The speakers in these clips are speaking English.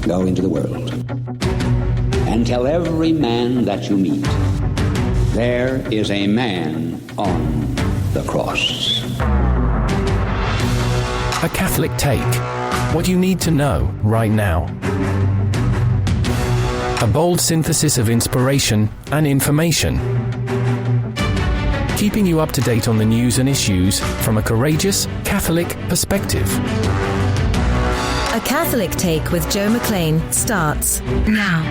Go into the world and tell every man that you meet, there is a man on the cross. A Catholic Take. What you need to know right now. A bold synthesis of inspiration and information. Keeping you up to date on the news and issues from a courageous Catholic perspective. A Catholic Take with Joe McLean starts now.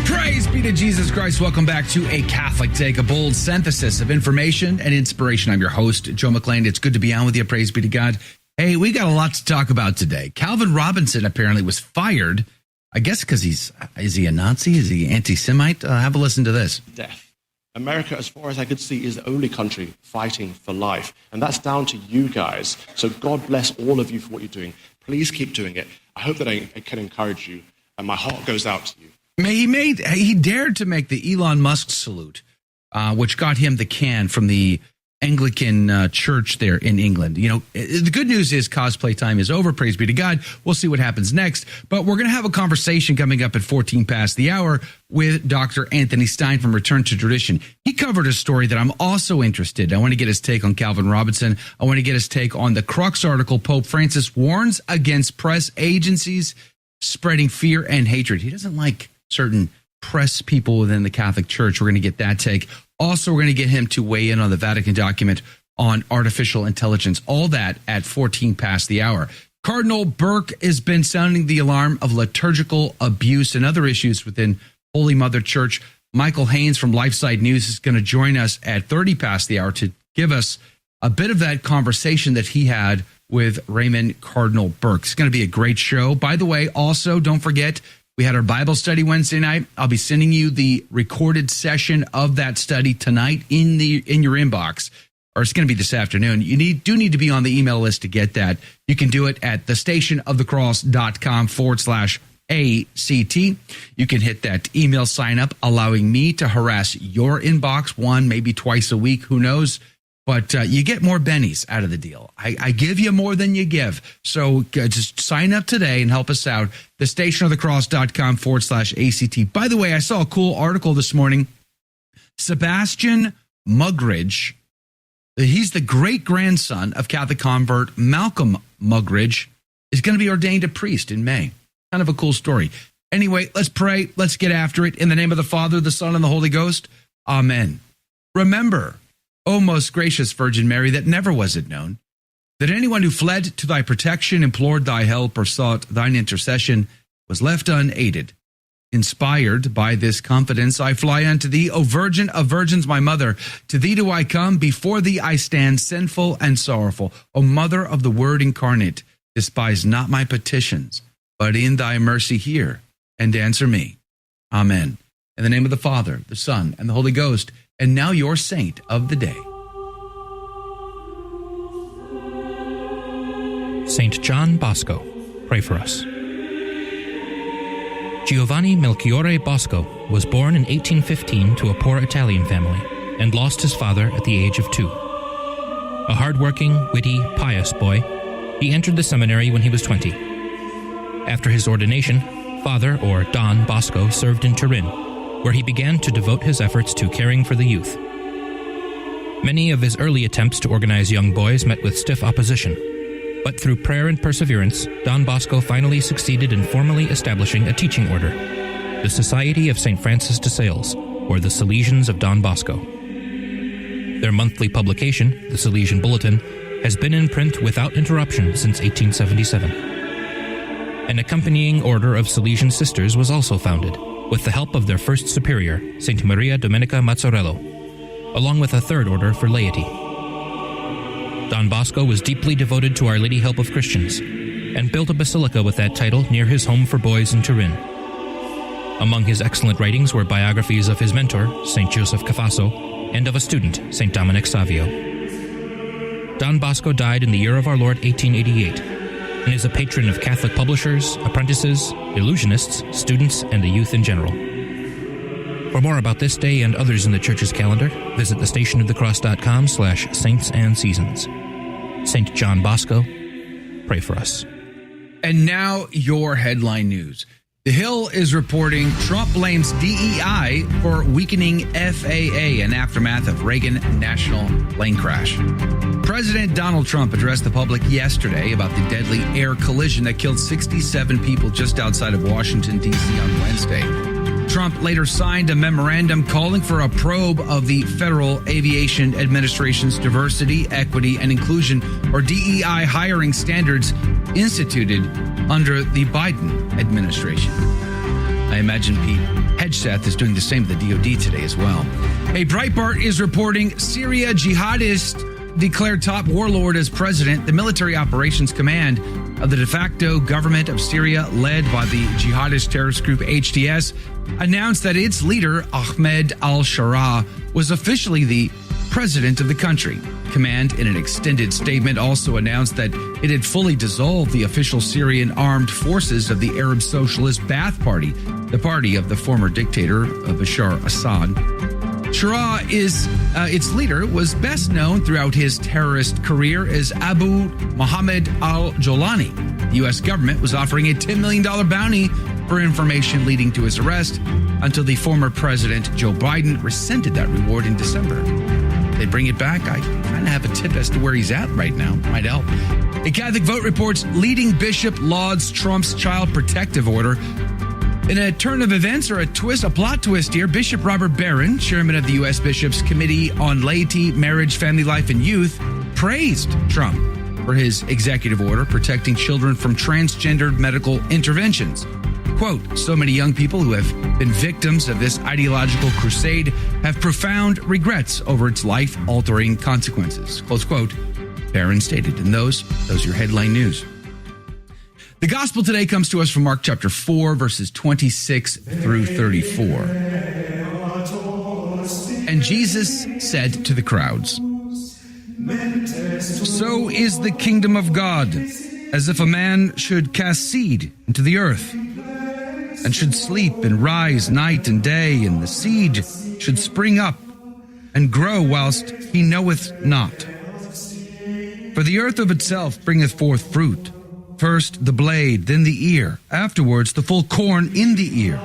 Praise be to Jesus Christ. Welcome back to A Catholic Take, a bold synthesis of information and inspiration. I'm your host, Joe McLean. It's good to be on with you. Praise be to God. Hey, we got a lot to talk about today. Calvin Robinson apparently was fired, I guess because is he a Nazi? Is he anti-Semite? Have a listen to this. Death. America, as far as I could see, is the only country fighting for life. And that's down to you guys. So God bless all of you for what you're doing. Please keep doing it. I hope that I can encourage you. And my heart goes out to you. He dared to make the Elon Musk salute, which got him the can from the Anglican church there in England. You know, the good news is cosplay time is over. Praise be to God. We'll see what happens next. But we're going to have a conversation coming up at 14 past the hour with Dr. Anthony Stine from Return to Tradition. He covered a story that I'm also interested in. I want to get his take on Calvin Robinson. I want to get his take on the Crux article. Pope Francis warns against press agencies spreading fear and hatred. He doesn't like certain press people within the Catholic Church. We're going to get that take. Also, we're going to get him to weigh in on the Vatican document on artificial intelligence. All that at 14 past the hour. Cardinal Burke has been sounding the alarm of liturgical abuse and other issues within Holy Mother Church. Michael Haynes from LifeSite News is going to join us at 30 past the hour to give us a bit of that conversation that he had with Raymond Cardinal Burke. It's going to be a great show. By the way, also, don't forget, we had our Bible study Wednesday night. I'll be sending you the recorded session of that study tonight in your inbox, or it's going to be this afternoon. You do need to be on the email list to get that. You can do it at thestationofthecross.com/ACT. You can hit that email sign up, allowing me to harass your inbox one, maybe twice a week. Who knows? But you get more bennies out of the deal. I give you more than you give. So just sign up today and help us out. thestationofthecross.com/ACT. By the way, I saw a cool article this morning. Sebastian Muggeridge, he's the great-grandson of Catholic convert Malcolm Muggeridge, is going to be ordained a priest in May. Kind of a cool story. Anyway, let's pray. Let's get after it. In the name of the Father, the Son, and the Holy Ghost. Amen. Remember, O most gracious Virgin Mary, that never was it known that anyone who fled to thy protection, implored thy help, or sought thine intercession was left unaided. Inspired by this confidence, I fly unto thee, O Virgin of Virgins, my mother. To thee do I come, before thee I stand, sinful and sorrowful. O Mother of the Word incarnate, despise not my petitions, but in thy mercy hear and answer me. Amen. In the name of the Father, the Son, and the Holy Ghost. And now your saint of the day. Saint John Bosco, pray for us. Giovanni Melchiorre Bosco was born in 1815 to a poor Italian family and lost his father at the age of 2. A hard-working, witty, pious boy, he entered the seminary when he was 20. After his ordination, Father, or Don Bosco, served in Turin, where he began to devote his efforts to caring for the youth. Many of his early attempts to organize young boys met with stiff opposition, but through prayer and perseverance, Don Bosco finally succeeded in formally establishing a teaching order, the Society of St. Francis de Sales, or the Salesians of Don Bosco. Their monthly publication, the Salesian Bulletin, has been in print without interruption since 1877. An accompanying order of Salesian sisters was also founded, with the help of their first superior, St. Maria Domenica Mazzarello, along with a third order for laity. Don Bosco was deeply devoted to Our Lady Help of Christians, and built a basilica with that title near his home for boys in Turin. Among his excellent writings were biographies of his mentor, St. Joseph Cafasso, and of a student, St. Dominic Savio. Don Bosco died in the year of our Lord 1888, and is a patron of Catholic publishers, apprentices, illusionists, students, and the youth in general. For more about this day and others in the Church's calendar, visit thestationofthecross.com/saints and seasons. St. John Bosco, pray for us. And now your headline news. The Hill is reporting Trump blames DEI for weakening FAA in aftermath of Reagan National plane crash. President Donald Trump addressed the public yesterday about the deadly air collision that killed 67 people just outside of Washington, D.C. on Wednesday. Trump later signed a memorandum calling for a probe of the Federal Aviation Administration's diversity, equity, and inclusion, or DEI, hiring standards instituted under the Biden administration. I imagine Pete Hegseth is doing the same with the DOD today as well. A Breitbart is reporting Syria jihadist declared top warlord as president. The military operations command of the de facto government of Syria, led by the jihadist terrorist group HTS, announced that its leader, Ahmed al-Sharaa, was officially the president of the country. Command, in an extended statement, also announced that it had fully dissolved the official Syrian armed forces of the Arab Socialist Ba'ath Party, the party of the former dictator Bashar Assad. Sharaa its leader, was best known throughout his terrorist career as Abu Mohammed al-Jolani. The U.S. government was offering a $10 million bounty for information leading to his arrest until the former president, Joe Biden, rescinded that reward in December. They bring it back. I kind of have a tip as to where he's at right now. Might help. A Catholic Vote reports leading bishop lauds Trump's child protective order. In a turn of events, or a plot twist here, Bishop Robert Barron, chairman of the U.S. Bishops' Committee on Laity, Marriage, Family Life, and Youth, praised Trump for his executive order protecting children from transgendered medical interventions. Quote, so many young people who have been victims of this ideological crusade have profound regrets over its life-altering consequences. Close quote, Barron stated. And those are your headline news. The gospel today comes to us from Mark chapter 4, verses 26 through 34. And Jesus said to the crowds, so is the kingdom of God, as if a man should cast seed into the earth, and should sleep and rise night and day, and the seed should spring up and grow whilst he knoweth not. For the earth of itself bringeth forth fruit, first the blade, then the ear, afterwards the full corn in the ear.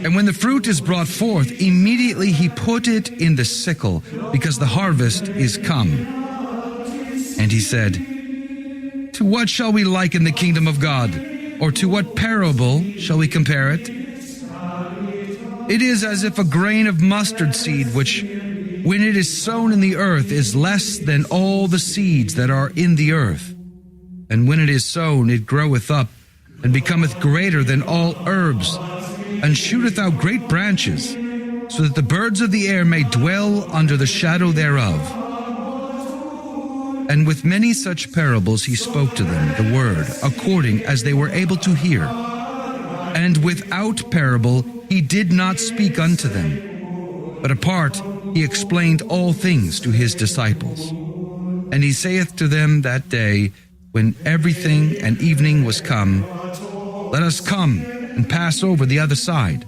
And when the fruit is brought forth, immediately he put it in the sickle, because the harvest is come. And he said, to what shall we liken the kingdom of God? Or to what parable shall we compare it? It is as if a grain of mustard seed, which, when it is sown in the earth, is less than all the seeds that are in the earth. And when it is sown, it groweth up, and becometh greater than all herbs, and shooteth out great branches, so that the birds of the air may dwell under the shadow thereof. And with many such parables he spoke to them the word, according as they were able to hear. And without parable he did not speak unto them, but apart he explained all things to his disciples. And he saith to them that day, when everything and evening was come, let us come and pass over the other side.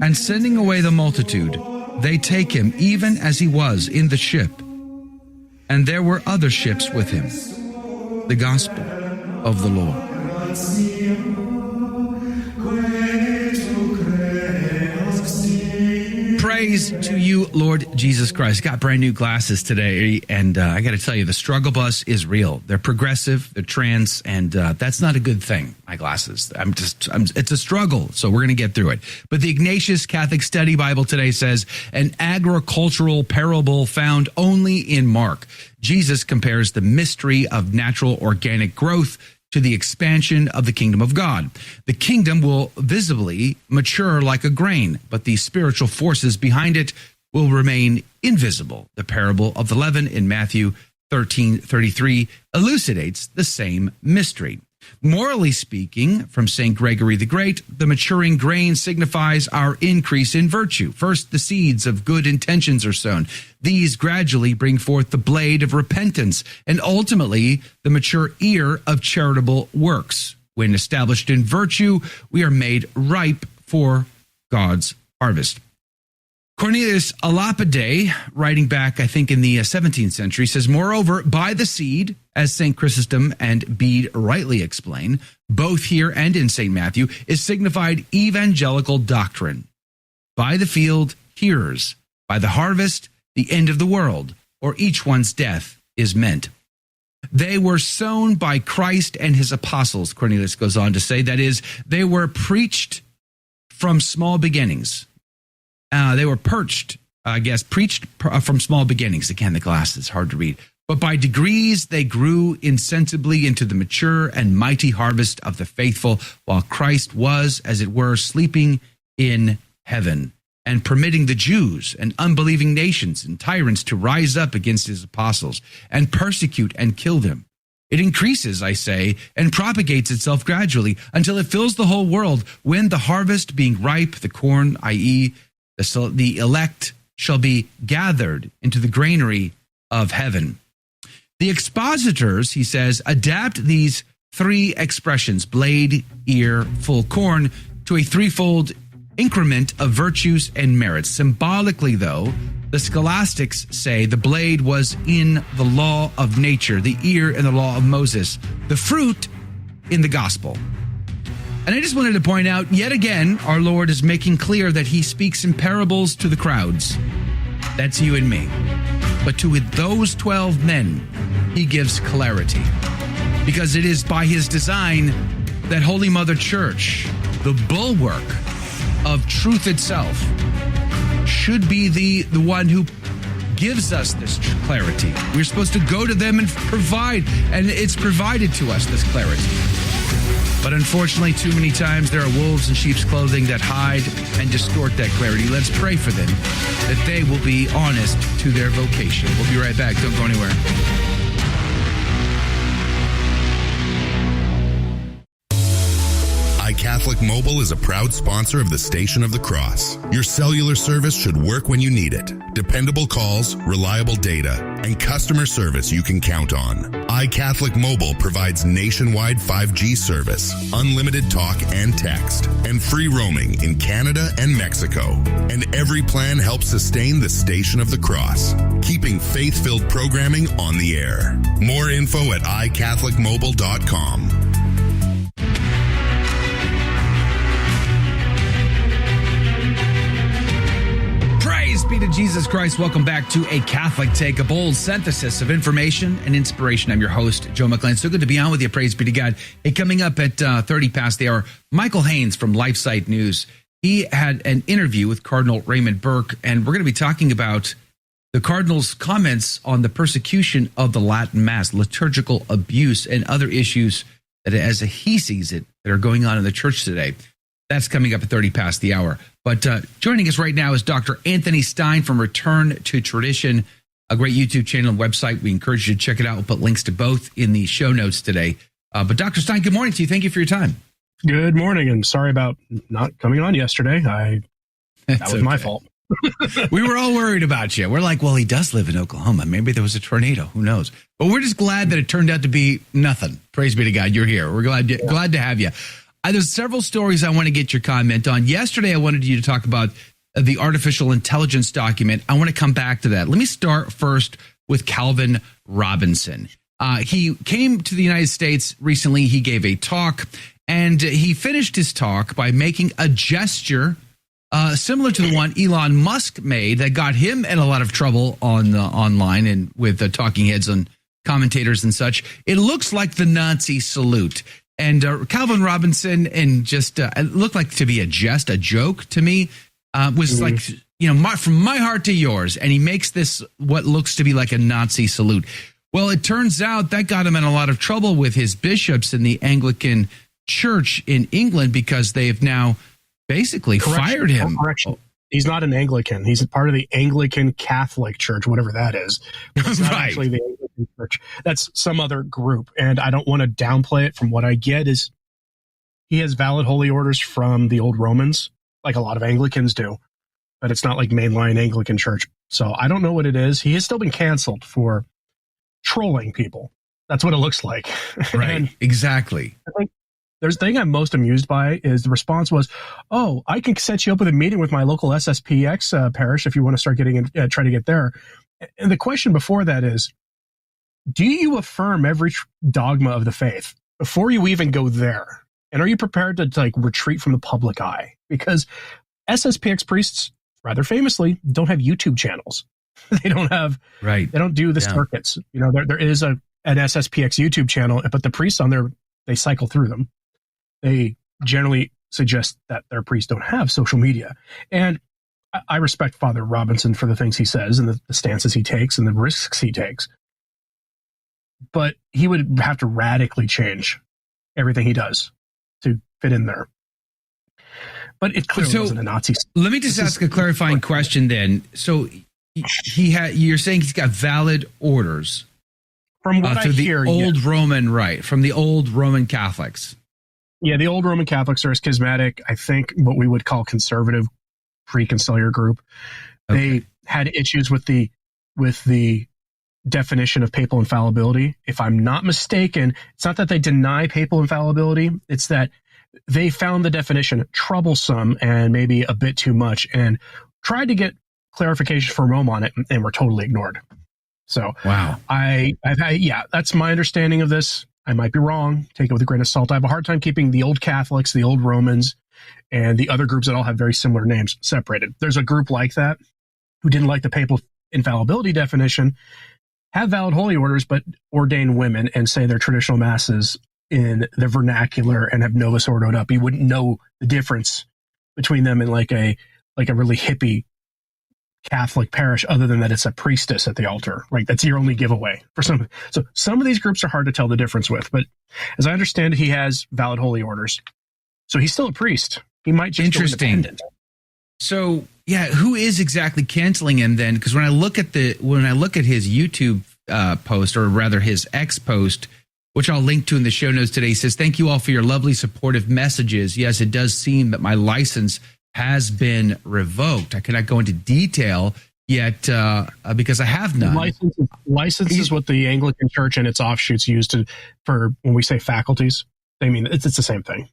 And sending away the multitude, they take him even as he was in the ship. And there were other ships with him. The gospel of the Lord. Praise to you, Lord Jesus Christ. Got brand new glasses today, and I got to tell you, the struggle bus is real. They're progressive, they're trans, and that's not a good thing, my glasses. It's a struggle, so we're going to get through it. But the Ignatius Catholic Study Bible today says, an agricultural parable found only in Mark. Jesus compares the mystery of natural organic growth to the expansion of the kingdom of God. The kingdom will visibly mature like a grain, but the spiritual forces behind it will remain invisible. The parable of the leaven in Matthew 13:33 elucidates the same mystery. Morally speaking, from St. Gregory the Great, the maturing grain signifies our increase in virtue. First, the seeds of good intentions are sown. These gradually bring forth the blade of repentance, and ultimately the mature ear of charitable works. When established in virtue, we are made ripe for God's harvest. Cornelius a Lapide, writing back, I think, in the 17th century, says, moreover, by the seed, as St. Chrysostom and Bede rightly explain, both here and in St. Matthew, is signified evangelical doctrine. By the field, hearers. By the harvest, the end of the world, or each one's death is meant. They were sown by Christ and his apostles, Cornelius goes on to say. That is, they were preached from small beginnings. They were preached from small beginnings. Again, the glass is hard to read. But by degrees, they grew insensibly into the mature and mighty harvest of the faithful, while Christ was, as it were, sleeping in heaven and permitting the Jews and unbelieving nations and tyrants to rise up against his apostles and persecute and kill them. It increases, I say, and propagates itself gradually until it fills the whole world, when the harvest being ripe, the corn, i.e., the elect, shall be gathered into the granary of heaven. The expositors, he says, adapt these three expressions, blade, ear, full corn, to a threefold increment of virtues and merits. Symbolically, though, the scholastics say the blade was in the law of nature, the ear in the law of Moses, the fruit in the gospel. And I just wanted to point out, yet again, our Lord is making clear that he speaks in parables to the crowds. That's you and me. But to those 12 men, he gives clarity. Because it is by his design that Holy Mother Church, the bulwark of truth itself, should be the one who gives us this clarity. We're supposed to go to them and provide, and it's provided to us, this clarity. But unfortunately, too many times there are wolves in sheep's clothing that hide and distort that clarity. Let's pray for them, that they will be honest to their vocation. We'll be right back. Don't go anywhere. iCatholic Mobile is a proud sponsor of the Station of the Cross. Your cellular service should work when you need it. Dependable calls, reliable data, and customer service you can count on. iCatholic Mobile provides nationwide 5G service, unlimited talk and text, and free roaming in Canada and Mexico. And every plan helps sustain the Station of the Cross, keeping faith-filled programming on the air. More info at iCatholicMobile.com. Praise be to Jesus Christ. Welcome back to A Catholic Take, a bold synthesis of information and inspiration. I'm your host, Joe McLean. So good to be on with you. Praise be to God. Hey, coming up at 30 past the hour, Michael Haynes from LifeSite News. He had an interview with Cardinal Raymond Burke, and we're going to be talking about the Cardinal's comments on the persecution of the Latin Mass, liturgical abuse, and other issues that, as he sees it, that are going on in the church today. That's coming up at 30 past the hour. But joining us right now is Dr. Anthony Stine from Return to Tradition, a great YouTube channel and website. We encourage you to check it out. We'll put links to both in the show notes today. But Dr. Stein, good morning to you. Thank you for your time. Good morning, and sorry about not coming on yesterday. That was my fault. We were all worried about you. We're like, well, he does live in Oklahoma. Maybe there was a tornado. Who knows? But we're just glad that it turned out to be nothing. Praise be to God. You're here. We're glad to have you. There's several stories I want to get your comment on. Yesterday, I wanted you to talk about the artificial intelligence document. I want to come back to that. Let me start first with Calvin Robinson. He came to the United States recently. He gave a talk, and he finished his talk by making a gesture similar to the one Elon Musk made that got him in a lot of trouble online and with talking heads and commentators and such. It looks like the Nazi salute. And Calvin Robinson, and just it looked like to be a joke to me, was like, from my heart to yours. And he makes this what looks to be like a Nazi salute. Well, it turns out that got him in a lot of trouble with his bishops in the Anglican Church in England, because they have now basically fired him. Correction. He's not an Anglican. He's a part of the Anglican Catholic Church, whatever that is. It's not actually the Anglican Church. That's some other group. And I don't want to downplay it. From what I get is he has valid holy orders from the old Romans, like a lot of Anglicans do. But it's not like mainline Anglican Church. So I don't know what it is. He has still been canceled for trolling people. That's what it looks like. Right. Exactly. I think There's the thing I'm most amused by is the response was, "Oh, I can set you up with a meeting with my local SSPX parish if you want to start getting in, try to get there." And the question before that is, do you affirm every dogma of the faith before you even go there? And are you prepared to like retreat from the public eye? Because SSPX priests, rather famously, don't have YouTube channels. They don't have, They don't do the circuits. You know, there is an SSPX YouTube channel, but the priests on there, they cycle through them. They generally suggest that their priests don't have social media. And I respect Father Robinson for the things he says and the stances he takes and the risks he takes. But he would have to radically change everything he does to fit in there. But it clearly wasn't a Nazi. Let me just ask a clarifying question then. So you're saying he's got valid orders from what I hear, the old Roman, right? From the old Roman Catholics. Yeah, the old Roman Catholics are a schismatic, I think, what we would call conservative pre-conciliar group. Okay. They had issues with the definition of papal infallibility. If I'm not mistaken, it's not that they deny papal infallibility, it's that they found the definition troublesome and maybe a bit too much and tried to get clarification from Rome on it and were totally ignored. So, wow. Yeah, that's my understanding of this. I might be wrong. Take it with a grain of salt. I have a hard time keeping the old Catholics, the old Romans, and the other groups that all have very similar names separated. There's a group like that who didn't like the papal infallibility definition, have valid holy orders, but ordain women and say their traditional masses in the vernacular and have Novus Ordo'd up. You wouldn't know the difference between them and like a really hippie Catholic parish, other than that it's a priestess at the altar, right? That's your only giveaway for some. So some of these groups are hard to tell the difference with, but as I understand it, he has valid holy orders. So he's still a priest. He might just go independent. So yeah, who is exactly canceling him then? Because when I look at his YouTube post, or rather his X post, which I'll link to in the show notes today, he says, "Thank you all for your lovely supportive messages. Yes, it does seem that my license has been revoked. I cannot go into detail yet because I have none." License is what the Anglican Church and its offshoots use for when we say faculties. I mean, it's the same thing.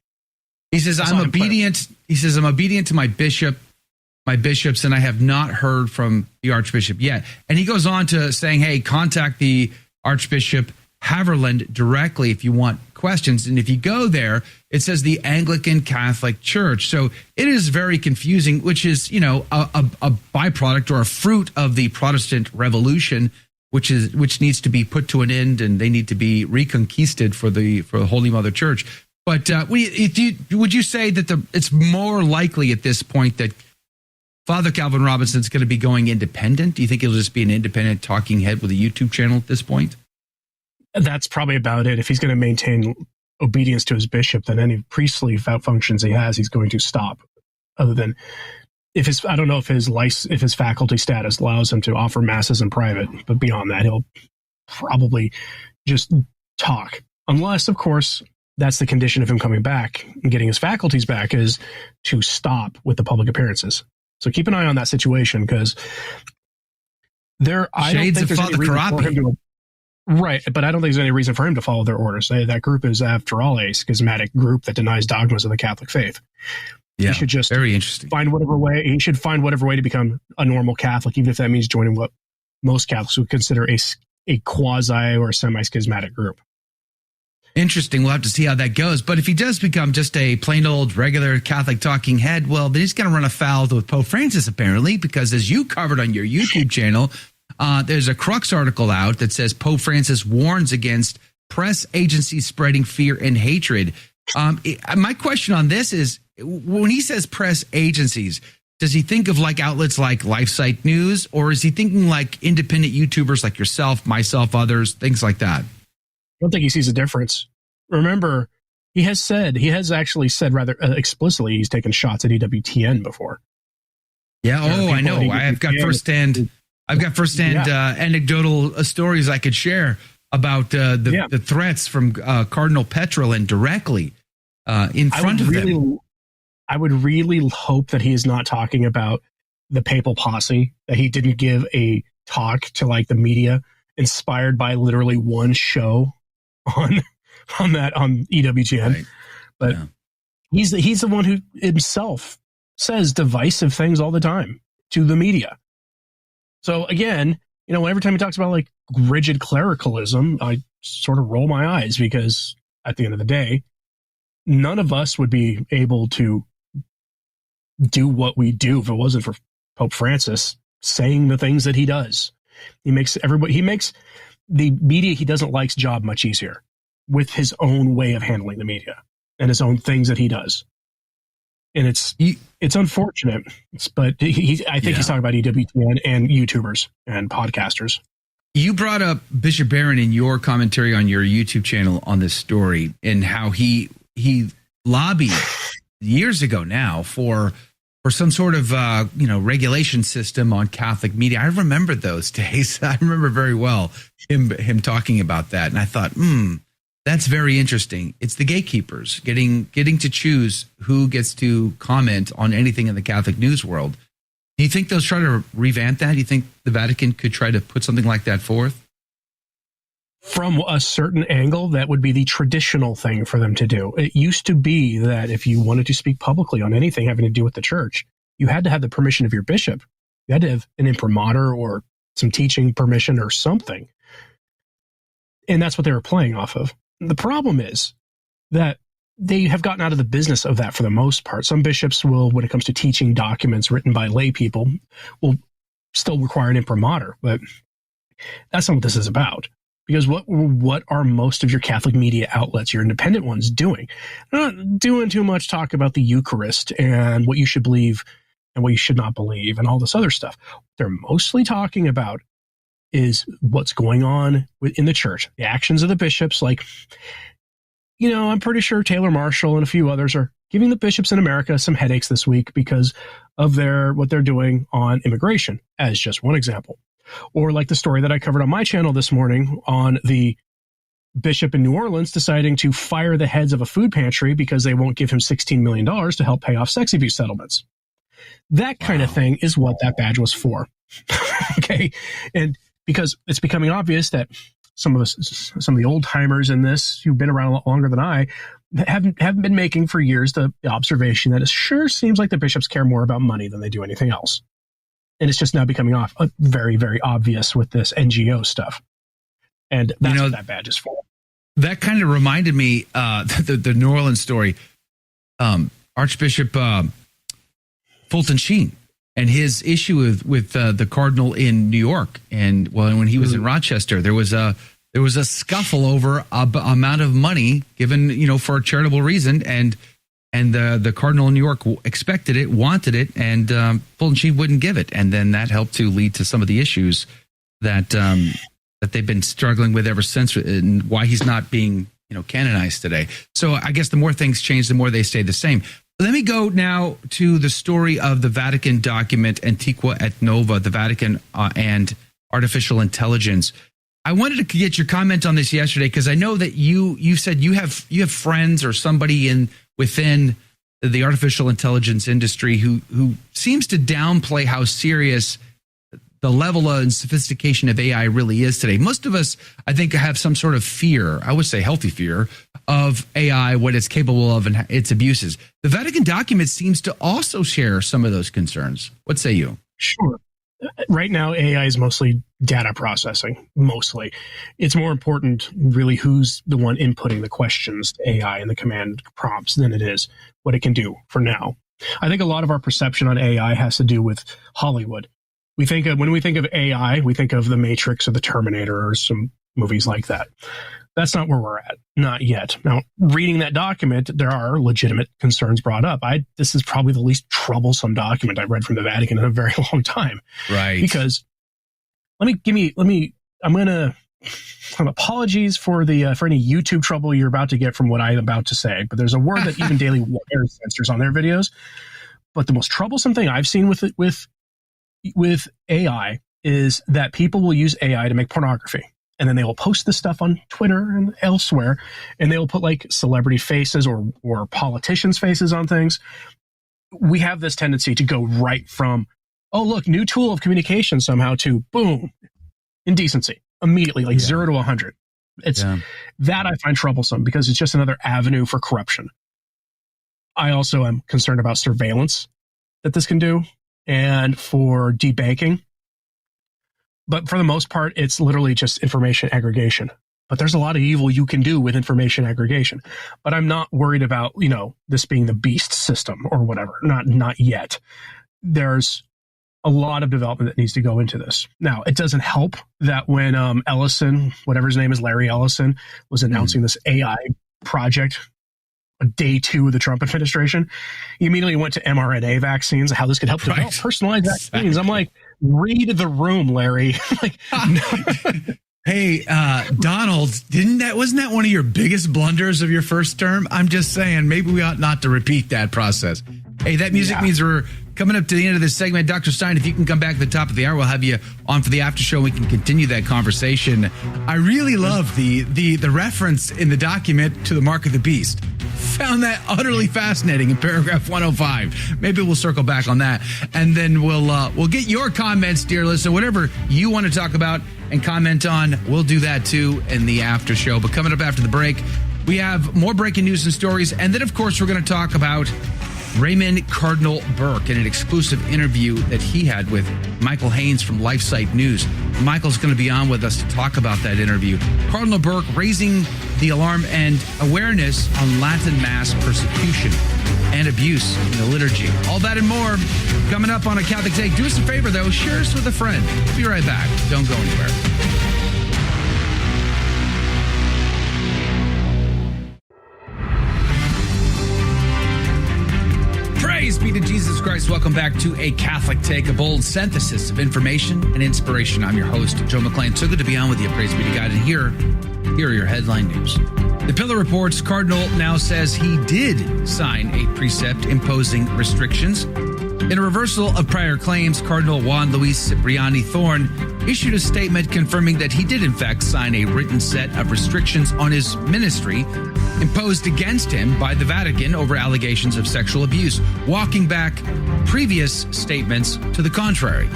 He says, "I'm obedient." He says, "I'm obedient to my bishops, and I have not heard from the Archbishop yet." And he goes on to saying, "Hey, contact the Archbishop Haverland directly if you want questions." And if you go there, it says the Anglican Catholic Church. So it is very confusing, which is, you know, a byproduct or a fruit of the Protestant Revolution, which needs to be put to an end, and they need to be reconquisted for the Holy Mother Church. But would you say that it's more likely at this point that Father Calvin Robinson's going to be going independent? Do you think he'll just be an independent talking head with a YouTube channel at this point? That's probably about it. If he's going to maintain obedience to his bishop, then any priestly functions he has, he's going to stop. Other than I don't know if his faculty status allows him to offer masses in private, but beyond that, he'll probably just talk. Unless, of course, that's the condition of him coming back and getting his faculties back, is to stop with the public appearances. So keep an eye on that situation, because Shades of Father Karapi. Right, but I don't think there's any reason for him to follow their orders. That group is, after all, a schismatic group that denies dogmas of the Catholic faith. Yeah, he should just very interesting. He should find whatever way to become a normal Catholic, even if that means joining what most Catholics would consider a quasi or semi-schismatic group. Interesting. We'll have to see how that goes. But if he does become just a plain old regular Catholic talking head, well, then he's going to run afoul with Pope Francis, apparently, because as you covered on your YouTube channel, there's a Crux article out that says Pope Francis warns against press agencies spreading fear and hatred. My question on this is, when he says press agencies, does he think of like outlets like LifeSite News, or is he thinking like independent YouTubers like yourself, myself, others, things like that? I don't think he sees a difference. Remember, he has actually said rather explicitly he's taken shots at EWTN before. Yeah. I know. I've got firsthand anecdotal stories I could share about the threats from Cardinal Petrolin directly in front of them. I would really hope that he is not talking about the papal posse, that he didn't give a talk to like the media inspired by literally one show on EWTN. Right. But he's the one who himself says divisive things all the time to the media. So again, every time he talks about like rigid clericalism, I sort of roll my eyes, because at the end of the day, none of us would be able to do what we do if it wasn't for Pope Francis saying the things that he does. He makes the media he doesn't like's job much easier with his own way of handling the media and his own things that he does. And it's unfortunate, but I think he's talking about EWTN and YouTubers and podcasters. You brought up Bishop Barron in your commentary on your YouTube channel on this story, and how he lobbied years ago now for some sort of regulation system on Catholic media. I remember those days. I remember very well him talking about that, and I thought, that's very interesting. It's the gatekeepers getting to choose who gets to comment on anything in the Catholic news world. Do you think they'll try to revamp that? Do you think the Vatican could try to put something like that forth? From a certain angle, that would be the traditional thing for them to do. It used to be that if you wanted to speak publicly on anything having to do with the church, you had to have the permission of your bishop. You had to have an imprimatur or some teaching permission or something. And that's what they were playing off of. The problem is that they have gotten out of the business of that for the most part. Some bishops will, when it comes to teaching documents written by lay people, will still require an imprimatur, but that's not what this is about. Because what are most of your Catholic media outlets, your independent ones, doing? They're not doing too much talk about the Eucharist and what you should believe and what you should not believe and all this other stuff. What they're mostly talking about is what's going on in the church, the actions of the bishops. Like, I'm pretty sure Taylor Marshall and a few others are giving the bishops in America some headaches this week because of what they're doing on immigration, as just one example. Or like the story that I covered on my channel this morning on the bishop in New Orleans deciding to fire the heads of a food pantry because they won't give him $16 million to help pay off sex abuse settlements. That kind of thing is what that badge was for. Okay. And because it's becoming obvious that some of the old timers in this who've been around a lot longer than I haven't been making for years the observation that it sure seems like the bishops care more about money than they do anything else. And it's just now becoming very, very obvious with this NGO stuff. And that's what that badge is for. That kind of reminded me, the New Orleans story, Archbishop Fulton Sheen and his issue with the cardinal in New York. And when he was in Rochester, there was a scuffle over amount of money given, for a charitable reason. And the cardinal in New York expected it, wanted it, and Fulton Sheen wouldn't give it. And then that helped to lead to some of the issues that they've been struggling with ever since, and why he's not being canonized today. So I guess the more things change, the more they stay the same. Let me go now to the story of the Vatican document Antiqua et Nova, the Vatican and artificial intelligence. I wanted to get your comment on this yesterday, because I know that you said you have friends or somebody within the artificial intelligence industry who seems to downplay how serious the level and sophistication of AI really is today. Most of us, I think, have some sort of fear, I would say healthy fear, of AI, what it's capable of and its abuses. The Vatican document seems to also share some of those concerns. What say you? Sure. Right now, AI is mostly data processing, mostly. It's more important, really, who's the one inputting the questions to AI and the command prompts than it is what it can do for now. I think a lot of our perception on AI has to do with Hollywood. When we think of AI, we think of The Matrix or The Terminator or some movies like that. That's not where we're at. Not yet. Now, reading that document, there are legitimate concerns brought up. This is probably the least troublesome document I've read from the Vatican in a very long time. Right. Because I'm going to have apologies for any YouTube trouble you're about to get from what I'm about to say, but there's a word that even Daily Wire censors on their videos. But the most troublesome thing I've seen with AI is that people will use AI to make pornography. And then they will post this stuff on Twitter and elsewhere, and they will put like celebrity faces or politicians' faces on things. We have this tendency to go right from, oh, look, new tool of communication somehow, to boom, indecency, immediately, like 0 to 100. That I find troublesome, because it's just another avenue for corruption. I also am concerned about surveillance that this can do and for debanking. But for the most part, it's literally just information aggregation. But there's a lot of evil you can do with information aggregation. But I'm not worried about, this being the beast system or whatever. Not yet. There's a lot of development that needs to go into this. Now, it doesn't help that when Ellison, whatever his name is, Larry Ellison, was announcing this AI project day 2 of the Trump administration, he immediately went to mRNA vaccines, how this could help develop personalized vaccines. I'm like, read the room, Larry. Hey, Donald, wasn't that one of your biggest blunders of your first term? I'm just saying, maybe we ought not to repeat that process. Hey, that music means we're coming up to the end of this segment. Dr. Stein, if you can come back at the top of the hour, we'll have you on for the after show. We can continue that conversation. I really love the reference in the document to the mark of the beast. Found that utterly fascinating in paragraph 105. Maybe we'll circle back on that, and then we'll get your comments, dear listener. Whatever you want to talk about and comment on, we'll do that too in the after show. But coming up after the break, we have more breaking news and stories, and then of course we're going to talk about Raymond Cardinal Burke in an exclusive interview that he had with Michael Haynes from LifeSite News. Michael's going to be on with us to talk about that interview. Cardinal Burke raising the alarm and awareness on Latin Mass persecution and abuse in the liturgy. All that and more coming up on A Catholic Take. Do us a favor, though. Share us with a friend. We'll be right back. Don't go anywhere. Praise be to Jesus Christ. Welcome back to A Catholic Take, a bold synthesis of information and inspiration. I'm your host, Joe McClain. So good to be on with you. Praise be to God. And here are your headline news. The Pillar reports Cardinal now says he did sign a precept imposing restrictions. In a reversal of prior claims, Cardinal Juan Luis Cipriani Thorn issued a statement confirming that he did in fact sign a written set of restrictions on his ministry imposed against him by the Vatican over allegations of sexual abuse, walking back previous statements to the contrary.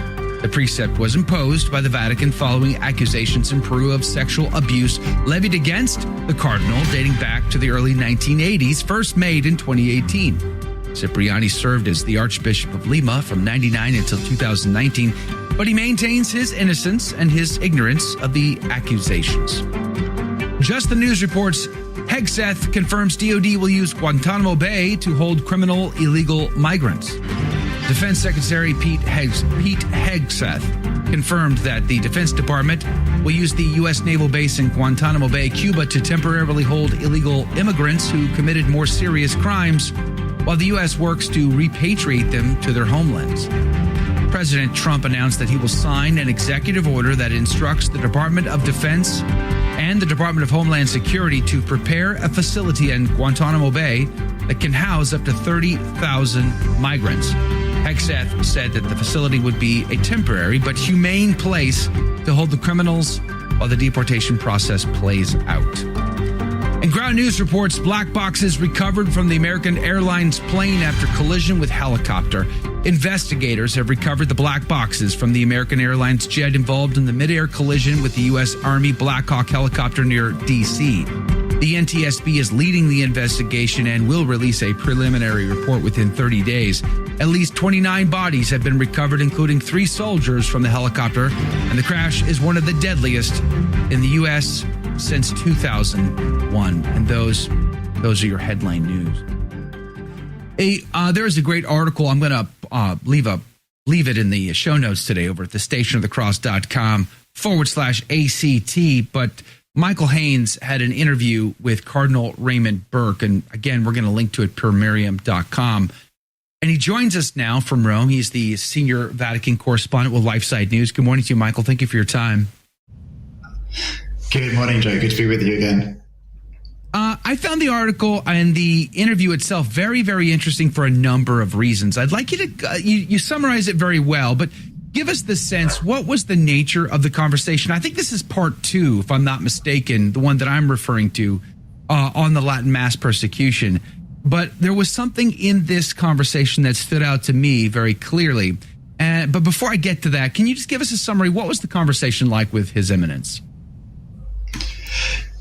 The precept was imposed by the Vatican following accusations in Peru of sexual abuse levied against the cardinal dating back to the early 1980s, first made in 2018. Cipriani served as the Archbishop of Lima from 99 until 2019, but he maintains his innocence and his ignorance of the accusations. Just the News reports Hegseth confirms DOD will use Guantanamo Bay to hold criminal illegal migrants. Defense Secretary Pete Hegseth confirmed that the Defense Department will use the U.S. naval base in Guantanamo Bay, Cuba, to temporarily hold illegal immigrants who committed more serious crimes, while the U.S. works to repatriate them to their homelands. President Trump announced that he will sign an executive order that instructs the Department of Defense and the Department of Homeland Security to prepare a facility in Guantanamo Bay that can house up to 30,000 migrants. Hegseth said that the facility would be a temporary but humane place to hold the criminals while the deportation process plays out. And Ground News reports black boxes recovered from the American Airlines plane after collision with helicopter. Investigators have recovered the black boxes from the American Airlines jet involved in the midair collision with the U.S. Army Black Hawk helicopter near D.C. The NTSB is leading the investigation and will release a preliminary report within 30 days. At least 29 bodies have been recovered, including 3 soldiers from the helicopter, and the crash is one of the deadliest in the U.S. since 2001. And those are your headline news. There's a great article. I'm going to leave it in the show notes today over at thestationofthecross.com/ACT. But Michael Haynes had an interview with Cardinal Raymond Burke. And again, we're going to link to it per Miriam.com. And he joins us now from Rome. He's the senior Vatican correspondent with LifeSite News. Good morning to you, Michael. Thank you for your time. Good morning, Joe. Good to be with you again. I found the article and the interview itself very, very interesting for a number of reasons. I'd like you to, you summarize it very well, but give us the sense, what was the nature of the conversation? I think this is part 2, if I'm not mistaken, the one that I'm referring to on the Latin Mass persecution. But there was something in this conversation that stood out to me very clearly. But before I get to that, can you just give us a summary? What was the conversation like with His Eminence?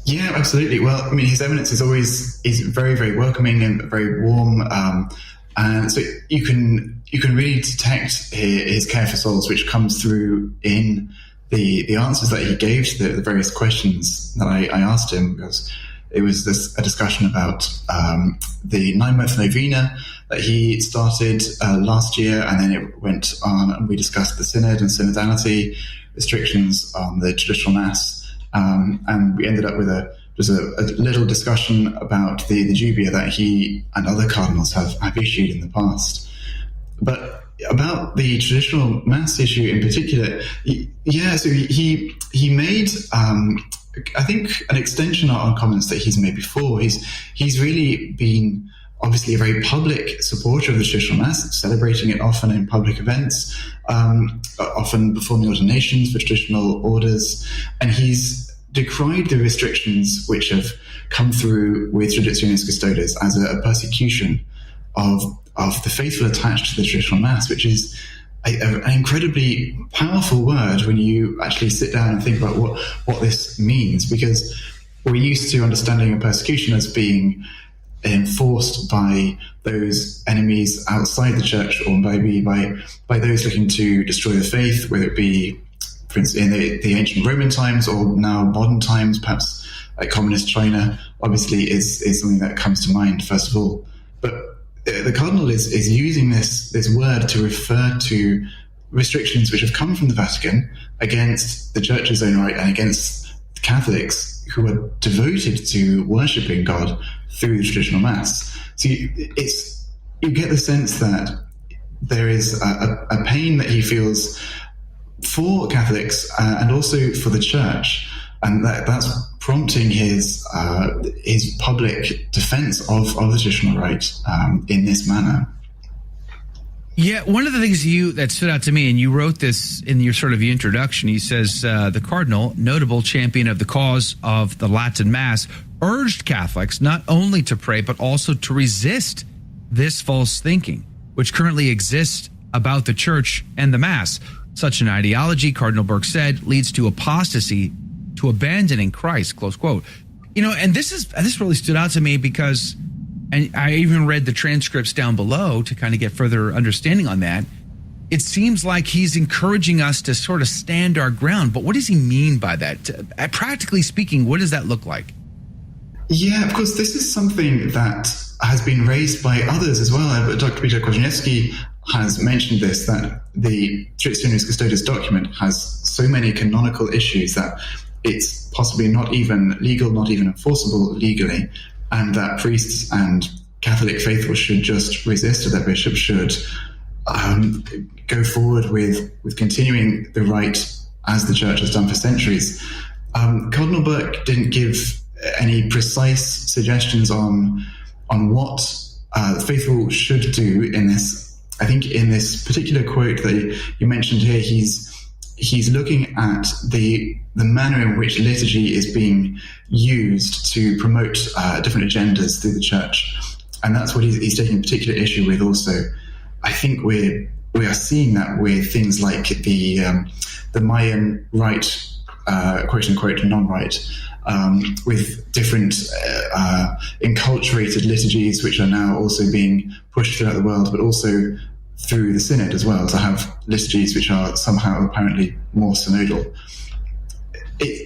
Yeah, absolutely. Well, I mean, His Eminence is very, very welcoming and very warm, and so you can really detect his care for souls, which comes through in the answers that he gave to the various questions that I asked him, because it was a discussion about the 9-month novena that he started last year, and then it went on, and we discussed the synod and synodality, restrictions on the traditional mass, and we ended up with a little discussion about the jubia that he and other cardinals have issued in the past. But about the traditional mass issue in particular, so he made, I think, an extension on comments that he's made before. He's really been obviously a very public supporter of the traditional mass, celebrating it often in public events, often performing ordinations for traditional orders, and he's decried the restrictions which have come through with Traditionis Custodes as a persecution of the faithful attached to the traditional mass, which is an incredibly powerful word when you actually sit down and think about what this means, because we're used to understanding a persecution as being enforced by those enemies outside the church, or maybe by those looking to destroy the faith, whether it be, for instance, in the ancient Roman times, or now modern times, perhaps like communist China, obviously is something that comes to mind first of all. But the Cardinal is using this word to refer to restrictions which have come from the Vatican against the Church's own right and against Catholics who are devoted to worshipping God through the traditional Mass. So you get the sense that there is a pain that he feels for Catholics and also for the Church, and that's prompting his public defense of the traditional right in this manner. Yeah, one of the things that stood out to me, and you wrote this in your sort of introduction, he says, the Cardinal, notable champion of the cause of the Latin Mass, urged Catholics not only to pray, but also to resist this false thinking, which currently exists about the Church and the Mass. Such an ideology, Cardinal Burke said, leads to apostasy, to abandoning Christ, close quote. And this really stood out to me because, and I even read the transcripts down below to kind of get further understanding on that. It seems like he's encouraging us to sort of stand our ground. But what does he mean by that? Practically speaking, what does that look like? Yeah, of course, this is something that has been raised by others as well. Dr. Peter Korzeniewski has mentioned this, that the Traditionis Custodes document has so many canonical issues that it's possibly not even legal, not even enforceable legally, and that priests and Catholic faithful should just resist, or their bishop should go forward with continuing the rite as the Church has done for centuries. Cardinal Burke didn't give any precise suggestions on what the faithful should do in this. I think in this particular quote that you mentioned here, he's looking at the manner in which liturgy is being used to promote different agendas through the Church, and that's what he's taking particular issue with. Also, I think we are seeing that with things like the Mayan rite, quote unquote, non-rite, with different enculturated liturgies, which are now also being pushed throughout the world, but also through the synod as well, to have liturgies which are somehow apparently more synodal. He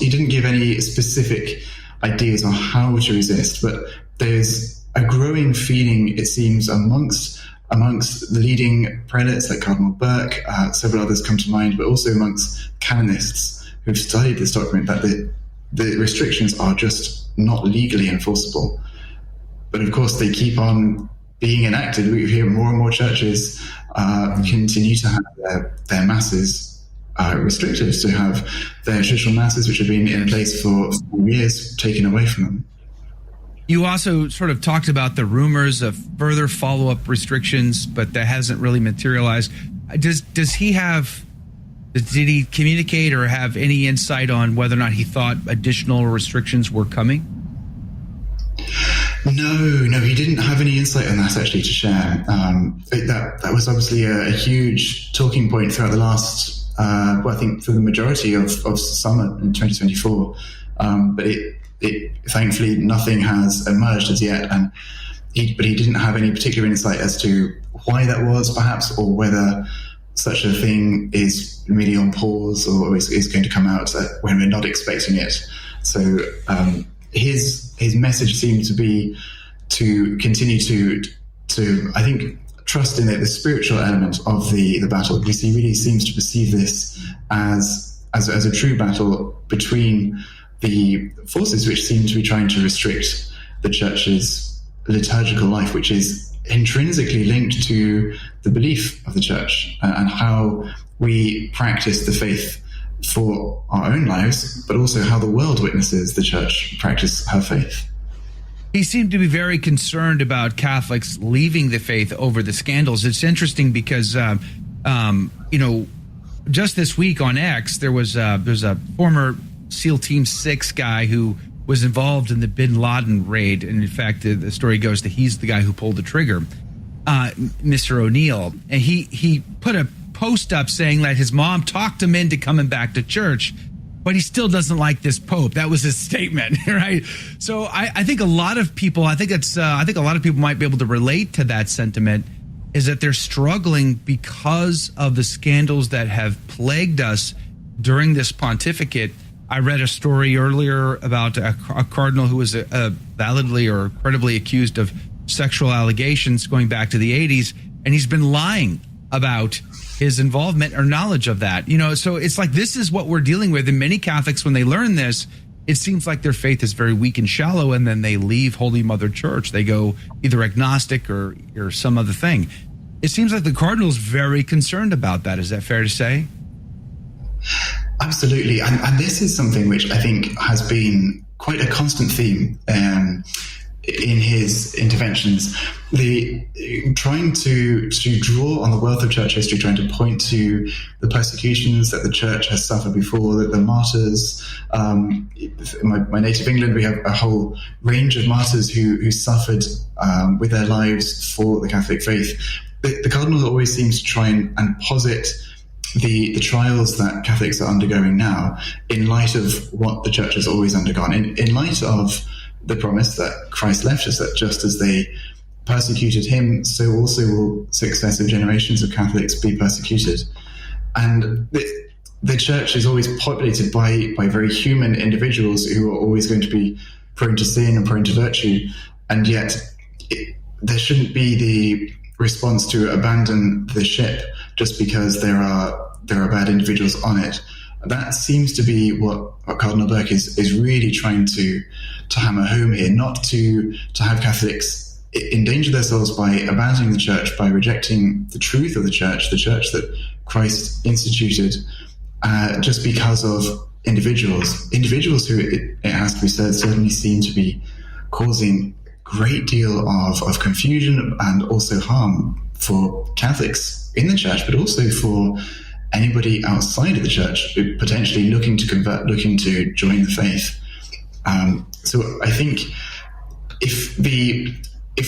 didn't give any specific ideas on how to resist, but there's a growing feeling, it seems, amongst the leading prelates like Cardinal Burke, several others come to mind, but also amongst canonists who've studied this document, that the restrictions are just not legally enforceable. But of course, they keep on being enacted. We hear more and more churches continue to have their masses restricted, to have their traditional masses, which have been in place for years, taken away from them. You also sort of talked about the rumors of further follow-up restrictions, but that hasn't really materialized. Did he communicate or have any insight on whether or not he thought additional restrictions were coming? No, he didn't have any insight on that actually to share. That was obviously a huge talking point throughout the last, I think for the majority of summer in 2024. but it thankfully nothing has emerged as yet, but he didn't have any particular insight as to why that was, perhaps, or whether such a thing is merely on pause or is going to come out when we're not expecting it. So his message seemed to be to continue to I think, trust in the spiritual element of the battle, because he really seems to perceive this as a true battle between the forces which seem to be trying to restrict the church's liturgical life, which is intrinsically linked to the belief of the church and how we practice the faith for our own lives, but also how the world witnesses the church practice her faith. He seemed to be very concerned about Catholics leaving the faith over the scandals. It's interesting because, just this week on X, there's a former SEAL Team 6 guy who was involved in the Bin Laden raid. And in fact, the story goes that he's the guy who pulled the trigger, Mr. O'Neill. And he put a post up saying that his mom talked him into coming back to church, but he still doesn't like this Pope. That was his statement, right? So I think a lot of people might be able to relate to that sentiment, is that they're struggling because of the scandals that have plagued us during this pontificate. I read a story earlier about a cardinal who was validly or credibly accused of sexual allegations going back to the 80s, and he's been lying about his involvement or knowledge of that. So it's like, this is what we're dealing with. And many Catholics, when they learn this, it seems like their faith is very weak and shallow, and then they leave Holy Mother Church. They go either agnostic or some other thing. It seems like the cardinal's very concerned about that. Is that fair to say? Absolutely. And this is something which I think has been quite a constant theme in his interventions. Trying to draw on the wealth of church history, trying to point to the persecutions that the church has suffered before, the martyrs. My native England, we have a whole range of martyrs who suffered with their lives for the Catholic faith. The cardinal always seems to try and posit the trials that Catholics are undergoing now in light of what the church has always undergone, in light of the promise that Christ left us, that just as they persecuted him, so also will successive generations of Catholics be persecuted. And the church is always populated by very human individuals who are always going to be prone to sin and prone to virtue, and yet there shouldn't be the response to abandon the ship just because there are bad individuals on it. That seems to be what Cardinal Burke is really trying to hammer home here, not to have Catholics endanger their souls by abandoning the church, by rejecting the truth of the church that Christ instituted, just because of individuals who, it has to be said, certainly seem to be causing great deal of confusion and also harm for Catholics in the church, but also for anybody outside of the church potentially looking to convert, looking to join the faith. So I think if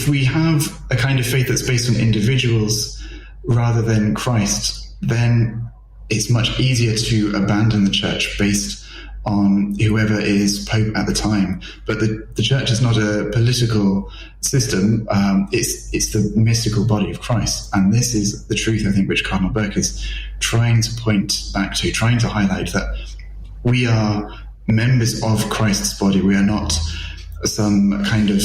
we have a kind of faith that's based on individuals rather than Christ, then it's much easier to abandon the church based on whoever is Pope at the time. But the church is not a political system. It's the mystical body of Christ. And this is the truth, I think, which Cardinal Burke is trying to point back to, trying to highlight, that we are members of Christ's body. We are not some kind of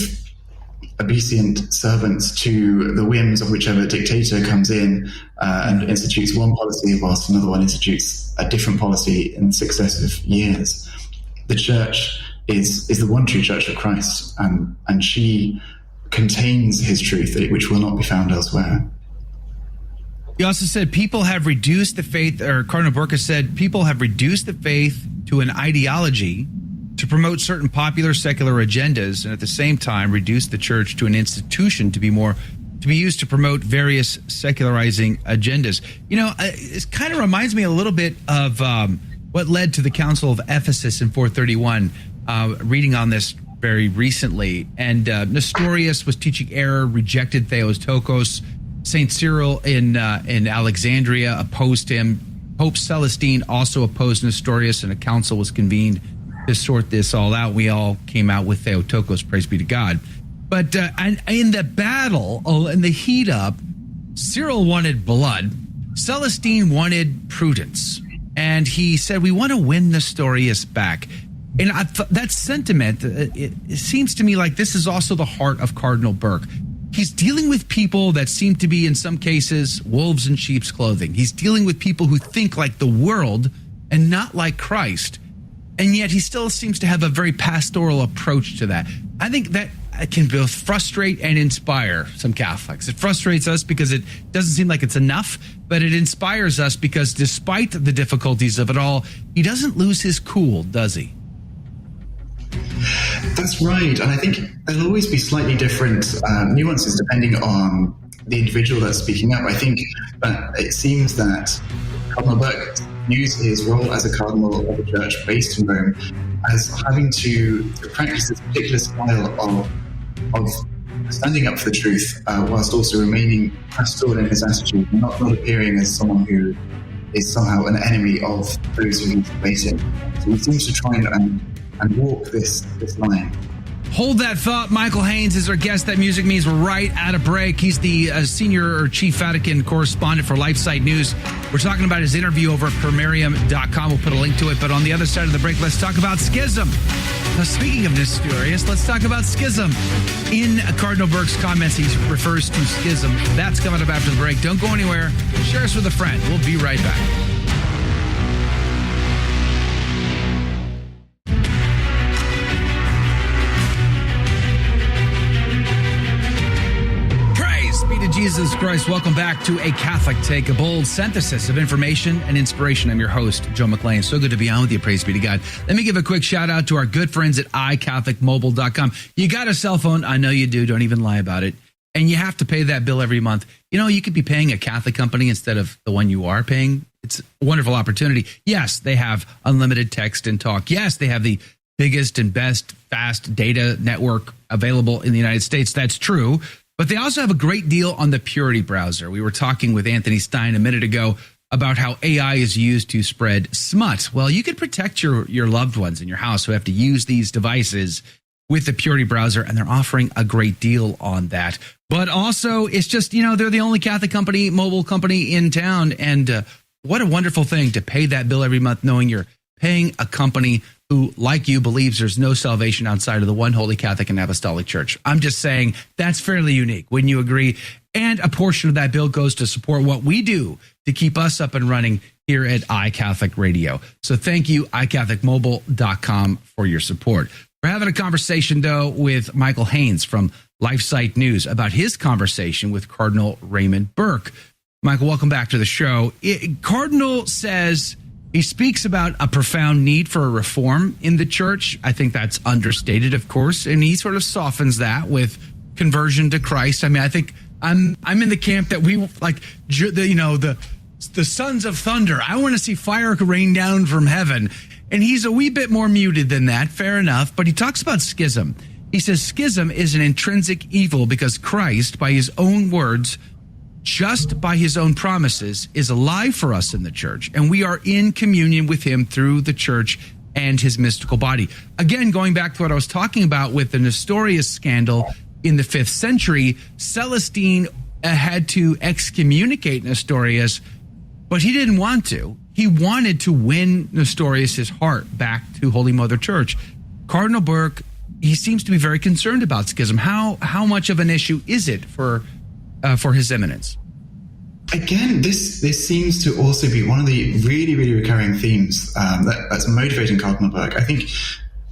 obedient servants to the whims of whichever dictator comes in and institutes one policy whilst another one institutes a different policy in successive years. The church is the one true church of Christ, and she contains his truth, which will not be found elsewhere. He also said people have reduced the faith, or Cardinal Burke said people have reduced the faith to an ideology to promote certain popular secular agendas, and at the same time reduce the church to an institution to be used to promote various secularizing agendas. It kind of reminds me a little bit of what led to the Council of Ephesus in 431. Reading on this very recently, and Nestorius was teaching error, rejected Theotokos. Saint Cyril in Alexandria opposed him. Pope Celestine also opposed Nestorius, and a council was convened. to sort this all out. We all came out with Theotokos, praise be to God. But and in the battle, in the heat up, Cyril wanted blood. Celestine wanted prudence. And he said, we want to win Nestorius back. And that sentiment, it seems to me like this is also the heart of Cardinal Burke. He's dealing with people that seem to be, in some cases, wolves in sheep's clothing. He's dealing with people who think like the world and not like Christ. And yet he still seems to have a very pastoral approach to that. I think that can both frustrate and inspire some Catholics. It frustrates us because it doesn't seem like it's enough, but it inspires us because despite the difficulties of it all, he doesn't lose his cool, does he? That's right. And I think there'll always be slightly different nuances depending on the individual that's speaking up. I think it seems that Cardinal Burke views his role as a cardinal of a church based in Rome as having to practice this particular style of standing up for the truth whilst also remaining pastoral in his attitude, not appearing as someone who is somehow an enemy of those who he's debating. So he seems to try and walk this line. Hold that thought. Michael Haynes is our guest. That music means we're right at a break. He's the senior or chief Vatican correspondent for LifeSite News. We're talking about his interview over at permarium.com. We'll put a link to it. But on the other side of the break, let's talk about schism. Now, speaking of Nestorius, let's talk about schism. In Cardinal Burke's comments, he refers to schism. That's coming up after the break. Don't go anywhere. Share us with a friend. We'll be right back. Jesus Christ, welcome back to A Catholic Take, a bold synthesis of information and inspiration. I'm your host, Joe McLean. So good to be on with you, praise be to God. Let me give a quick shout out to our good friends at iCatholicMobile.com. You got a cell phone, I know you do, don't even lie about it, and you have to pay that bill every month. You know, you could be paying a Catholic company instead of the one you are paying. It's a wonderful opportunity. Yes, they have unlimited text and talk. Yes, they have the biggest and best fast data network available in the United States. That's true. But they also have a great deal on the Purity browser. We were talking with Anthony Stine a minute ago about how AI is used to spread smut. Well, you can protect your loved ones in your house who have to use these devices with the Purity browser, and they're offering a great deal on that. But also, it's just, you know, they're the only Catholic company, mobile company in town, and what a wonderful thing to pay that bill every month knowing you're paying a company who, like you, believes there's no salvation outside of the one Holy Catholic and Apostolic Church. I'm just saying that's fairly unique. Wouldn't you agree? And a portion of that bill goes to support what we do to keep us up and running here at iCatholic Radio. So thank you, iCatholicMobile.com, for your support. We're having a conversation, though, with Michael Haynes from LifeSite News about his conversation with Cardinal Raymond Burke. Michael, welcome back to the show. Cardinal says he speaks about a profound need for a reform in the church. I think that's understated, of course, and he sort of softens that with conversion to Christ. I mean, I think I'm in the camp that we like, the sons of thunder. I want to see fire rain down from heaven, and he's a wee bit more muted than that. Fair enough, but he talks about schism. He says schism is an intrinsic evil because Christ, by his own words, just by his own promises, is alive for us in the church, and we are in communion with him through the church and his mystical body. Again, going back to what I was talking about with the Nestorius scandal in the 5th century, Celestine had to excommunicate Nestorius, but he didn't want to. He wanted to win Nestorius' heart back to Holy Mother Church. Cardinal Burke, he seems to be very concerned about schism. How much of an issue is it for His Eminence? Again, this seems to also be one of the really, really recurring themes that's motivating Cardinal Burke. I think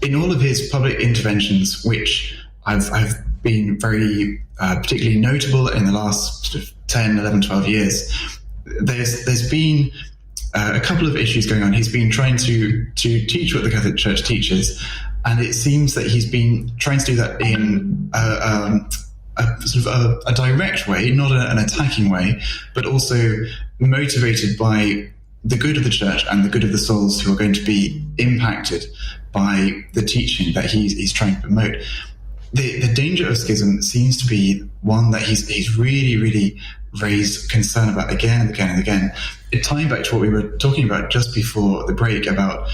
in all of his public interventions, which I've been very particularly notable in the last sort of 10, 11, 12 years, there's been a couple of issues going on. He's been trying to teach what the Catholic Church teaches, and it seems that he's been trying to do that in a direct way, not an attacking way, but also motivated by the good of the church and the good of the souls who are going to be impacted by the teaching that he's trying to promote. The danger of schism seems to be one that he's really, really raised concern about again and again and again. Tying back to what we were talking about just before the break about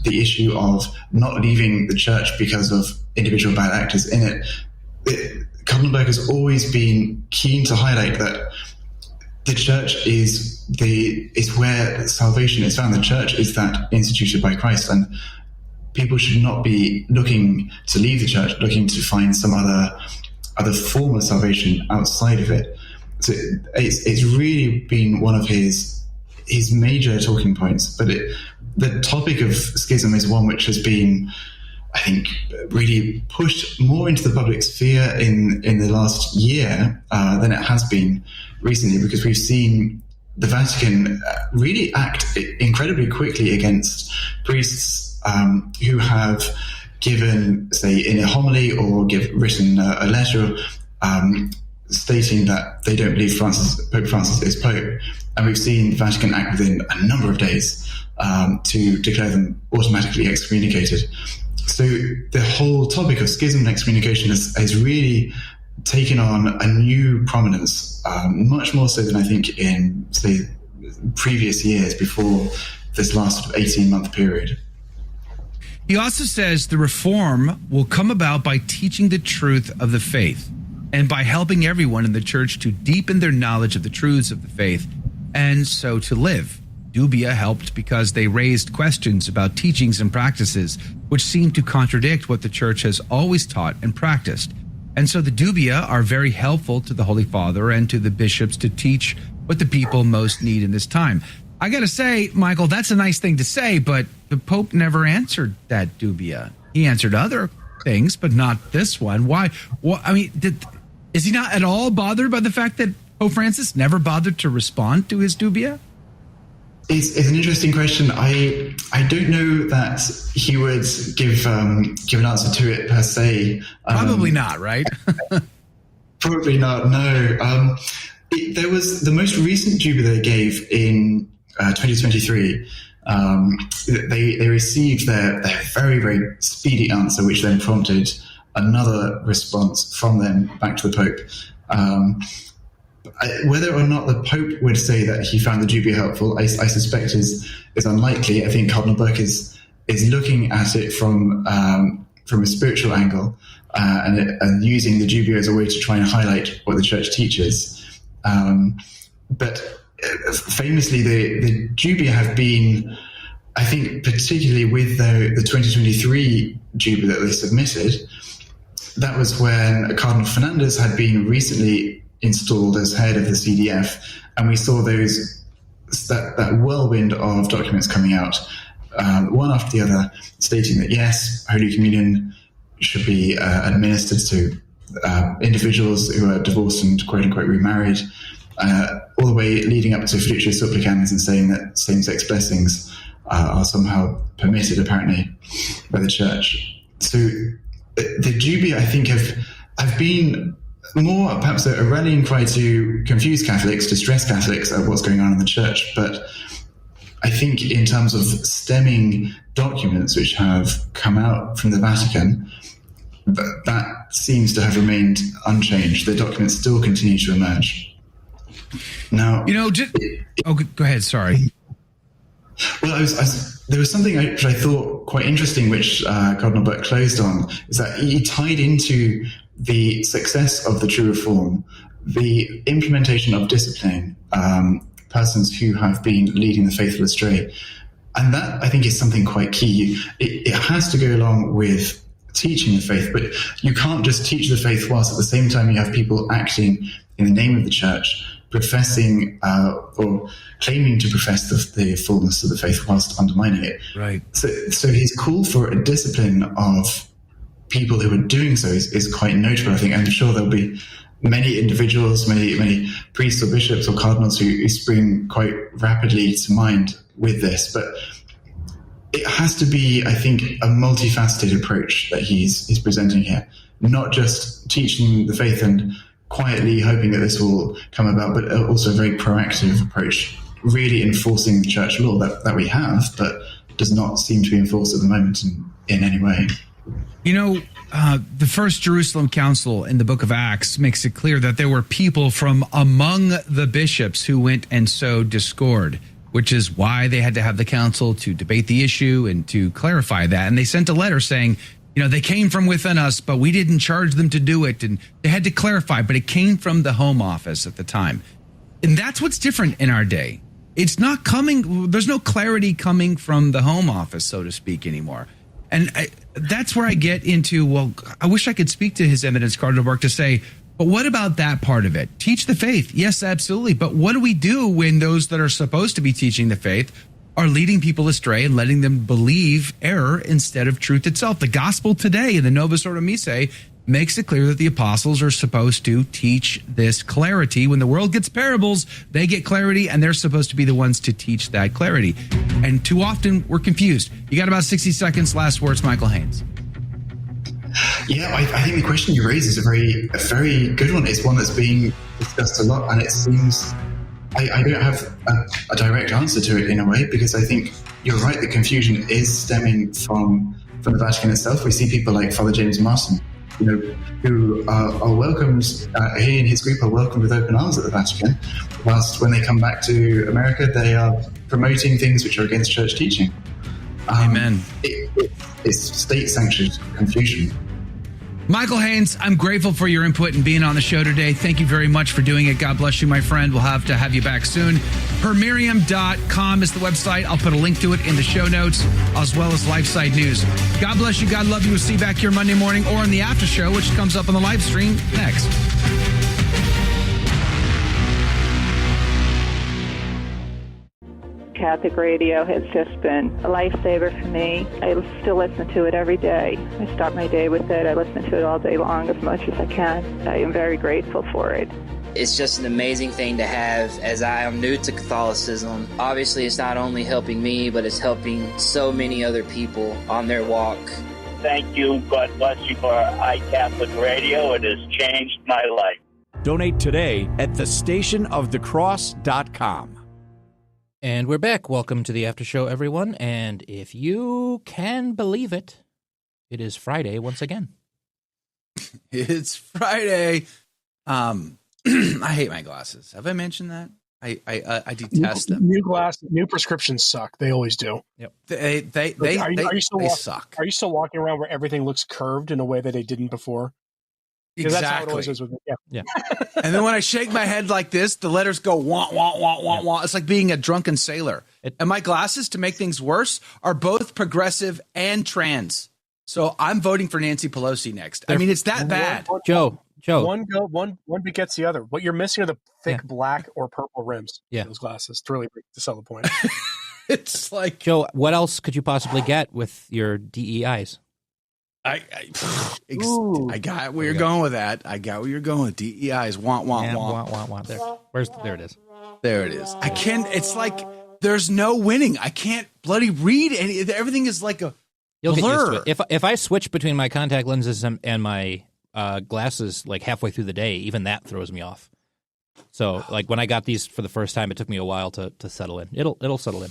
the issue of not leaving the church because of individual bad actors in it, Cardinal Burke has always been keen to highlight that the church is where salvation is found. The church is that instituted by Christ, and people should not be looking to leave the church, looking to find some other form of salvation outside of it. So it's really been one of his major talking points. But the topic of schism is one which has been, I think, really pushed more into the public sphere in the last year than it has been recently, because we've seen the Vatican really act incredibly quickly against priests who have given, say, in a homily or written a letter stating that they don't believe Pope Francis is Pope. And we've seen the Vatican act within a number of days to declare them automatically excommunicated. So the whole topic of schism and excommunication has really taken on a new prominence, much more so than I think in, say, previous years before this last 18-month period. He also says the reform will come about by teaching the truth of the faith and by helping everyone in the church to deepen their knowledge of the truths of the faith and so to live. Dubia helped because they raised questions about teachings and practices which seemed to contradict what the church has always taught and practiced. And so the dubia are very helpful to the Holy Father and to the bishops to teach what the people most need in this time. I got to say, Michael, that's a nice thing to say, but the Pope never answered that dubia. He answered other things, but not this one. Why? Well, I mean, is he not at all bothered by the fact that Pope Francis never bothered to respond to his dubia? It's an interesting question. I don't know that he would give an answer to it per se. Probably not, right? Probably not. No. There was the most recent dubia they gave in 2023. They received their very, very speedy answer, which then prompted another response from them back to the Pope. Whether or not the Pope would say that he found the dubia helpful, I suspect is unlikely. I think Cardinal Burke is looking at it from a spiritual angle and using the dubia as a way to try and highlight what the Church teaches. But famously, the dubia have been, I think, particularly with the 2023 dubia that they submitted. That was when Cardinal Fernandez had been recently installed as head of the CDF, and we saw that whirlwind of documents coming out, one after the other, stating that yes, Holy Communion should be administered to individuals who are divorced and quote unquote remarried, all the way leading up to Fiducia Supplicans and saying that same-sex blessings are somehow permitted apparently by the Church. So the dubia, I think, have been more perhaps a rallying cry to confuse Catholics, to stress Catholics at what's going on in the Church. But I think in terms of stemming documents which have come out from the Vatican, that seems to have remained unchanged. The documents still continue to emerge. Now, go ahead. Sorry. Well, there was something which I thought quite interesting, which Cardinal Burke closed on, is that he tied into the success of the true reform, the implementation of discipline, persons who have been leading the faithful astray. And that, I think, is something quite key. It has to go along with teaching the faith, but you can't just teach the faith whilst at the same time you have people acting in the name of the Church, professing or claiming to profess the fullness of the faith whilst undermining it. Right. So his call for a discipline of people who are doing so is quite notable, I think. I'm sure there'll be many individuals, many priests or bishops or cardinals who spring quite rapidly to mind with this. But it has to be, I think, a multifaceted approach that he's presenting here, not just teaching the faith and quietly hoping that this will come about, but also a very proactive approach, really enforcing the Church law that we have, but does not seem to be enforced at the moment in any way. You know, the First Jerusalem Council in the book of Acts makes it clear that there were people from among the bishops who went and sowed discord. which is why they had to have the council to debate the issue and to clarify that. And they sent a letter saying, they came from within us, but we didn't charge them to do it. And they had to clarify, but it came from the Home Office at the time. And that's what's different in our day. It's not coming. There's no clarity coming from the Home Office, so to speak, anymore. And that's where I get into, well, I wish I could speak to His Eminence Cardinal Burke to say, but what about that part of it? Teach the faith. Yes, absolutely. But what do we do when those that are supposed to be teaching the faith are leading people astray and letting them believe error instead of truth itself? The gospel today in the Novus Ordo Missae makes it clear that the apostles are supposed to teach this clarity. When the world gets parables, they get clarity, and they're supposed to be the ones to teach that clarity. And too often, we're confused. You got about 60 seconds. Last words, Michael Haynes. Yeah, I think the question you raise is a very good one. It's one that's being discussed a lot, and it seems I don't have a direct answer to it in a way, because I think you're right. The confusion is stemming from the Vatican itself. We see people like Father James Martin, who are welcomed. He and his group are welcomed with open arms at the Vatican, whilst when they come back to America, they are promoting things which are against church teaching. Amen. It's state-sanctioned confusion. Michael Haynes, I'm grateful for your input and being on the show today. Thank you very much for doing it. God bless you, my friend. We'll have to have you back soon. Hermirium.com is the website. I'll put a link to it in the show notes, as well as LifeSite News. God bless you. God love you. We'll see you back here Monday morning or in the after show, which comes up on the live stream next. Catholic radio has just been a lifesaver for me. I still listen to it every day. I start my day with it. I listen to it all day long as much as I can. I am very grateful for it. It's just an amazing thing to have, as I am new to Catholicism. Obviously, it's not only helping me, but it's helping so many other people on their walk. Thank you. God bless you for iCatholic Radio. It has changed my life. Donate today at thestationofthecross.com. And we're back. Welcome to the Aftershow, everyone. And if you can believe it, it is Friday once again. It's Friday. I hate my glasses. Have I mentioned that? I detest them. New prescriptions suck. They always do. Yep. They suck. Are you still walking around where everything looks curved in a way that it didn't before? Exactly. That's how it always is with me. Yeah. And then when I shake my head like this, the letters go wah, wah, wah, wah, wah. It's like being a drunken sailor. And my glasses, to make things worse, are both progressive and trans. So I'm voting for Nancy Pelosi next. I mean, it's that bad. Joe. One begets the other. What you're missing are the thick black or purple rims. Yeah. Those glasses to sell the point. It's like, Joe, what else could you possibly get with your DEIs? I got where you're going with that. I got where you're going with DEIs. Want. There it is. There it is. I can't. It's like there's no winning. I can't bloody read any. Everything is like a You'll blur. get used to it. If I switch between my contact lenses and my glasses like halfway through the day, even that throws me off. So like when I got these for the first time, it took me a while to settle in. It'll settle in,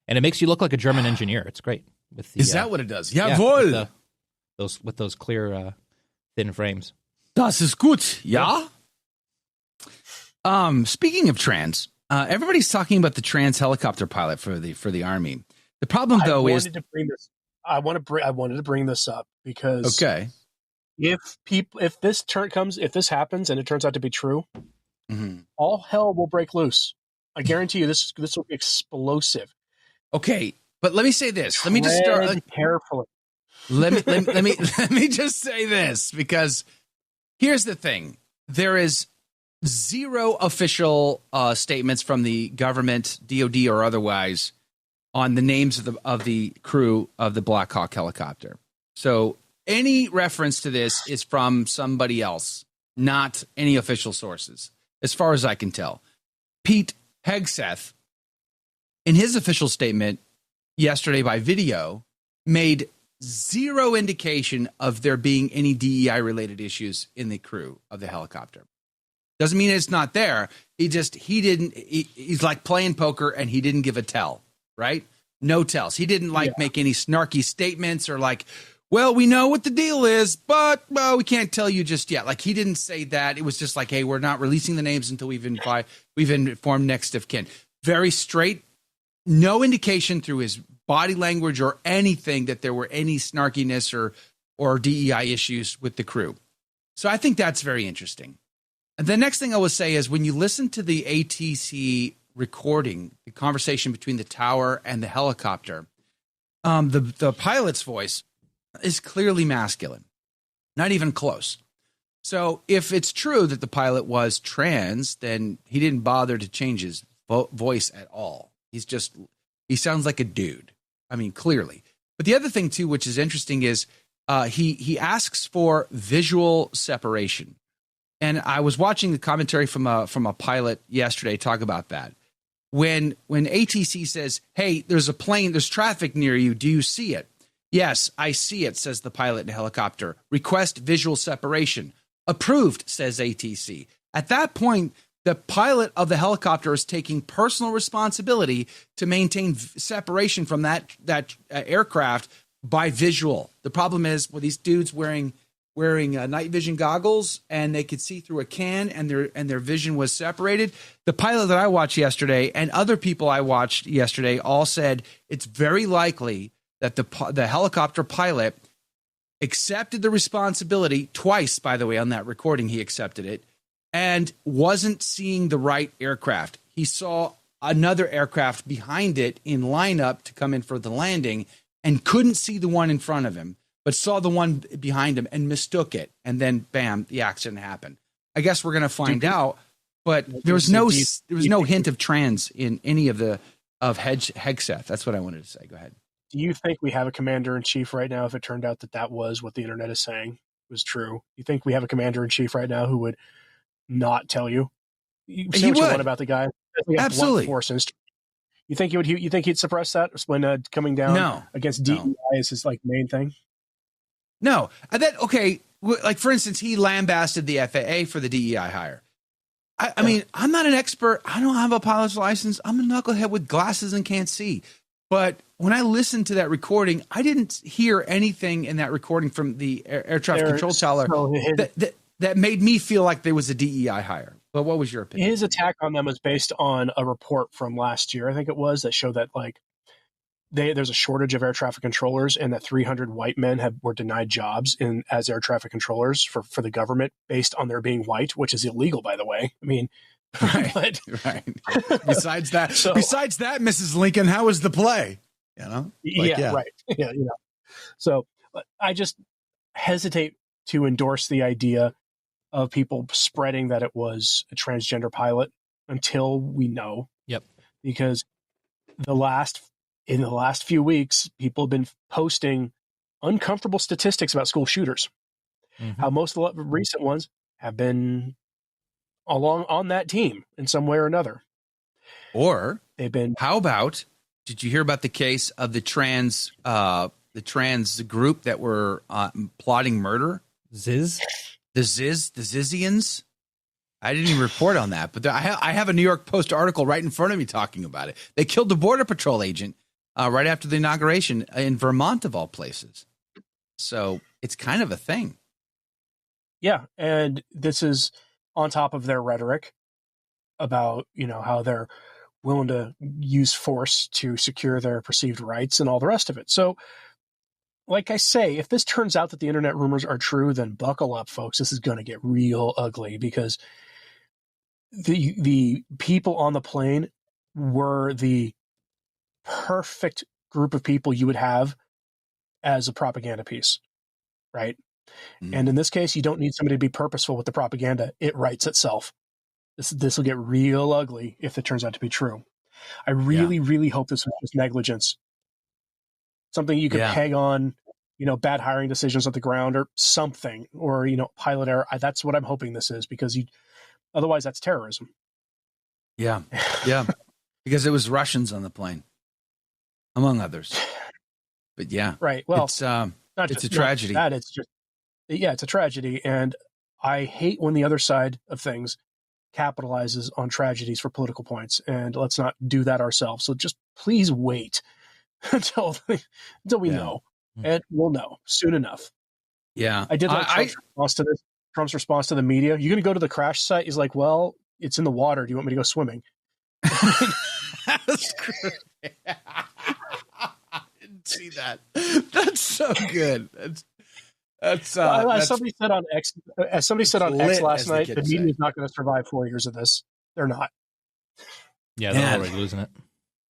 and it makes you look like a German engineer. It's great. With the, is that what it does? Jawohl. With those clear, thin frames. Das ist gut, ja. Speaking of trans, everybody's talking about the trans helicopter pilot for the Army. The problem, though, is I wanted to bring this up because if this happens and it turns out to be true, all hell will break loose. I guarantee you, this will be explosive. Okay, but let me say this. Let me just start carefully. Let me just say this, because here's the thing. There is zero official statements from the government, DOD or otherwise, on the names of the crew of the Black Hawk helicopter. So any reference to this is from somebody else, not any official sources, as far as I can tell. Pete Hegseth, in his official statement yesterday by video, made zero indication of there being any DEI-related issues in the crew of the helicopter. Doesn't mean it's not there. He's like playing poker and he didn't give a tell, right? No tells. He didn't make any snarky statements or like, well, we know what the deal is, but we can't tell you just yet. Like he didn't say that. It was just like, hey, we're not releasing the names until we've informed next of kin. Very straight no indication through his body language or anything that there were any snarkiness or DEI issues with the crew. So I think that's very interesting. And the next thing I will say is when you listen to the ATC recording, the conversation between the tower and the helicopter, the pilot's voice is clearly masculine, not even close. So if it's true that the pilot was trans, then he didn't bother to change his voice at all. He sounds like a dude. I mean, clearly. But the other thing too, which is interesting, is he asks for visual separation. And I was watching the commentary from a pilot yesterday talk about that. When ATC says, "Hey, there's a plane, there's traffic near you. Do you see it?" "Yes, I see it," says the pilot in a helicopter. "Request visual separation." "Approved," says ATC. At that point, the pilot of the helicopter is taking personal responsibility to maintain separation from that aircraft by visual. The problem is, well, these dudes wearing night vision goggles, and they could see through a can, and their vision was separated. The pilot that I watched yesterday and other people I watched yesterday all said it's very likely that the helicopter pilot accepted the responsibility twice, by the way, on that recording. He accepted it and wasn't seeing the right aircraft. He saw another aircraft behind it in lineup to come in for the landing and couldn't see the one in front of him, but saw the one behind him and mistook it. And then, bam, the accident happened. I guess we're going to find out, but there was no hint of trans in any of Hegseth. That's what I wanted to say. Go ahead. Do you think we have a commander-in-chief right now, if it turned out that was what the internet is saying was true? You think we have a commander-in-chief right now who would not tell you? You say what you want about the guy. Absolutely. You think he would? You think he'd suppress that when coming down against DEI is his main thing? No. Okay. Like, for instance, he lambasted the FAA for the DEI hire. I mean, I'm not an expert. I don't have a pilot's license. I'm a knucklehead with glasses and can't see. But when I listened to that recording, I didn't hear anything in that recording from the air traffic control tower that made me feel like there was a DEI hire. But what was your opinion? His attack on them was based on a report from last year, I think it was, that showed that there's a shortage of air traffic controllers, and that 300 white men were denied jobs as air traffic controllers for the government based on their being white, which is illegal, by the way. I mean, right. Besides that, Mrs. Lincoln, how was the play? Right. Yeah, So I just hesitate to endorse the idea of people spreading that it was a transgender pilot until we know. Yep. Because in the last few weeks, people have been posting uncomfortable statistics about school shooters. Mm-hmm. How most of the recent ones have been along on that team in some way or another. Or they've been. How about? Did you hear about the case of the trans group that were plotting murder? The Zizians. I didn't even report on that, but I have a New York Post article right in front of me talking about it. They killed the Border Patrol agent right after the inauguration in Vermont, of all places. So it's kind of a thing. Yeah, and this is on top of their rhetoric about, how they're willing to use force to secure their perceived rights and all the rest of it. So, like I say, if this turns out that the internet rumors are true, then buckle up, folks. This is going to get real ugly, because the people on the plane were the perfect group of people you would have as a propaganda piece, right? Mm-hmm. And in this case, you don't need somebody to be purposeful with the propaganda. It writes itself. This will get real ugly if it turns out to be true. I really hope this was just negligence. Something you could peg on, bad hiring decisions at the ground or something, or, pilot error. That's what I'm hoping this is, because otherwise that's terrorism. Yeah. Yeah. Because it was Russians on the plane, among others. But yeah. Right. Well, it's a tragedy. It's a tragedy. And I hate when the other side of things capitalizes on tragedies for political points, and let's not do that ourselves. So just please wait until we know, and we'll know soon enough. Yeah. I did like Trump's response to the media. You're going to go to the crash site? He's like, well, it's in the water. Do you want me to go swimming? That's great. I didn't see that. That's so good. That's somebody said on X. As somebody said on X last night, the media is not going to survive 4 years of this. They're not. Yeah, they're already losing it.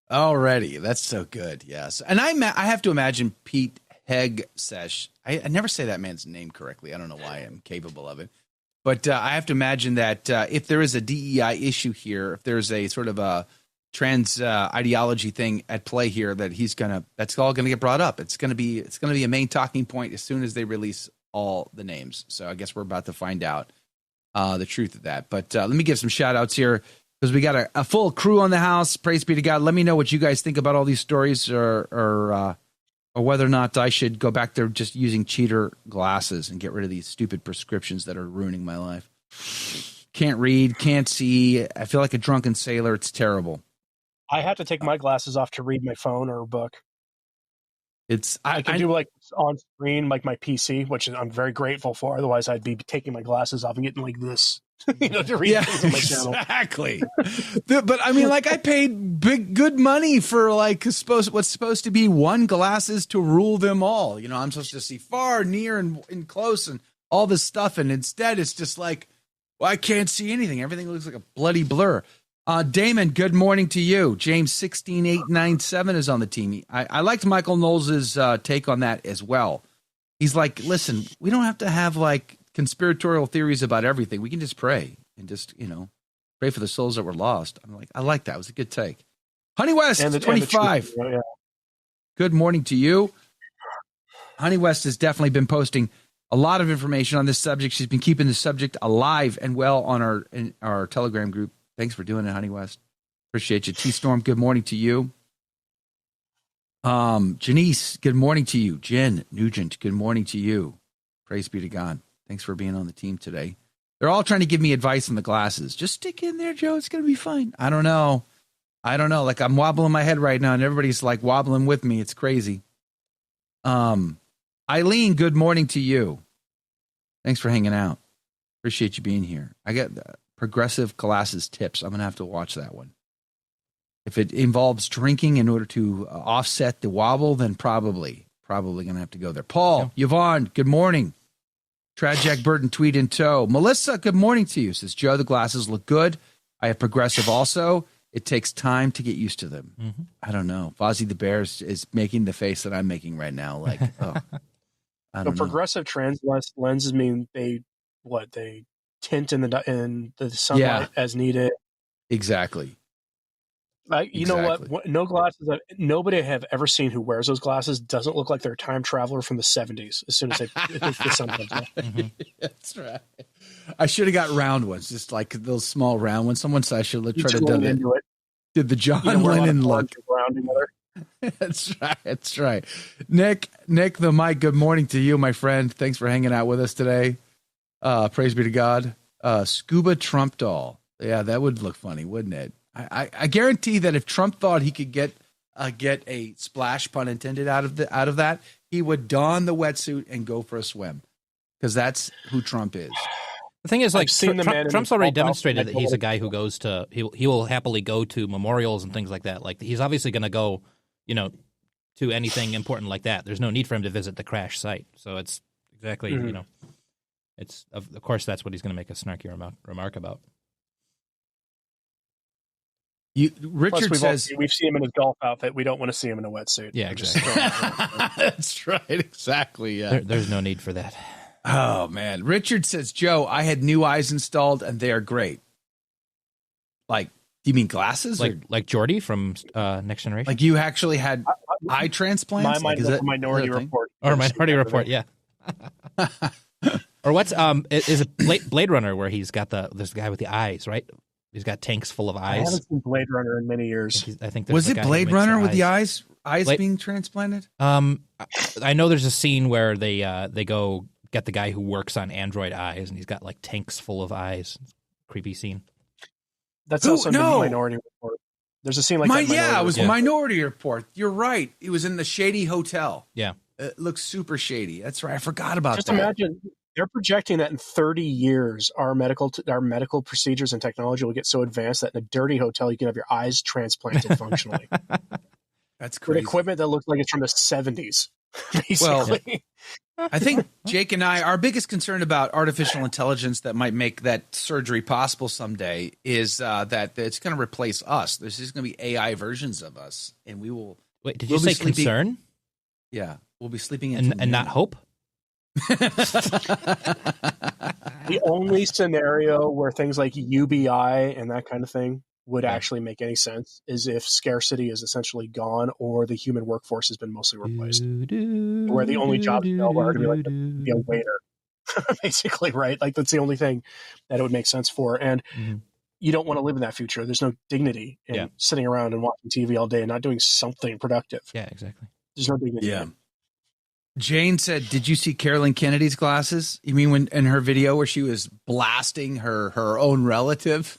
Already, that's so good. Yes, and I have to imagine Pete Hegseth. I never say that man's name correctly. I don't know why I'm capable of it, but I have to imagine that if there is a DEI issue here, if there's a sort of a trans ideology thing at play here, that's all gonna get brought up. It's gonna be a main talking point as soon as they release all the names. So I guess we're about to find out the truth of that. But let me give some shout outs here, because we got a full crew on the house. Praise be to God. Let me know what you guys think about all these stories, or whether or not I should go back there just using cheater glasses and get rid of these stupid prescriptions that are ruining my life. Can't read, can't see. I feel like a drunken sailor. It's terrible. I have to take my glasses off to read my phone or a book. I can do like on screen, like my PC, which I'm very grateful for. Otherwise, I'd be taking my glasses off and getting like this, to read things on my channel. Exactly. But I mean, like, I paid good money for what's supposed to be one glasses to rule them all. I'm supposed to see far, near, and close, and all this stuff, and instead it's just like, well, I can't see anything. Everything looks like a bloody blur. Damon, good morning to you. James 16897 is on the team. I liked Michael Knowles' take on that as well. He's like, listen, we don't have to have like conspiratorial theories about everything. We can just pray and just, pray for the souls that were lost. I'm like, I like that. It was a good take. Honey West, 25. Yeah. Good morning to you. Honey West has definitely been posting a lot of information on this subject. She's been keeping the subject alive and well on our Telegram group. Thanks for doing it, Honey West. Appreciate you. T-Storm, good morning to you. Janice, good morning to you. Jen Nugent, good morning to you. Praise be to God. Thanks for being on the team today. They're all trying to give me advice on the glasses. Just stick in there, Joe. It's going to be fine. I don't know. Like, I'm wobbling my head right now, and everybody's like wobbling with me. It's crazy. Eileen, good morning to you. Thanks for hanging out. Appreciate you being here. I got Progressive Glasses tips. I'm going to have to watch that one. If it involves drinking in order to offset the wobble, then probably going to have to go there. Paul, Yvonne, good morning. Tragic Burton tweet in tow. Melissa, good morning to you. Says, Joe, the glasses look good. I have Progressive also. It takes time to get used to them. Mm-hmm. I don't know. Fozzie the Bear is making the face that I'm making right now. Like, I don't know. Progressive trans lenses mean they tint in the sunlight as needed. Exactly. You know what? No glasses. Nobody I have ever seen who wears those glasses doesn't look like they're a time traveler from the 70s. As soon as the sun comes up. Mm-hmm. That's right. I should have got round ones, just like those small round ones. Someone said I should have tried to do it. Did the John Lennon look? That's right. That's right. Nick the Mike. Good morning to you, my friend. Thanks for hanging out with us today. Praise be to God. Scuba Trump doll. Yeah, that would look funny, wouldn't it? I guarantee that if Trump thought he could get a splash, pun intended, out of that, he would don the wetsuit and go for a swim, because that's who Trump is. The thing is, like, Trump's already demonstrated that he's a guy who goes to he will happily go to memorials and things like that. Like, he's obviously going to go, to anything important like that. There's no need for him to visit the crash site. So it's exactly it's of course that's what he's going to make a snarky remark about. Richard says we've seen him in his golf outfit. We don't want to see him in a wetsuit. Yeah, exactly. That's right. Exactly. Yeah. There's no need for that. Oh man. Richard says, Joe, I had new eyes installed and they are great. Like, do you mean glasses? Like Jordy from Next Generation? Like, you actually had eye transplants? Minority Report. Or Minority Report, yeah. Or what's is it Blade Runner, where he's got this guy with the eyes, right? He's got tanks full of eyes. I haven't seen Blade Runner in many years. I think was it Blade Runner with the eyes being transplanted? I know there's a scene where they go get the guy who works on android eyes, and he's got like tanks full of eyes. Creepy scene. That's also in the Minority Report. There's a scene like that. Yeah, it was Minority Report. You're right. It was in the shady hotel. Yeah, it looks super shady. That's right. I forgot about Just that. They're projecting that in 30 years, our medical procedures and technology will get so advanced that in a dirty hotel, you can have your eyes transplanted functionally. That's crazy. With equipment that looks like it's from the 70s, basically. Well, I think Jake and our biggest concern about artificial intelligence that might make that surgery possible someday is that it's going to replace us. There's just going to be AI versions of us, and we will. Wait, did you say concern? Yeah, we'll be sleeping in and not hope. The only scenario where things like UBI and that kind of thing would actually make any sense is if scarcity is essentially gone or the human workforce has been mostly replaced. Where the only jobs available are going to be a waiter, basically, right? Like that's the only thing that it would make sense for. And you don't want to live in that future. There's no dignity in sitting around and watching TV all day and not doing something productive. Yeah, exactly. There's no dignity. Yeah. Jane said, "Did you see Carolyn Kennedy's glasses? You mean when in her video where she was blasting her own relative,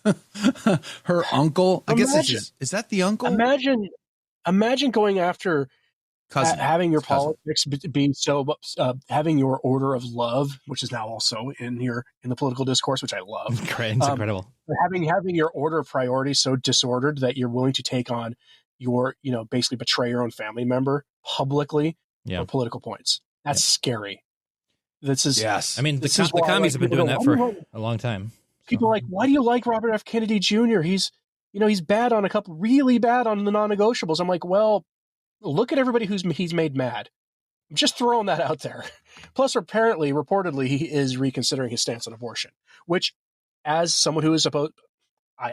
her uncle? I guess is that the uncle? Imagine going after having your politics being so having your order of love, which is now also in the political discourse, which I love. It's incredible. Having your order of priority so disordered that you're willing to take on your basically betray your own family member publicly." For political points. That's scary. This is I mean, the commies have been doing that for a long time. People are like, why do you like Robert F. Kennedy Jr.? He's bad on really bad on the non-negotiables. I'm like, well, look at everybody he's made mad. I'm just throwing that out there. Plus, reportedly, he is reconsidering his stance on abortion, which, as someone who is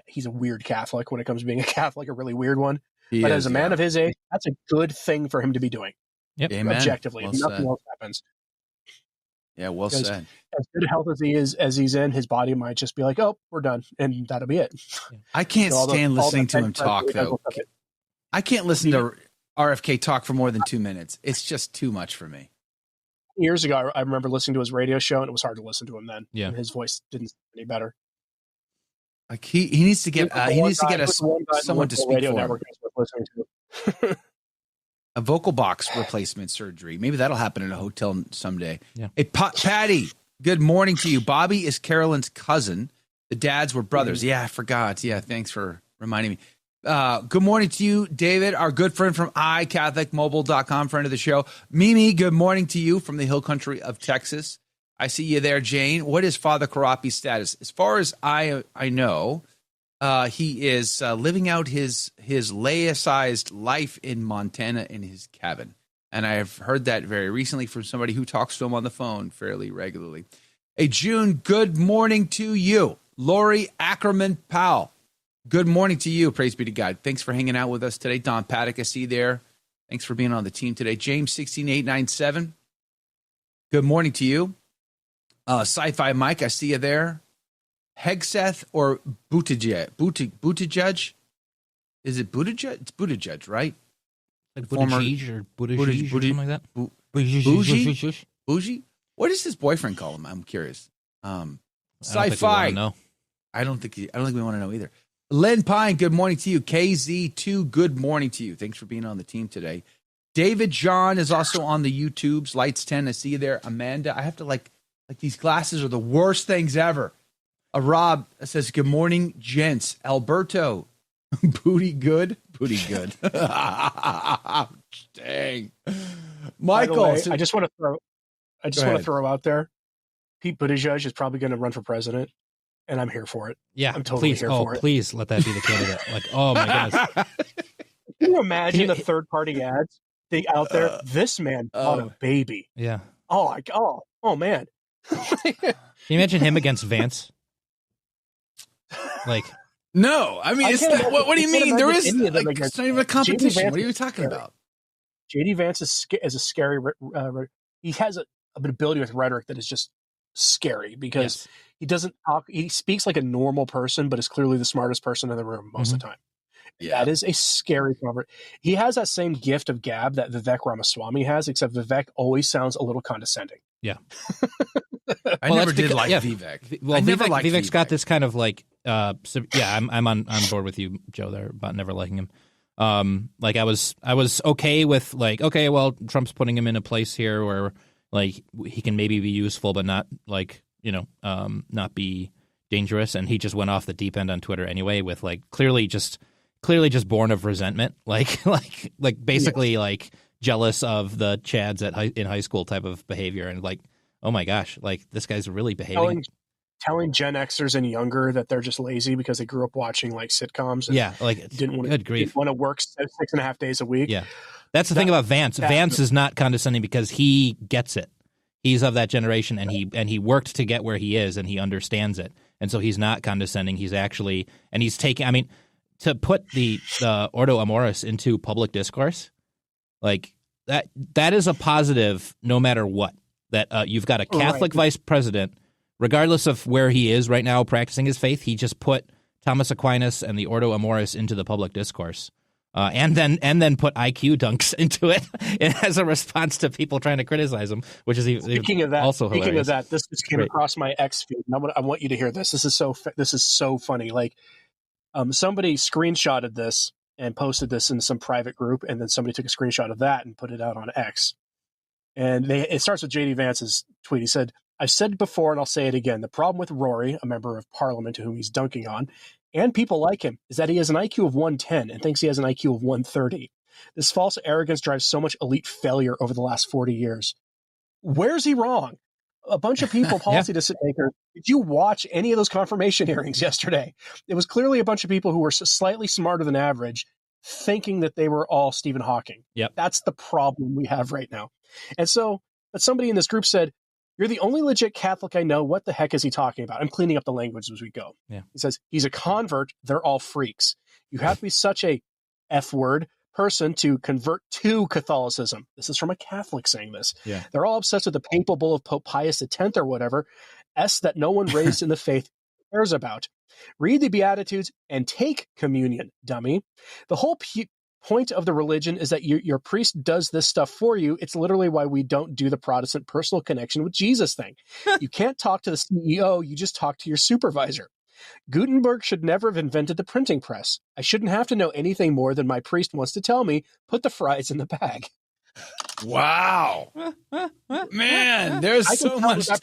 he's a weird Catholic when it comes to being a Catholic, a really weird one. But as a man of his age, that's a good thing for him to be doing. Yep. Amen. Objectively, well nothing said. else happens. Yeah, well said. As good health as he's in, his body might just be like, "Oh, we're done," and that'll be it. I can't stand listening to him talk, though. I can't listen to RFK talk for more than 2 minutes. It's just too much for me. Years ago, I remember listening to his radio show, and it was hard to listen to him then. Yeah, and his voice didn't sound any better. Like he needs to get someone to speak for him. Listening to. A vocal box replacement surgery. Maybe that'll happen in a hotel someday. Yeah. Hey, Patty, good morning to you. Bobby is Carolyn's cousin. The dads were brothers. Yeah, I forgot. Yeah, thanks for reminding me. Good morning to you, David, our good friend from iCatholicMobile.com, friend of the show. Mimi, good morning to you from the hill country of Texas. I see you there, Jane. What is Father Karapi's status? As far as I know, he is living out his laicized life in Montana in his cabin. And I have heard that very recently from somebody who talks to him on the phone fairly regularly. Hey, June, good morning to you. Lori Ackerman Powell, good morning to you. Praise be to God. Thanks for hanging out with us today. Don Paddock, I see you there. Thanks for being on the team today. James 16897, good morning to you. Sci-Fi Mike, I see you there. Hegseth or Buttigieg? Is it Buttigieg? It's Buttigieg, right? Like Buttigieg or Buttigieg or something like that? Bougie? What does his boyfriend call him? I'm curious. Sci-Fi. I don't think we want to know either. Len Pine, good morning to you. KZ2, good morning to you. Thanks for being on the team today. David John is also on the YouTubes. Lights 10, I see you there. Amanda, I have to like these glasses are the worst things ever. Rob says, good morning, gents. Alberto, booty good. Dang. Michael. Way, I just want to throw out there, Pete Buttigieg is probably going to run for president, and I'm here for it. Yeah, I'm totally here for it. Please let that be the candidate. Like, oh my goodness. Can you imagine the third-party ads thing out there? This man bought a baby. Yeah. Oh man. Can you imagine him against Vance? Like, no, I mean, what do you mean? There is it's not even a competition. What are you talking about? JD Vance is a scary. He has an ability with rhetoric that is just scary because he doesn't talk. He speaks like a normal person, but is clearly the smartest person in the room most of the time. Yeah. That is a scary convert. He has that same gift of gab that Vivek Ramaswamy has, except Vivek always sounds a little condescending. Yeah. I never did like Vivek. Well, Vivek's got this kind of like, I'm on board with you, Joe, there about never liking him. Like I was okay with like, okay, well, Trump's putting him in a place here where Like he can maybe be useful, but not like, not be dangerous. And he just went off the deep end on Twitter anyway with like clearly just born of resentment, like basically like jealous of the Chads in high school type of behavior. And like, oh my gosh, like this guy's really behaving. Telling Gen Xers and younger that they're just lazy because they grew up watching like sitcoms. And like didn't want to work 6.5 days a week. Yeah. That's the thing about Vance. Vance is not condescending because he gets it. He's of that generation, and he worked to get where he is, and he understands it. And so he's not condescending. He's actually, and he's taking, I mean, to put the Ordo Amoris into public discourse, like that is a positive no matter what. That you've got a Catholic vice president, regardless of where he is right now practicing his faith, he just put Thomas Aquinas and the Ordo Amoris into the public discourse. And then put IQ dunks into it as a response to people trying to criticize him, which is speaking of that. Also speaking hilarious. of that, this just came across my X feed. And I want you to hear this. This is so funny. Like, somebody screenshotted this and posted this in some private group, and then somebody took a screenshot of that and put it out on X. And it starts with JD Vance's tweet. He said, "I've said it before, and I'll say it again. The problem with Rory, a member of Parliament to whom he's dunking on, and people like him, is that he has an IQ of 110 and thinks he has an IQ of 130. This false arrogance drives so much elite failure over the last 40 years. Where's he wrong? A bunch of people, policy decision makers, did you watch any of those confirmation hearings yesterday? It was clearly a bunch of people who were slightly smarter than average, thinking that they were all Stephen Hawking. Yep. That's the problem we have right now. And so, but somebody in this group said, you're the only legit Catholic I know. What the heck is he talking about? I'm cleaning up the language as we go. Yeah. He says, he's a convert. They're all freaks. You have to be such a F-word person to convert to Catholicism. This is from a Catholic saying this. Yeah. They're all obsessed with the papal bull of Pope Pius X or whatever, that no one raised in the faith cares about. Read the Beatitudes and take communion, dummy. The whole point of the religion is that your priest does this stuff for you. It's literally why we don't do the Protestant personal connection with Jesus thing. You can't talk to the CEO, you just talk to your supervisor. Gutenberg should never have invented the printing press. I shouldn't have to know anything more than my priest wants to tell me. Put the fries in the bag." Wow. Man, there's so much. That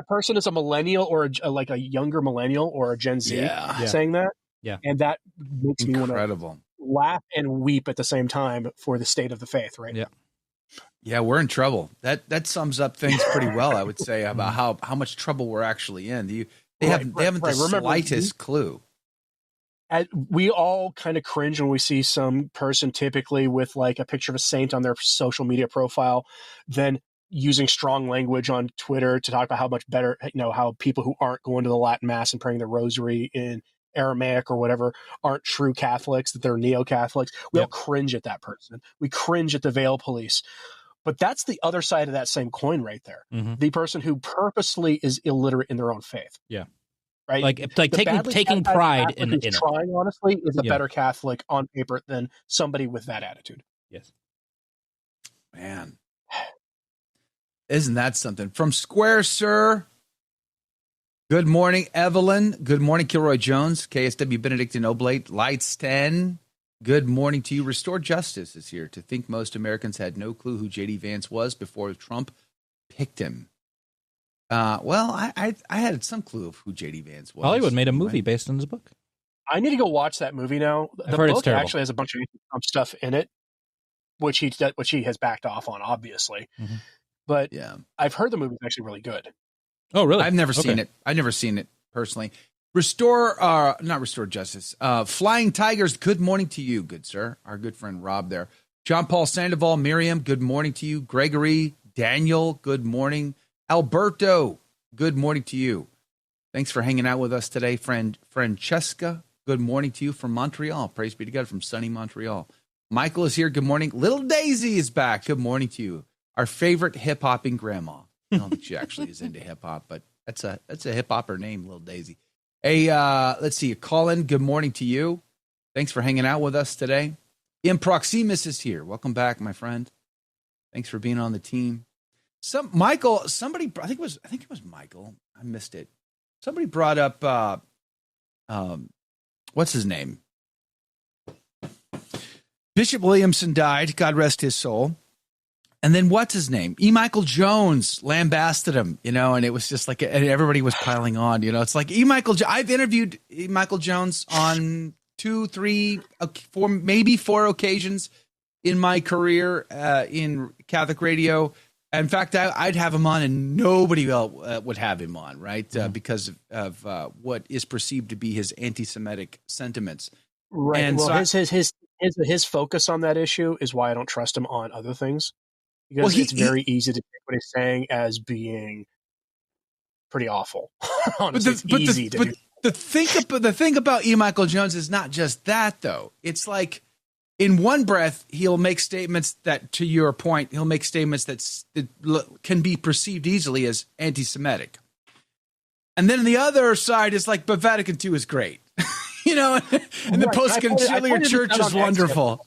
person is a millennial or like a younger millennial or a Gen Z saying that. Yeah. And that makes me want incredible. Laugh and weep at the same time for the state of the faith, right? Yeah, we're in trouble. That sums up things pretty well, I would say, about how much trouble we're actually in. They haven't the slightest clue. We all kind of cringe when we see some person typically with like a picture of a saint on their social media profile, then using strong language on Twitter to talk about how much better, how people who aren't going to the Latin Mass and praying the rosary in Aramaic or whatever aren't true Catholics, that they're neo-Catholics. We all cringe at that person. We cringe at the veil police. But that's the other side of that same coin right there. Mm-hmm. The person who purposely is illiterate in their own faith. Yeah. Right? Like taking pride in it. Trying, honestly, is a better Catholic on paper than somebody with that attitude. Yes. Man. Isn't that something? From Square, sir. Good morning, Evelyn. Good morning, Kilroy Jones. KSW Benedictine Oblate. Lights 10. Good morning to you. Restore Justice is here. To think most Americans had no clue who J.D. Vance was before Trump picked him. Well, I had some clue of who J.D. Vance was. Hollywood made a movie based on his book. I need to go watch that movie now. The book actually has a bunch of Trump stuff in it, which he has backed off on, obviously. Mm-hmm. But I've heard the movie is actually really good. Oh, really? I've never seen it. I've never seen it personally. Not Restore Justice. Flying Tigers, good morning to you, good sir. Our good friend Rob there. John Paul Sandoval, Miriam, good morning to you. Gregory, Daniel, good morning. Alberto, good morning to you. Thanks for hanging out with us today. Francesca, good morning to you from Montreal. Praise be to God from sunny Montreal. Michael is here. Good morning. Little Daisy is back. Good morning to you. Our favorite hip-hopping grandma. I don't think she actually is into hip-hop, but that's a hip-hopper name, Little Daisy. Hey, let's see. Colin, good morning to you. Thanks for hanging out with us today. Improximus is here. Welcome back, my friend. Thanks for being on the team. I think it was Michael. I missed it. Somebody brought up, what's his name? Bishop Williamson died. God rest his soul. And then what's his name? E. Michael Jones lambasted him, and it was just like, and everybody was piling on, it's like I've interviewed E. Michael Jones on 2, 3, 4, maybe 4 occasions in my career in Catholic radio. In fact, I'd have him on and nobody else would have him on, right? Because of what is perceived to be his anti-Semitic sentiments. Right. And well, so his focus on that issue is why I don't trust him on other things. Because it's very easy to take what he's saying as being pretty awful. Honestly, the thing about E. Michael Jones is not just that, though. It's like, in one breath, he'll make statements that, to your point, he'll make statements that can be perceived easily as anti-Semitic. And then the other side is like, but Vatican II is great. And the post-conciliar church is wonderful.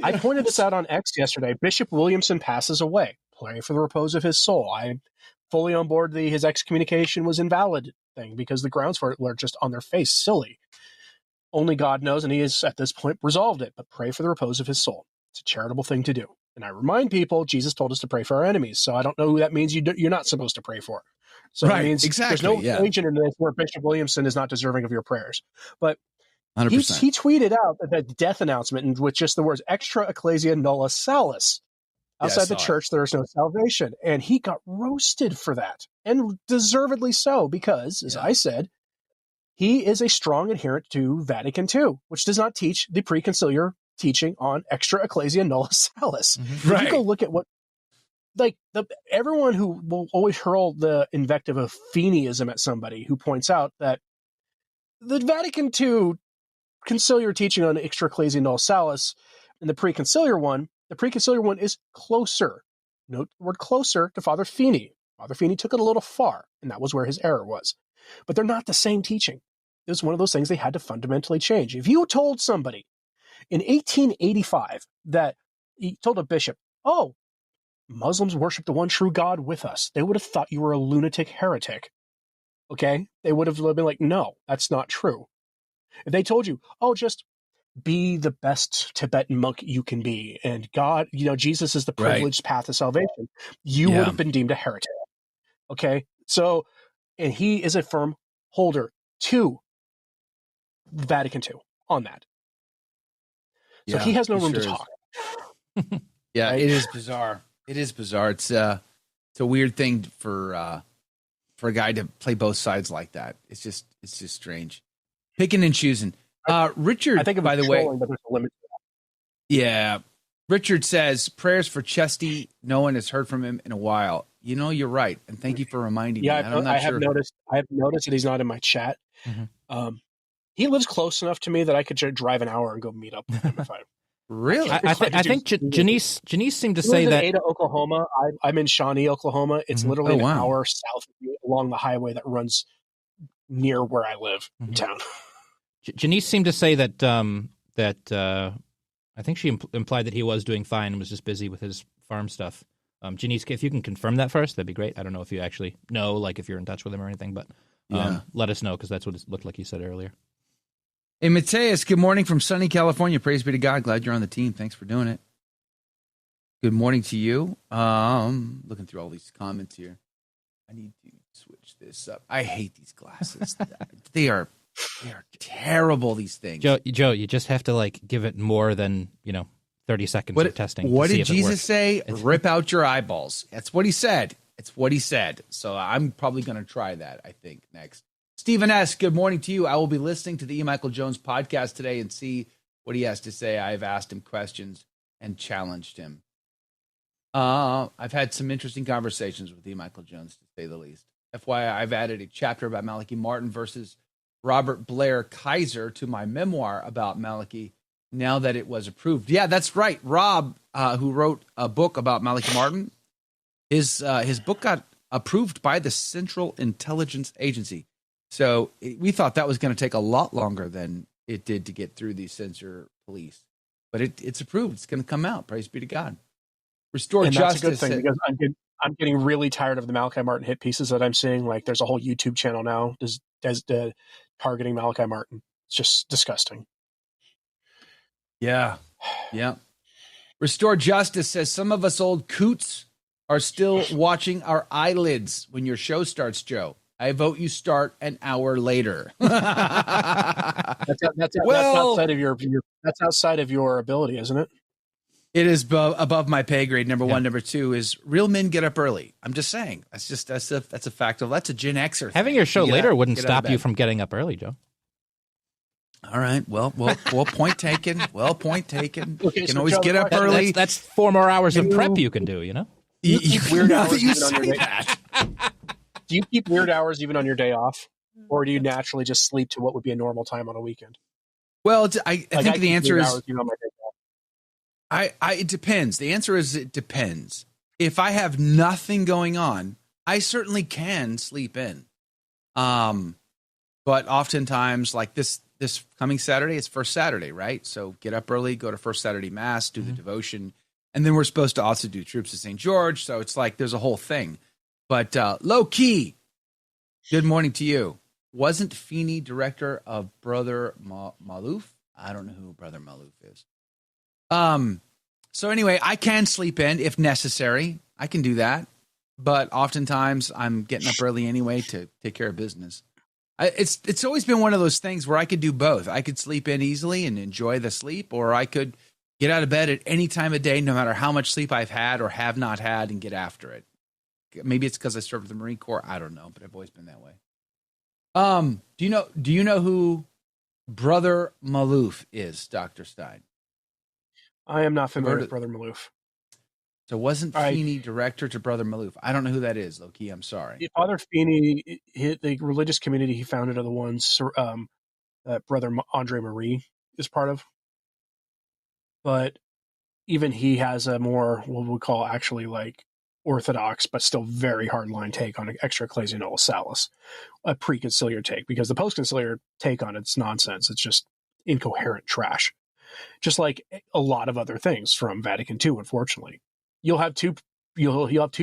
I pointed this out on X yesterday. Bishop Williamson passes away. Pray for the repose of his soul. I'm fully on board his excommunication was invalid thing because the grounds for it were just on their face silly. Only God knows, and he has at this point resolved it. But pray for the repose of his soul. It's a charitable thing to do. And I remind people, Jesus told us to pray for our enemies. So I don't know who that means you're not supposed to pray for. So right, it means exactly, there's no region in this where Bishop Williamson is not deserving of your prayers. But 100%. He tweeted out that death announcement with just the words extra ecclesia nulla salus. Outside the church, there is no salvation. And he got roasted for that. And deservedly so, because, as I said, he is a strong adherent to Vatican II, which does not teach the preconciliar teaching on extra ecclesia nulla salus. Mm-hmm. Right. You go look at what, everyone who will always hurl the invective of Feeneyism at somebody who points out that the Vatican II conciliar teaching on extra ecclesia nulla salus and the preconciliar one is closer. Note the word closer to Father Feeney. Father Feeney took it a little far, and that was where his error was. But they're not the same teaching. It was one of those things they had to fundamentally change. If you told somebody in 1885 that he told a bishop, oh, Muslims worship the one true God with us, they would have thought you were a lunatic heretic. Okay? They would have been like, no, that's not true. If they told you, oh, just be the best Tibetan monk you can be, and God, Jesus is the privileged path to salvation, you would have been deemed a heretic. Okay? So, and he is a firm holder to Vatican II on that. So he has no room to talk. Yeah, right? It is bizarre. It is bizarre. It's a weird thing for a guy to play both sides like that. It's just strange. Picking and choosing. Richard, I think by the way, but there's a limit to that. Yeah. Richard says, prayers for Chesty. No one has heard from him in a while. You're right. And thank you for reminding me. I have noticed that he's not in my chat. Mm-hmm. He lives close enough to me that I could drive an hour and go meet up with him if I really. I think Janice seemed to say that Ada, Oklahoma. I'm in Shawnee, Oklahoma. It's literally an hour south of me along the highway that runs near where I live in town. Janice seemed to say that I think she implied that he was doing fine and was just busy with his farm stuff. Janice, if you can confirm that first, that'd be great. I don't know if you actually know, like if you're in touch with him or anything, but let us know because that's what it looked like you said earlier. Hey, Mateus, good morning from sunny California. Praise be to God. Glad you're on the team. Thanks for doing it. Good morning to you. Looking through all these comments here. I need to switch this up. I hate these glasses. They are terrible, these things. Joe, you just have to give it more than 30 seconds of testing. What did Jesus say? Rip out your eyeballs. That's what he said. It's what he said. So I'm probably going to try that, I think, next. Stephen S., good morning to you. I will be listening to the E. Michael Jones podcast today and see what he has to say. I've asked him questions and challenged him. I've had some interesting conversations with E. Michael Jones, to say the least. FYI, I've added a chapter about Malachi Martin versus Robert Blair Kaiser to my memoir about Malachi now that it was approved. Yeah, that's right. Rob, who wrote a book about Malachi Martin, his book got approved by the Central Intelligence Agency. So we thought that was going to take a lot longer than it did to get through the censor police. But it's approved. It's going to come out. Praise be to God. Restore and justice. That's a good thing because I'm getting really tired of the Malachi Martin hit pieces that I'm seeing. There's a whole YouTube channel now targeting Malachi Martin. It's just disgusting. Yeah. Yeah. Restore Justice says some of us old coots are still watching our eyelids when your show starts, Joe. I vote you start an hour later. That's outside of your ability, isn't it? It is above my pay grade. Number one. Number two is real men get up early. I'm just saying. That's a fact of that's a Gen Xer thing. Having your show later wouldn't stop you from getting up early, Joe. All right. Well, point taken. Well, point taken. Okay, you can so always Joe, get up early. That's 4 more hours of prep you can do, you know? You keep weird hours you even on your say day. that. Do you keep weird hours even on your day off? Or do you naturally just sleep to what would be a normal time on a weekend? Well, I think the answer is on my day off. it depends. The answer is it depends. If I have nothing going on, I certainly can sleep in. But oftentimes, like this coming Saturday, it's First Saturday, right? So get up early, go to First Saturday Mass, do the devotion, and then we're supposed to also do Troops of St. George. So it's like there's a whole thing. But low key, good morning to you. Wasn't Feeney director of Brother Malouf? I don't know who Brother Malouf is. So anyway, I can sleep in if necessary. I can do that. But oftentimes I'm getting up early anyway to take care of business. It's always been one of those things where I could do both. I could sleep in easily and enjoy the sleep, or I could get out of bed at any time of day, no matter how much sleep I've had or have not had, and get after it. Maybe it's because I served with the Marine Corps. I don't know, but I've always been that way. Do you know who Brother Malouf is, Dr. Stein? I am not familiar with Brother Malouf. So wasn't Feeney director to Brother Malouf? I don't know who that is, low-key. I'm sorry. Father Feeney, the religious community he founded are the ones that Brother Andre Marie is part of. But even he has a more, what we call actually like orthodox, but still very hardline take on extra ecclesia nullis salus, a pre-conciliar take, because the post-conciliar take on it's nonsense. It's just incoherent trash. Just like a lot of other things from Vatican II, unfortunately. You'll have two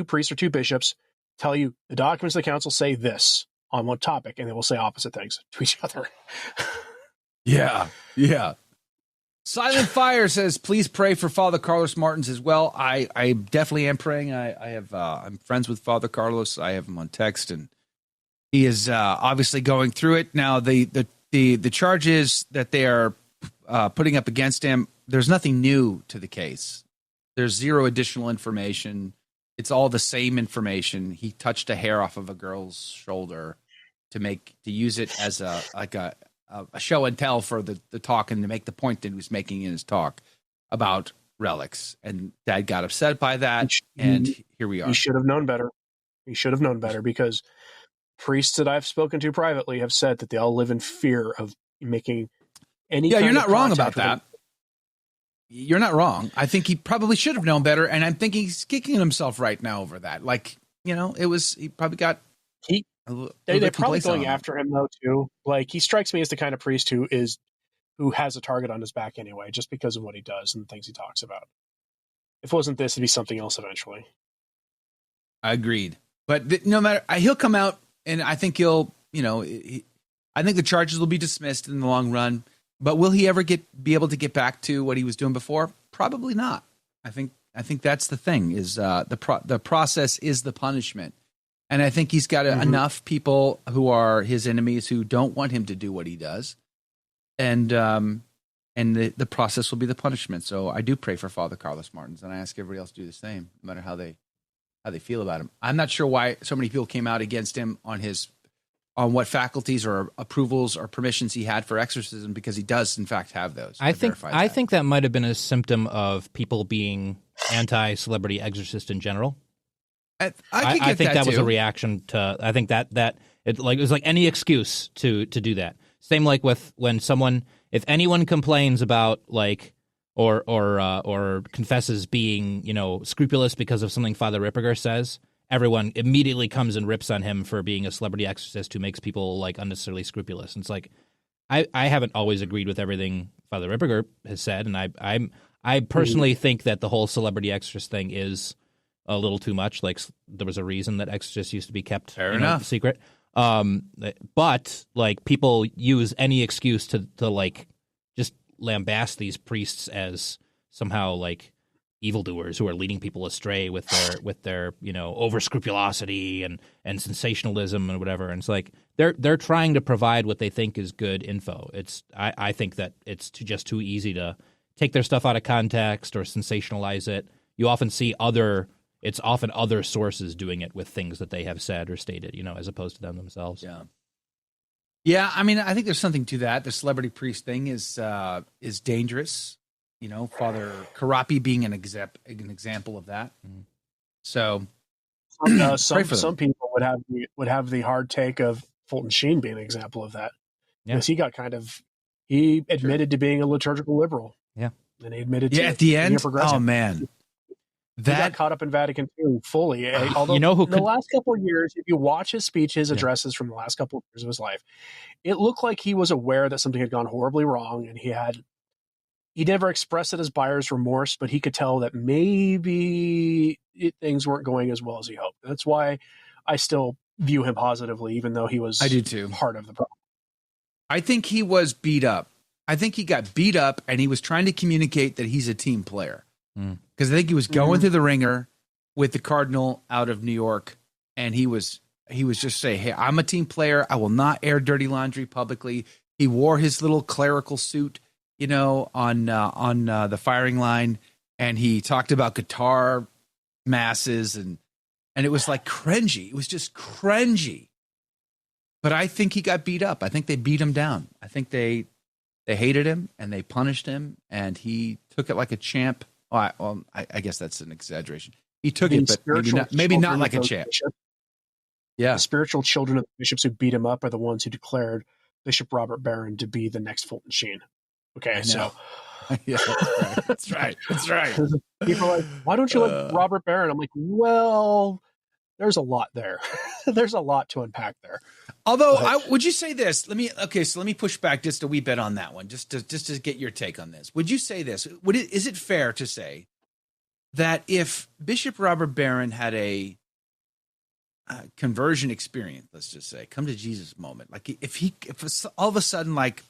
priests or two bishops tell you the documents of the council say this on one topic, and they will say opposite things to each other. Yeah. Silent Fire says, please pray for Father Carlos Martins as well. I definitely am praying. I'm friends with Father Carlos. I have him on text, and he is obviously going through it. Now, the charges that they are putting up against him, there's nothing new to the case. There's zero additional information. It's all the same information. He touched a hair off of a girl's shoulder to use it as a show and tell for the talk, and to make the point that he was making in his talk about relics. And Dad got upset by that, and here we are. He should have known better. Because priests that I've spoken to privately have said that they all live in fear of making any. Yeah, kind you're not of wrong about contact that. You're not wrong. I think he probably should have known better, and I'm thinking he's kicking himself right now over that. Like, he probably got. They're probably going after him though too. Like, he strikes me as the kind of priest who has a target on his back anyway, just because of what he does and the things he talks about. If it wasn't this, it'd be something else eventually. Agreed. But no matter, he'll come out, and I think I think the charges will be dismissed in the long run. But will he ever be able to get back to what he was doing before? Probably not. I think that's the thing. Is the process is the punishment, and I think he's got enough people who are his enemies who don't want him to do what he does, and the process will be the punishment. So I do pray for Father Carlos Martins, and I ask everybody else to do the same, no matter how they feel about him. I'm not sure why so many people came out against him on what faculties or approvals or permissions he had for exorcism, because he does in fact have those. I think that might have been a symptom of people being anti-celebrity exorcist in general. I think that was a reaction to. I think that it was like any excuse to do that. Same like with when if anyone complains about or confesses being scrupulous because of something Father Ripperger says, everyone immediately comes and rips on him for being a celebrity exorcist who makes people unnecessarily scrupulous. And it's like, I haven't always agreed with everything Father Ripperger has said, and I personally think that the whole celebrity exorcist thing is a little too much. Like, there was a reason that exorcists used to be kept secret. But people use any excuse to just lambast these priests as somehow evildoers who are leading people astray with their over scrupulosity and sensationalism and whatever. And it's like they're trying to provide what they think is good info. I think that it's just too easy to take their stuff out of context or sensationalize it. You often see it's often other sources doing it with things that they have said or stated, as opposed to them themselves. Yeah. Yeah, I mean, I think there's something to that. The celebrity priest thing is dangerous. Father Karapi being an example of that. Mm-hmm. So, some people would have the hard take of Fulton Sheen being an example of that, because he admitted to being a liturgical liberal. Yeah, and he admitted to at the end. Oh man, he got caught up in Vatican II fully. Although in the last couple of years, if you watch his speeches, addresses from the last couple of years of his life, it looked like he was aware that something had gone horribly wrong, and he never expressed it as buyer's remorse, but he could tell that maybe things weren't going as well as he hoped. That's why I still view him positively, even though he was part of the problem. I think he was beat up. I think he got beat up, and he was trying to communicate that he's a team player. Because I think he was going through the ringer with the Cardinal out of New York, and he was just saying, "Hey, I'm a team player. I will not air dirty laundry publicly." He wore his little clerical suit, on the firing line, and he talked about guitar masses, and it was like cringy. It was just cringy. But I think he got beat up. I think they beat him down. I think they hated him and they punished him, and he took it like a champ. I guess that's an exaggeration. He took it, but maybe not like a champ. Yeah. The spiritual children of the bishops who beat him up are the ones who declared Bishop Robert Barron to be the next Fulton Sheen. Okay, so yeah, that's right. People are like, why don't you like Robert Barron? I'm like, well, there's a lot there. There's a lot to unpack there. Although, would you say this? Let me push back just a wee bit on that one, just to get your take on this. Would you say this? Is it fair to say that if Bishop Robert Barron had a conversion experience, let's just say, come to Jesus moment, like if all of a sudden, like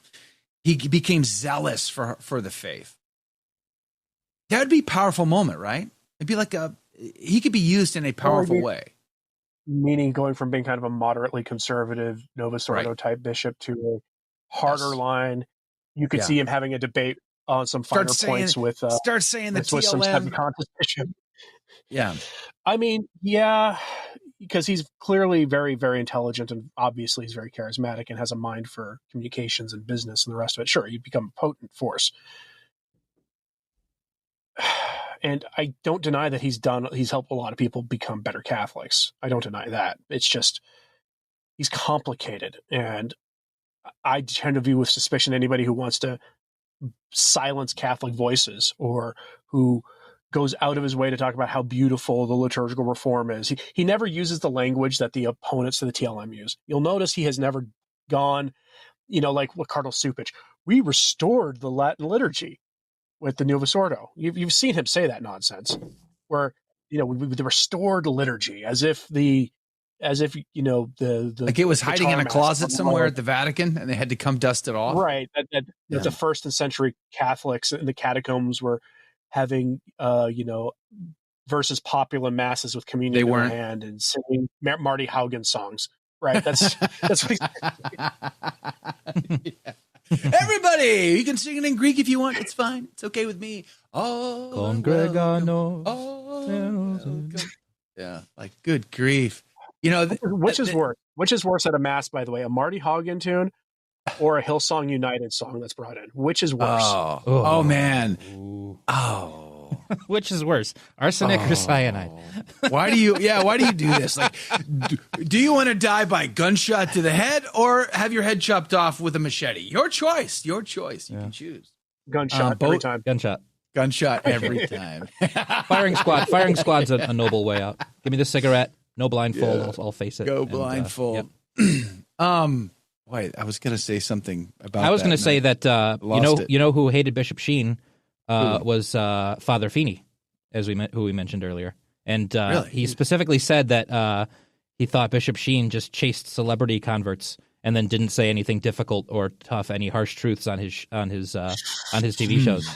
he became zealous for the faith, that would be a powerful moment, right? It'd be like he could be used in a powerful way. Meaning going from being kind of a moderately conservative Novus Ordo type bishop to a harder line. You could see him having a debate on some finer points with start saying the TLM. Some semi-conscious bishop. Yeah. I mean, yeah, because he's clearly very, very intelligent, and obviously he's very charismatic and has a mind for communications and business and the rest of it. Sure, he'd become a potent force. And I don't deny that he's helped a lot of people become better Catholics. I don't deny that. It's just, he's complicated. And I tend to view with suspicion anybody who wants to silence Catholic voices or who goes out of his way to talk about how beautiful the liturgical reform is. He never uses the language that the opponents to the TLM use. You'll notice he has never gone, like what Cardinal Supich, we restored the Latin liturgy with the Novus Ordo. You've seen him say that nonsense, where we restored liturgy as if the like it was hiding in a closet somewhere at the Vatican, and they had to come dust it off. Right. That the first and century Catholics in the catacombs were having versus popular masses with communion in their hand and singing Marty Haugen songs. Right. That's what he's Everybody, you can sing it in Greek if you want. It's fine. It's okay with me. Congregano. Yeah, like good grief. Which is worse? Which is worse at a mass, by the way, a Marty Haugen tune or a Hillsong United song that's brought in? Which is worse? Oh man. Oh. Which is worse, arsenic or cyanide? Why do you do this? Like, do you want to die by gunshot to the head or have your head chopped off with a machete? Your choice. You can choose. Gunshot every time. Gunshot every time. Firing squad's a noble way out. Give me the cigarette. No blindfold. I'll face it. Go blindfold. Wait, I was going to say something about. I was going to say that you know who hated Bishop Sheen was Father Feeney, who we mentioned earlier, and really? He specifically said that he thought Bishop Sheen just chased celebrity converts and then didn't say anything difficult or tough, any harsh truths on his TV shows.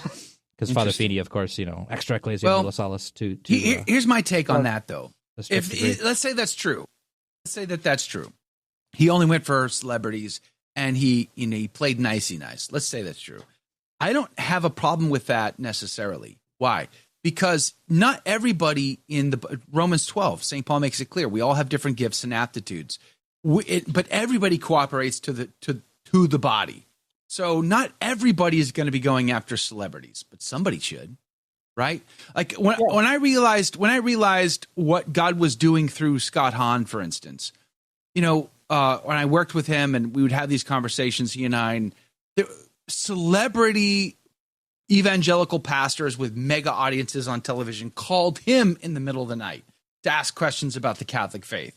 Because Father Feeney, of course, extra ecclesia nulla salus to here's my take on that, though. Let's say that's true. Let's say that's true. He only went for celebrities, and he played nicey nice. Let's say that's true. I don't have a problem with that necessarily. Why? Because not everybody in the Romans 12, St. Paul makes it clear, we all have different gifts and aptitudes, but everybody cooperates to the body. So not everybody is going to be going after celebrities, but somebody should, right? Like when I realized what God was doing through Scott Hahn, for instance, when I worked with him and we would have these conversations, he and I, and celebrity evangelical pastors with mega audiences on television called him in the middle of the night to ask questions about the Catholic faith.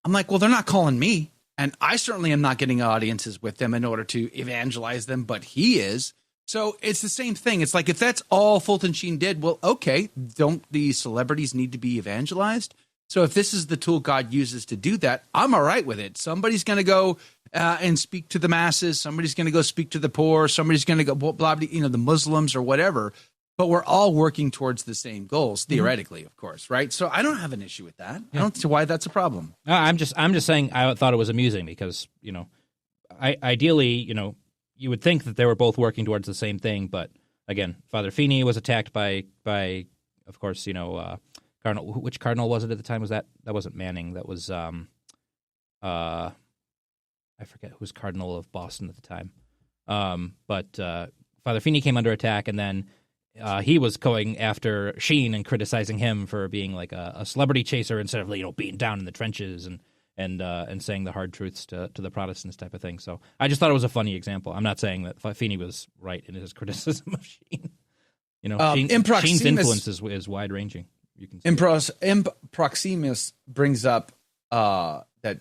I'm like, well, they're not calling me. And I certainly am not getting audiences with them in order to evangelize them, but he is. So it's the same thing. It's like, if that's all Fulton Sheen did, well, okay, don't the celebrities need to be evangelized? So if this is the tool God uses to do that, I'm all right with it. Somebody's going to go and speak to the masses. Somebody's going to go speak to the poor. Somebody's going to go, blah, blah, the Muslims or whatever. But we're all working towards the same goals, theoretically, of course, right? So I don't have an issue with that. I don't see why that's a problem. I'm just saying I thought it was amusing because, ideally, you would think that they were both working towards the same thing. But again, Father Feeney was attacked by of course, Cardinal. Which cardinal was it at the time? Was that wasn't Manning? That was I forget who was Cardinal of Boston at the time. But Father Feeney came under attack, and then he was going after Sheen and criticizing him for being like a celebrity chaser instead of being down in the trenches and saying the hard truths to the Protestants type of thing. So I just thought it was a funny example. I'm not saying that Feeney was right in his criticism of Sheen. Sheen's influence is wide ranging. You can Proximus brings up that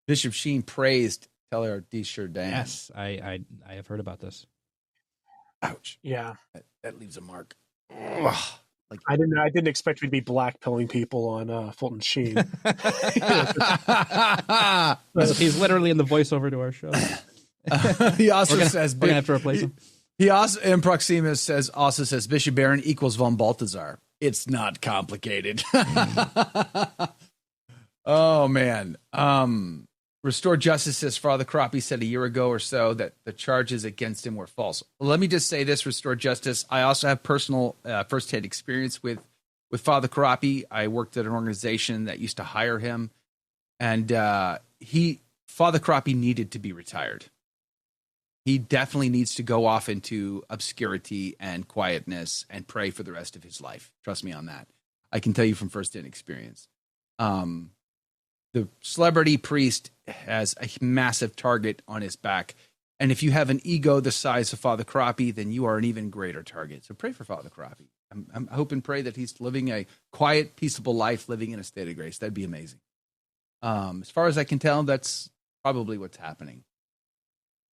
Bishop Sheen praised Teilhard de Chardin. Yes, I have heard about this. Ouch. Yeah. That leaves a mark. I didn't expect we'd be blackpilling people on Fulton Sheen. He's literally in the voiceover to our show. He also says we're gonna have to replace him. He also, and Proximus says Bishop Barron equals von Balthasar. It's not complicated. Oh man. Restored Justice says Father Crappie said a year ago or so that the charges against him were false. Well, let me just say this, Restored Justice. I also have personal firsthand experience with Father Crappie. I worked at an organization that used to hire him, and Father Crappie needed to be retired. He definitely needs to go off into obscurity and quietness and pray for the rest of his life. Trust me on that. I can tell you from firsthand experience. The celebrity priest has a massive target on his back. And if you have an ego the size of Father Crappie, then you are an even greater target. So pray for Father Crappie. I'm hope and pray that he's living a quiet, peaceable life, living in a state of grace. That'd be amazing. As far as I can tell, that's probably what's happening.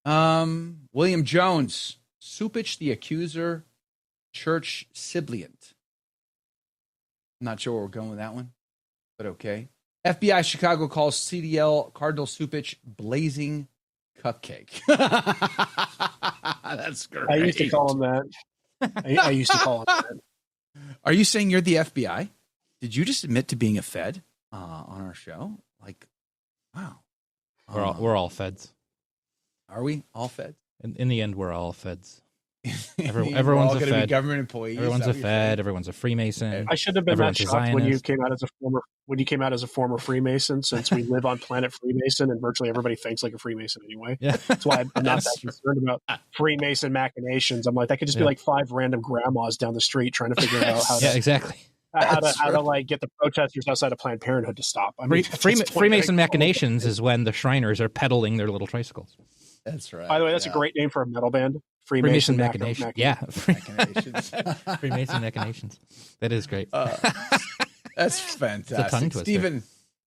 William Jones, Supich the accuser, church sibilant. I'm not sure where we're going with that one, but okay. FBI Chicago calls CDL Cardinal Supich blazing cupcake. That's great. I used to call him that. I used to call him that. Are you saying you're the FBI? Did you just admit to being a Fed on our show? Like, wow. We're all Feds. Are we all Feds? In the end, we're all Feds. Everyone's a Fed. Be government employees. Everyone's a Fed. Everyone's a Freemason. I should have been that shocked when you came out as a former Freemason, since we live on planet Freemason and virtually everybody thinks like a Freemason anyway. Yeah. That's why I'm not that concerned about Freemason machinations. I'm like, that could just be like 5 random grandmas down the street trying to figure out how to exactly. How to like get the protesters outside of Planned Parenthood to stop. I mean, Freemason machinations is when the Shriners are pedaling their little tricycles. That's right. By the way, that's a great name for a metal band. Freemason Machinations. Yeah. Freemason Machinations. That is great. That's fantastic.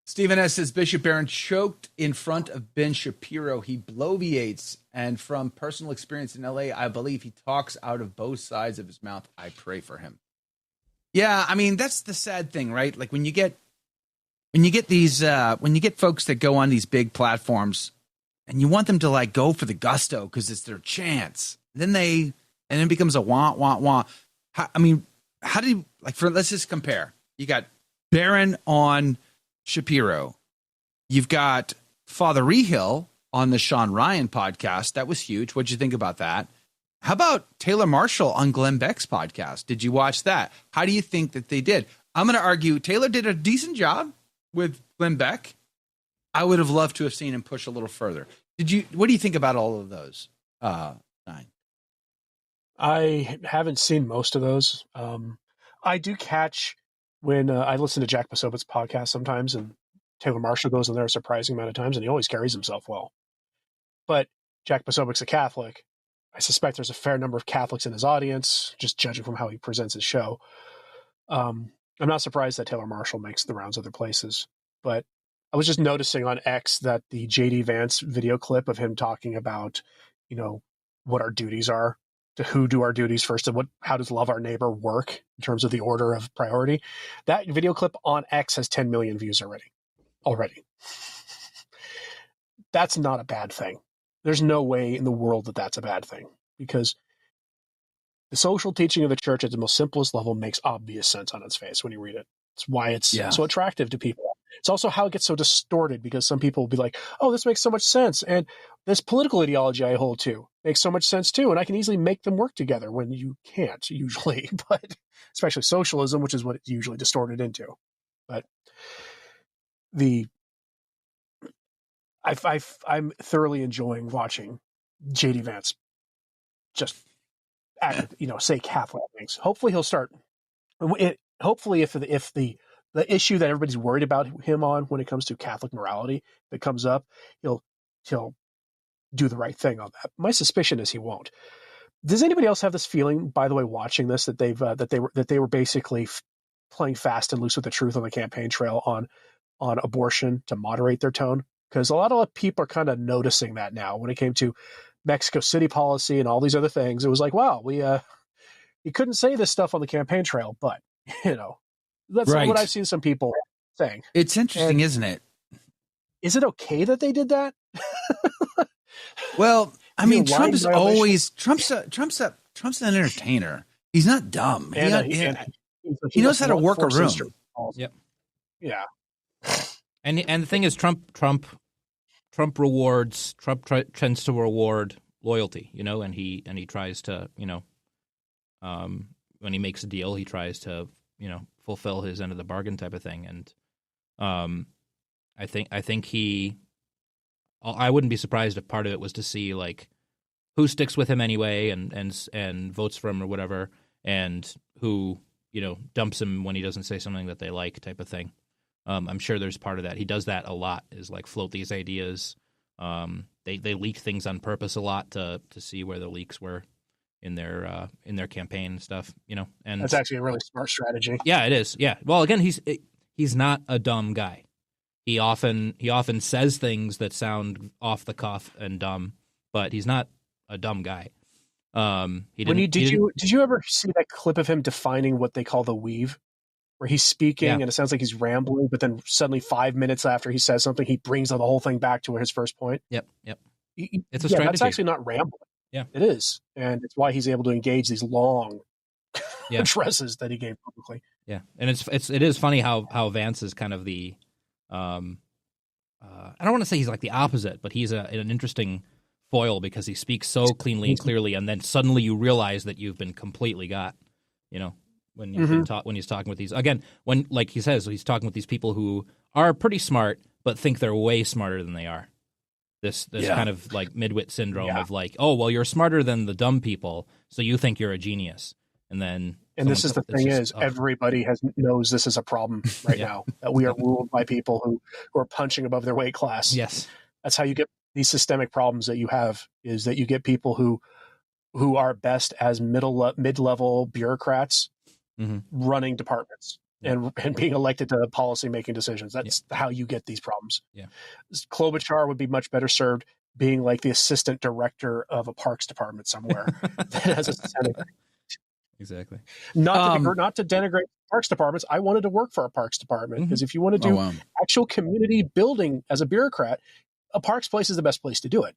Stephen S. says Bishop Barron choked in front of Ben Shapiro. He bloviates. And from personal experience in LA, I believe he talks out of both sides of his mouth. I pray for him. Yeah, I mean, that's the sad thing, right? Like when you get folks that go on these big platforms and you want them to like go for the gusto because it's their chance. Then it becomes a wah, wah, wah. how do you, let's just compare. You got Barron on Shapiro. You've got Father Rehill on the Sean Ryan podcast. That was huge. What'd you think about that? How about Taylor Marshall on Glenn Beck's podcast? Did you watch that? How do you think that they did? I'm going to argue Taylor did a decent job with Glenn Beck. I would have loved to have seen him push a little further. What do you think about all of those? Stein? I haven't seen most of those. I do catch when I listen to Jack Posobiec's podcast sometimes, and Taylor Marshall goes in there a surprising amount of times, and he always carries himself well. But Jack Posobiec's a Catholic. I suspect there's a fair number of Catholics in his audience, just judging from how he presents his show. I'm not surprised that Taylor Marshall makes the rounds other places, but I was just noticing on X that the J.D. Vance video clip of him talking about, what our duties are, to who do our duties first, and how does love our neighbor work in terms of the order of priority. That video clip on X has 10 million views already. That's not a bad thing. There's no way in the world that that's a bad thing, because the social teaching of the church at the most simplest level makes obvious sense on its face when you read it. It's why it's so attractive to people. It's also how it gets so distorted, because some people will be like, oh, this makes so much sense. And this political ideology I hold to makes so much sense too. And I can easily make them work together when you can't usually, but especially socialism, which is what it's usually distorted into. But I'm thoroughly enjoying watching J.D. Vance just say Catholic things. Hopefully he'll start. Hopefully if the issue that everybody's worried about him on when it comes to Catholic morality that comes up, he'll do the right thing on that. My suspicion is he won't. Does anybody else have this feeling, by the way, watching this, that they were basically playing fast and loose with the truth on the campaign trail on abortion to moderate their tone? Because a lot of people are kind of noticing that now when it came to Mexico City policy and all these other things. It was like, wow, you couldn't say this stuff on the campaign trail, but that's what I've seen some people saying. It's interesting, isn't it? Is it okay that they did that? Well, I mean, Trump's an entertainer. He's not dumb. He knows how to work a room. Yep. Yeah. And the thing is, Trump tends to reward loyalty, and he tries to, when he makes a deal, he tries to, fulfill his end of the bargain type of thing. And I think I wouldn't be surprised if part of it was to see like who sticks with him anyway and votes for him or whatever, and who, dumps him when he doesn't say something that they like type of thing. I'm sure there's part of that. He does that a lot, is like float these ideas. They leak things on purpose a lot to see where the leaks were in their campaign and stuff, and that's actually a really smart strategy. Yeah, it is. Yeah. Well, again, he's not a dumb guy. He often says things that sound off the cuff and dumb, but he's not a dumb guy. Did you ever see that clip of him defining what they call the weave? Where he's speaking and it sounds like he's rambling, but then suddenly 5 minutes after he says something, he brings the whole thing back to his first point. Yep. It's a strategy. That's actually not rambling. Yeah, it is, and it's why he's able to engage these long addresses that he gave publicly. Yeah, and it is funny how Vance is kind of the, I don't want to say he's like the opposite, but he's an interesting foil because he speaks so cleanly and clearly, and then suddenly you realize that you've been completely got, when when he's talking with these, again, when, like he says, he's talking with these people who are pretty smart but think they're way smarter than they are. This kind of like midwit syndrome of like, oh, well, you're smarter than the dumb people, so you think you're a genius, and this is the thing is everybody knows this is a problem right now, that we are ruled by people who are punching above their weight class. Yes, that's how you get these systemic problems that you have, is that you get people who are best as mid-level bureaucrats running departments and being elected to policy-making decisions. That's how you get these problems. Yeah, Klobuchar would be much better served being like the assistant director of a parks department somewhere than as a senator. Exactly. Not to denigrate parks departments. I wanted to work for a parks department because if you want to do actual community building as a bureaucrat, a parks place is the best place to do it.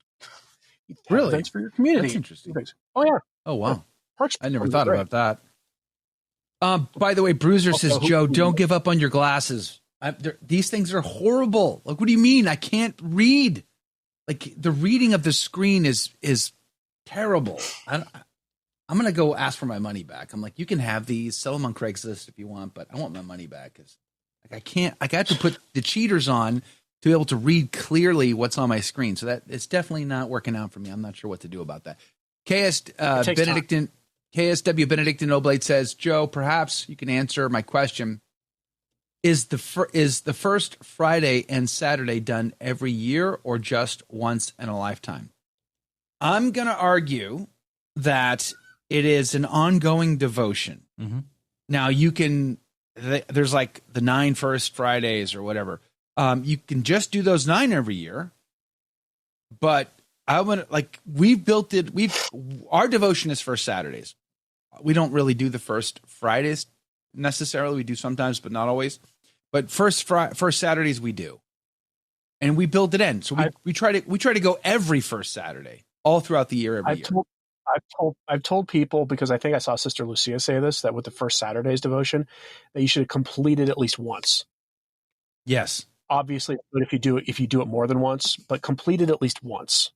Really? Events for your community. That's interesting. Oh, yeah. Oh, wow. Parks. I never thought about that. By the way, Bruiser says, Joe, don't give up on your glasses. These things are horrible. Like, what do you mean? I can't read. Like, the reading of the screen is terrible. I'm going to go ask for my money back. I'm like, you can have these, sell them on Craigslist if you want, but I want my money back. Because like, I have to put the cheaters on to be able to read clearly what's on my screen. So that it's definitely not working out for me. I'm not sure what to do about that. KSW Benedictine Oblate says, Joe, perhaps you can answer my question. Is the first Friday and Saturday done every year or just once in a lifetime? I'm going to argue that it is an ongoing devotion. Mm-hmm. Now, you can, there's like the 9 first Fridays or whatever. You can just do those 9 every year. But I want to, like, we've built it. Our devotion is first Saturdays. We don't really do the first Fridays necessarily. We do sometimes, but not always. But first Saturdays we do, and we build it in. So we try to go every first Saturday all throughout the year. I've told people, because I think I saw Sister Lucia say this, that with the first Saturday's devotion, that you should have completed at least once. Yes, obviously, but if you do it more than once, but complete it at least once,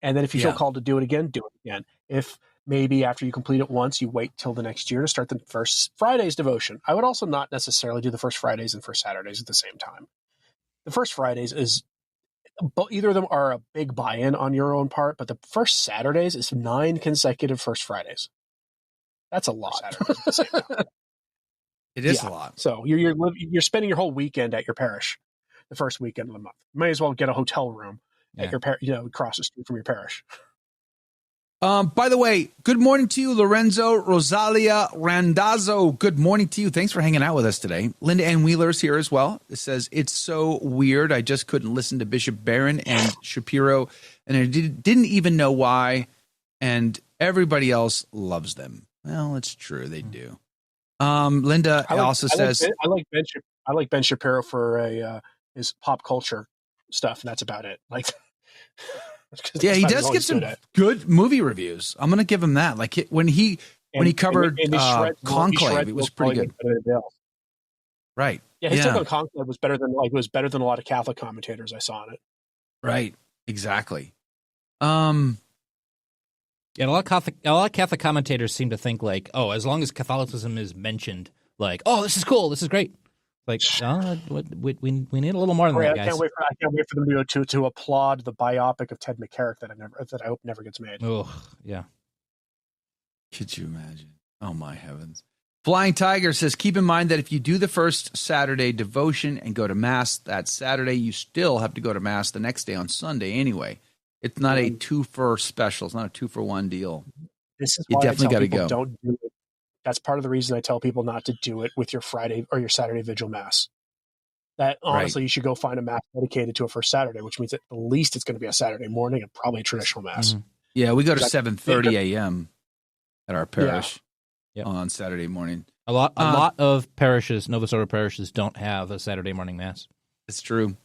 and then if you feel called to do it again, do it again. If maybe after you complete it once, you wait till the next year to start the first Friday's devotion. I would also not necessarily do the first Fridays and first Saturdays at the same time. The first Fridays is, either of them are a big buy-in on your own part, but the first Saturdays is 9 consecutive first Fridays. That's a lot. It is a lot. So you're spending your whole weekend at your parish, the first weekend of the month. You might as well get a hotel room at your across the street from your parish. By the way, good morning to you, Lorenzo Rosalia Randazzo. Good morning to you. Thanks for hanging out with us today. Linda Ann Wheeler's here as well. It says, it's so weird. I just couldn't listen to Bishop Barron and Shapiro, and I didn't even know why, and everybody else loves them. Well, it's true. They do. Linda also says, I like Ben Shapiro for his pop culture stuff, and that's about it. Like, yeah, he does get some good movie reviews. I'm going to give him that. Like when he covered Conclave, it was pretty good. Right. Yeah, his take on Conclave was better than a lot of Catholic commentators I saw on it. Right. Exactly. Yeah, a lot of Catholic commentators seem to think like, oh, as long as Catholicism is mentioned, like, oh, this is cool, this is great. Like, we need a little more than that, guys. I can't wait for them to applaud the biopic of Ted McCarrick that I hope never gets made. Oh, yeah. Could you imagine? Oh my heavens! Flying Tiger says, keep in mind that if you do the first Saturday devotion and go to Mass that Saturday, you still have to go to Mass the next day on Sunday anyway. It's not a 2-for special. It's not a 2-for-1 deal. This is you why definitely got to go. Don't do it. That's part of the reason I tell people not to do it with your Friday or your Saturday vigil Mass. That honestly, you should go find a Mass dedicated to a first Saturday, which means at least it's going to be a Saturday morning and probably a traditional Mass. Mm-hmm. Yeah, we go to 7:30 a.m. at our parish on Saturday morning. A lot of parishes, Novus Ordo parishes, don't have a Saturday morning Mass. It's true.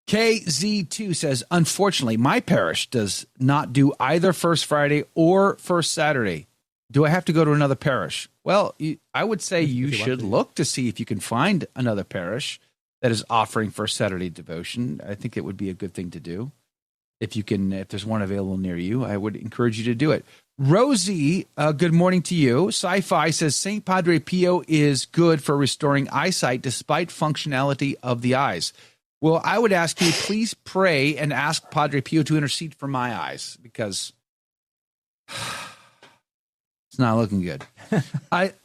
KZ2 says, unfortunately, my parish does not do either First Friday or First Saturday. Do I have to go to another parish? Well, I would say you should look to see if you can find another parish that is offering First Saturday devotion. I think it would be a good thing to do. If there's one available near you, I would encourage you to do it. Rosie, good morning to you. Sci-Fi says St. Padre Pio is good for restoring eyesight despite functionality of the eyes. Well, I would ask you, please pray and ask Padre Pio to intercede for my eyes, because it's not looking good.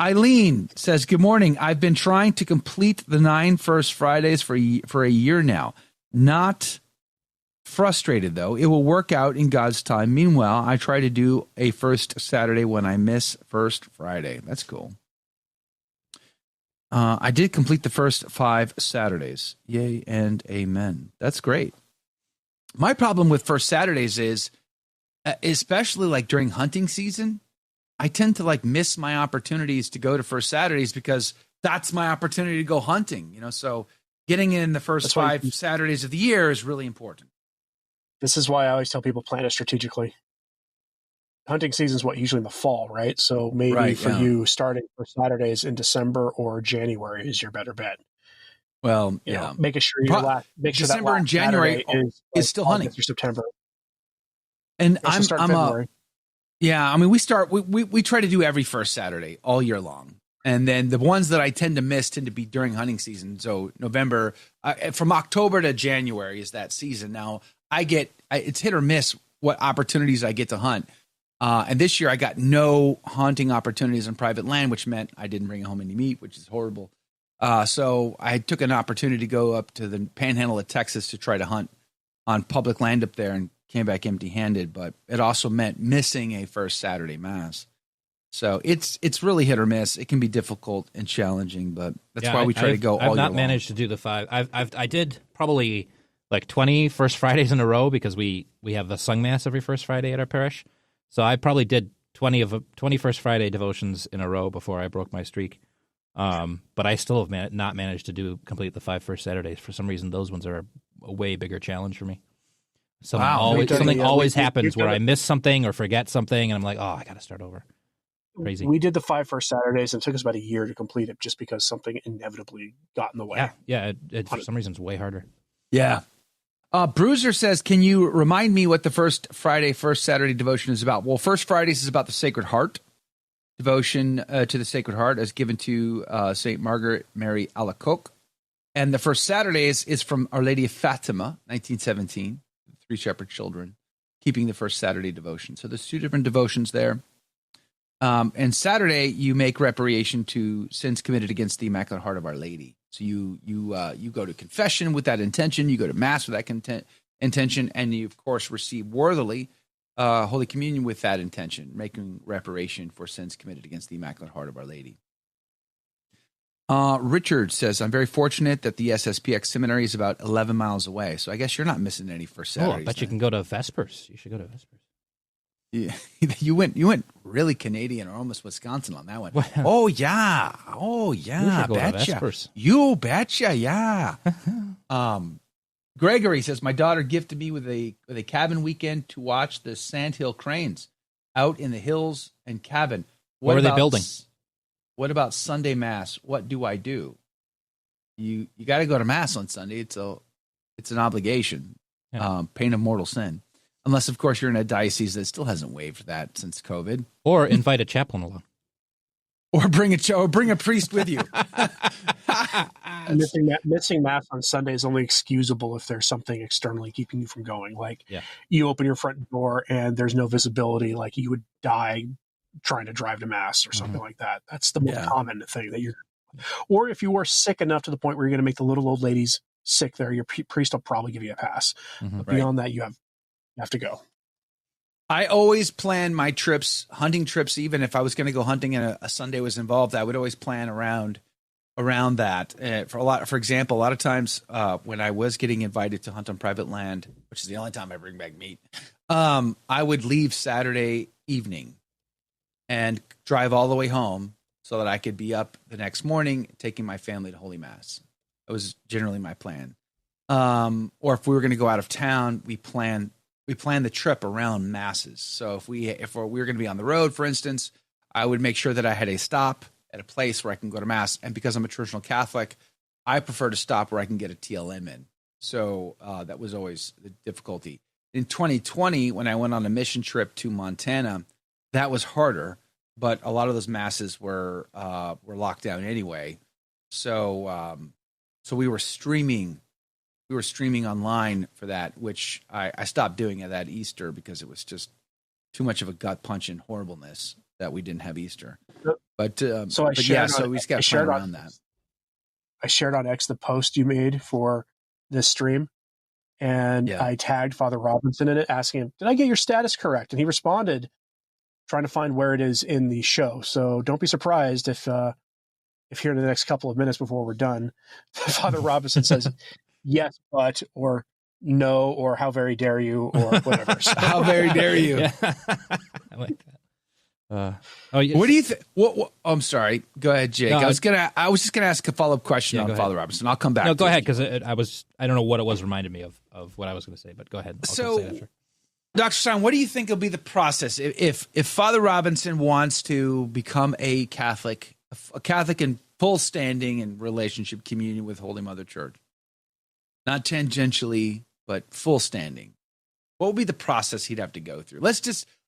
Eileen says, good morning. I've been trying to complete the 9 First Fridays for a year now. Not frustrated, though. It will work out in God's time. Meanwhile, I try to do a first Saturday when I miss First Friday. That's cool. I did complete the first 5 Saturdays. Yay and amen. That's great. My problem with First Saturdays is, especially like during hunting season, I tend to miss my opportunities to go to First Saturdays because that's my opportunity to go hunting. So getting in the first 5 Saturdays of the year is really important. This is why I always tell people plan it strategically. hunting season is usually in the fall, right? So maybe you starting for Saturdays in December or January is your better bet. Well, making sure December and January is still hunting through September. And I'm February. We try to do every first Saturday all year long. And then the ones that I tend to miss tend to be during hunting season. So November, from October to January is that season. Now it's hit or miss what opportunities I get to hunt. And this year I got no hunting opportunities on private land, which meant I didn't bring home any meat, which is horrible. So I took an opportunity to go up to the panhandle of Texas to try to hunt on public land up there and came back empty-handed. But it also meant missing a first Saturday Mass. So it's really hit or miss. It can be difficult and challenging, but that's why we try to go all year long. I've not managed to do the 5. I did probably like 20 First Fridays in a row because we have the sung Mass every First Friday at our parish. So I probably did 20 First Friday devotions in a row before I broke my streak. But I still have not managed to complete the 5 First Saturdays. For some reason, those ones are a way bigger challenge for me. Something always happens where I miss something or forget something, and I'm like, oh, I got to start over. Crazy. We did the 5 First Saturdays, and it took us about a year to complete it just because something inevitably got in the way. Yeah. It for some reason, it's way harder. Yeah. Bruiser says, can you remind me what the First Friday, First Saturday devotion is about? Well, First Fridays is about the Sacred Heart. Devotion to the Sacred Heart as given to St. Margaret Mary Alacoque. And the First Saturdays is from Our Lady of Fatima, 1917, 3 shepherd children, keeping the First Saturday devotion. So there's 2 different devotions there. And Saturday, you make reparation to sins committed against the Immaculate Heart of Our Lady. So you go to confession with that intention, you go to Mass with that intention, and you, of course, receive worthily Holy Communion with that intention, making reparation for sins committed against the Immaculate Heart of Our Lady. Richard says, I'm very fortunate that the SSPX seminary is about 11 miles away. So I guess you're not missing any First Saturdays. I bet you can go to Vespers. You should go to Vespers. Yeah, you went really Canadian or almost Wisconsin on that one. Oh yeah, betcha. You betcha, yeah. Gregory says my daughter gifted me with a cabin weekend to watch the Sandhill cranes out in the hills and cabin. What are they building? What about Sunday Mass? What do I do? You got to go to Mass on Sunday. It's an obligation. Yeah. Pain of mortal sin. Unless, of course, you're in a diocese that still hasn't waived that since COVID. Or invite a chaplain along. Or bring a priest with you. Missing Mass on Sunday is only excusable if there's something externally keeping you from going. Like you open your front door and there's no visibility, like you would die trying to drive to Mass or something like that. That's the most common thing that or if you are sick enough to the point where you're going to make the little old ladies sick there, your priest will probably give you a pass. But beyond that, you have to go. I always plan my trips, hunting trips. Even if I was going to go hunting and a Sunday was involved, I would always plan around that. For example, a lot of times when I was getting invited to hunt on private land, which is the only time I bring back meat, I would leave Saturday evening and drive all the way home so that I could be up the next morning taking my family to Holy Mass. That was generally my plan. Or if we were going to go out of town, we plan the trip around Masses. So if we were going to be on the road, for instance, I would make sure that I had a stop at a place where I can go to Mass. And because I'm a traditional Catholic, I prefer to stop where I can get a TLM in. So that was always the difficulty. In 2020, when I went on a mission trip to Montana, that was harder, but a lot of those Masses were locked down anyway. So we were streaming. We were streaming online for that, which I stopped doing at that Easter because it was just too much of a gut punch and horribleness that we didn't have Easter. We just got to plan around that. I shared on X the post you made for this stream, and I tagged Father Robinson in it, asking him, "Did I get your status correct?" And he responded, trying to find where it is in the show. So don't be surprised if here in the next couple of minutes before we're done, Father Robinson says, yes, but, or no, or how very dare you, or whatever. So, how very dare you. Yeah. I like that. What do you think? I'm sorry. Go ahead, Jake. No, I was just gonna ask a follow-up question on Father Robinson. I'll come back. No, go ahead, because I don't know what it was reminded me of what I was going to say, but go ahead. I'll say it after. Dr. Stein, what do you think will be the process if Father Robinson wants to become a Catholic in full standing and relationship communion with Holy Mother Church? Not tangentially, but full standing. What would be the process he'd have to go through?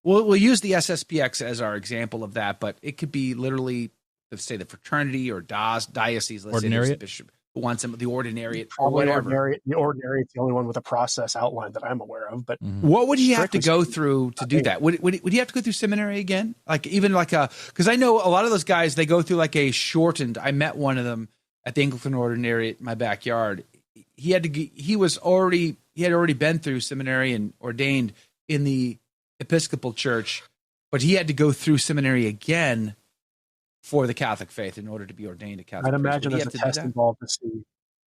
We'll use the SSPX as our example of that, but it could be literally, let's say, the fraternity or diocese. Let's say there's a bishop who wants him, the ordinariate or whatever. The ordinariate's the only one with a process outlined that I'm aware of. But what would he have to go through to do that? Would he have to go through seminary again? Because I know a lot of those guys, they go through like a shortened. I met one of them at the Anglican ordinariate in my backyard. He had already been through seminary and ordained in the Episcopal Church, but he had to go through seminary again for the Catholic faith in order to be ordained a Catholic. I'd imagine there's a test involved to see.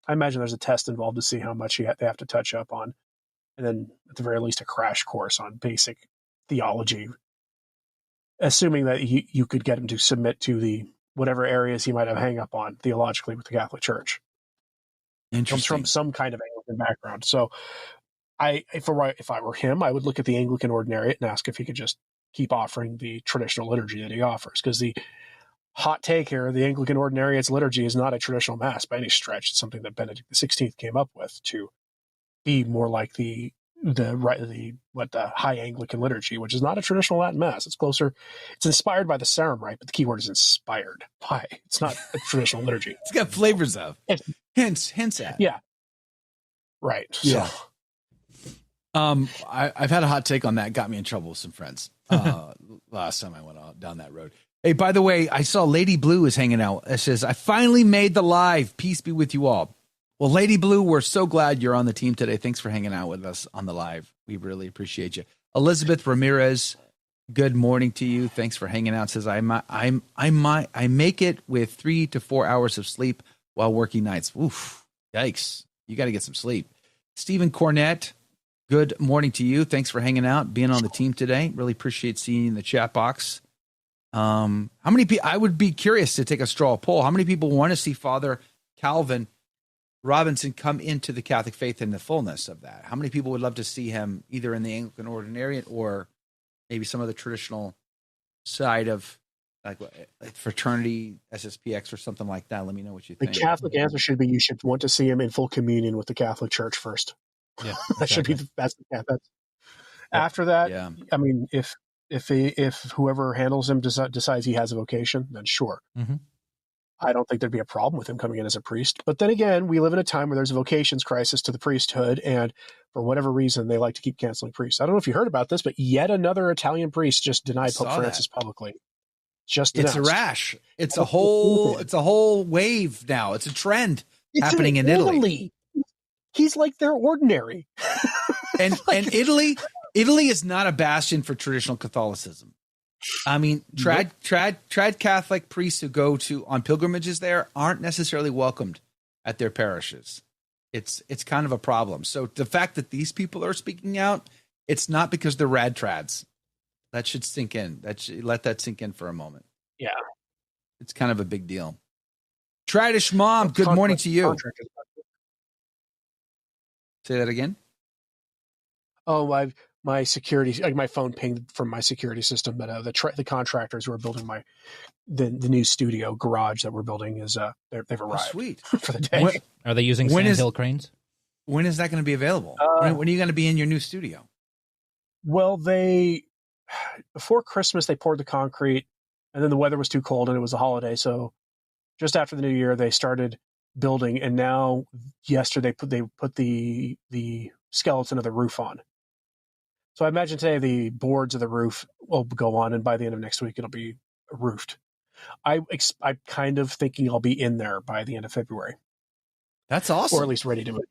I imagine there's a test involved to see how much they have to touch up on, and then at the very least a crash course on basic theology. Assuming that you could get him to submit to the whatever areas he might have hang up on theologically with the Catholic Church. Comes from some kind of Anglican background. So, if I were him, I would look at the Anglican ordinariate and ask if he could just keep offering the traditional liturgy that he offers, because the hot take here, the Anglican ordinariate's liturgy is not a traditional mass by any stretch. It's something that Benedict XVI came up with to be more like the high Anglican liturgy, which is not a traditional Latin mass. It's closer. It's inspired by the Sarum Rite, but the key word is inspired by. It's not a traditional liturgy. It's got flavors of. Hints at. Yeah. Right. Yeah. So. I've had a hot take on that. Got me in trouble with some friends last time I went down that road. Hey, by the way, I saw Lady Blue is hanging out. It says, I finally made the live. Peace be with you all. Well, Lady Blue, we're so glad you're on the team today. Thanks for hanging out with us on the live. We really appreciate you. Elizabeth Ramirez, good morning to you. Thanks for hanging out. Says, I make it with 3 to 4 hours of sleep while working nights. Oof, yikes. You got to get some sleep. Stephen Cornett, good morning to you. Thanks for hanging out, being on the team today. Really appreciate seeing you in the chat box. How many people? I would be curious to take a straw poll. How many people want to see Father Calvin Robinson come into the Catholic faith in the fullness of that? How many people would love to see him either in the Anglican ordinariate or maybe some of the traditional side of like fraternity, SSPX, or something like that? Let me know what you think. The Catholic answer should be you should want to see him in full communion with the Catholic Church first. Yeah, that should be that's after that. Yeah. I mean, if whoever handles him decides he has a vocation, then sure. Mm-hmm. I don't think there'd be a problem with him coming in as a priest. But then again, we live in a time where there's a vocations crisis to the priesthood, and for whatever reason, they like to keep canceling priests. I don't know if you heard about this, but yet another Italian priest just denied Pope Francis publicly. Just it's announced. a rash. It's a whole wave now. It's a trend happening in Italy. He's like their ordinary. And Italy is not a bastion for traditional Catholicism. I mean, trad Catholic priests who go on pilgrimages there aren't necessarily welcomed at their parishes. It's kind of a problem. So the fact that these people are speaking out, it's not because they're rad trads. That should sink in. Let that sink in for a moment. Yeah. It's kind of a big deal. Tradish Mom, good morning to you. Say that again. Oh, my security, like my phone pinged from my security system that the contractors who are building the new studio garage that we're building is they've arrived. Oh, sweet. For the day. Are they using sandhill cranes? When is that going to be available? When are you going to be in your new studio? Well, before Christmas they poured the concrete, and then the weather was too cold and it was a holiday, so just after the New Year they started building, and now yesterday they put the skeleton of the roof on. So I imagine today the boards of the roof will go on, and by the end of next week it'll be roofed. I'm kind of thinking I'll be in there by the end of February. That's awesome. Or at least ready to move.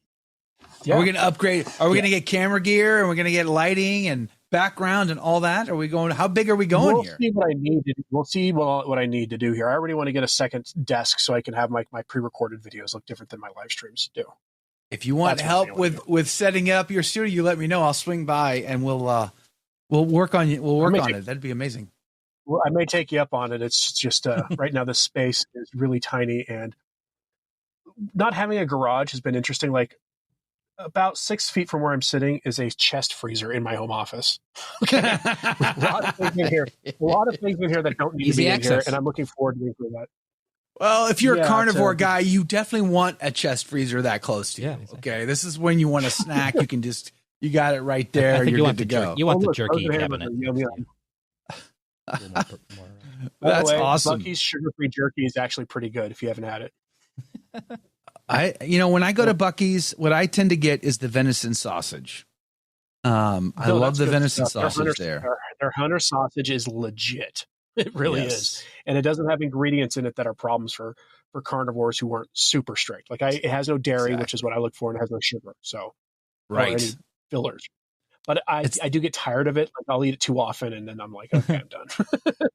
Yeah. Are we going to upgrade? Are we going to get camera gear, and we're going to get lighting and background and all that? Are we going? How big are we going here? We'll see what I need to do here. I already want to get a second desk so I can have my pre-recorded videos look different than my live streams do. If you want help with setting up your studio, you let me know. I'll swing by and we'll work on it. We'll work on it. That'd be amazing. Well, I may take you up on it. It's just right now the space is really tiny, and not having a garage has been interesting. Like about 6 feet from where I'm sitting is a chest freezer in my home office. Okay. a lot of things in here. A lot of things in here that don't need to be in here, and I'm looking forward to being through that. Well, if you're a carnivore guy, you definitely want a chest freezer that close to you. Exactly. Okay, this is when you want a snack. You can you got it right there. I think you're you want good the to go. You want the jerky cabinet. That's way, awesome. Bucky's sugar-free jerky is actually pretty good if you haven't had it. When I go to Bucky's, what I tend to get is the venison sausage. I love the venison sausage there. Their Hunter sausage is legit. It really is. And it doesn't have ingredients in it that are problems for carnivores who weren't super strict. Like it has no dairy, which is what I look for, and it has no sugar. So, right. Or any fillers. But I do get tired of it. Like I'll eat it too often, and then I'm like, okay, I'm done.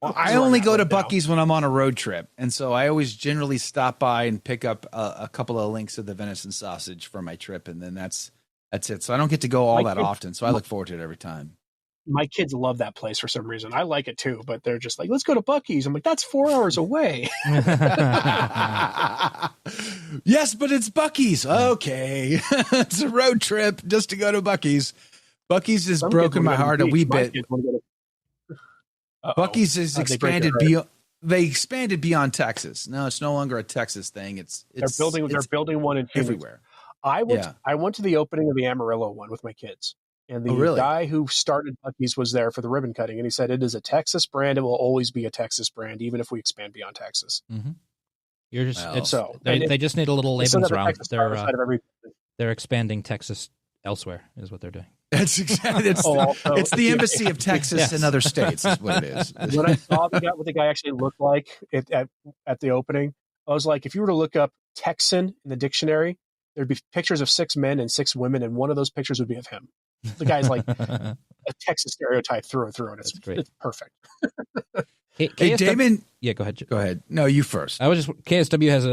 Well, I only go to Bucky's when I'm on a road trip, and so I always generally stop by and pick up a couple of links of the venison sausage for my trip, and then that's it. So I don't get to go all that often. So I look forward to it every time. My kids love that place for some reason. I like it too, but they're just like, let's go to Bucky's. I'm like, that's 4 hours away. Yes, but it's Bucky's. Okay. It's a road trip just to go to Bucky's. Bucky's has broken my heart a wee bit. Bucky's has expanded beyond. They expanded beyond Texas. No, it's no longer a Texas thing. They're building one in Phoenix. Everywhere. I went to the opening of the Amarillo one with my kids. And the guy who started Bucky's was there for the ribbon cutting, and he said it is a Texas brand. It will always be a Texas brand, even if we expand beyond Texas. Mm-hmm. You're just they just need a little labels around. They're expanding Texas elsewhere, is what they're doing. That's exactly. It's the embassy of Texas and other states, is what it is. When I saw what the guy actually looked like at the opening, I was like, if you were to look up Texan in the dictionary, there'd be pictures of 6 men and 6 women, and one of those pictures would be of him. The guy's like a Texas stereotype through and through, and it's perfect. Hey, Damon. Yeah, go ahead. Go ahead. No, you first. KSW has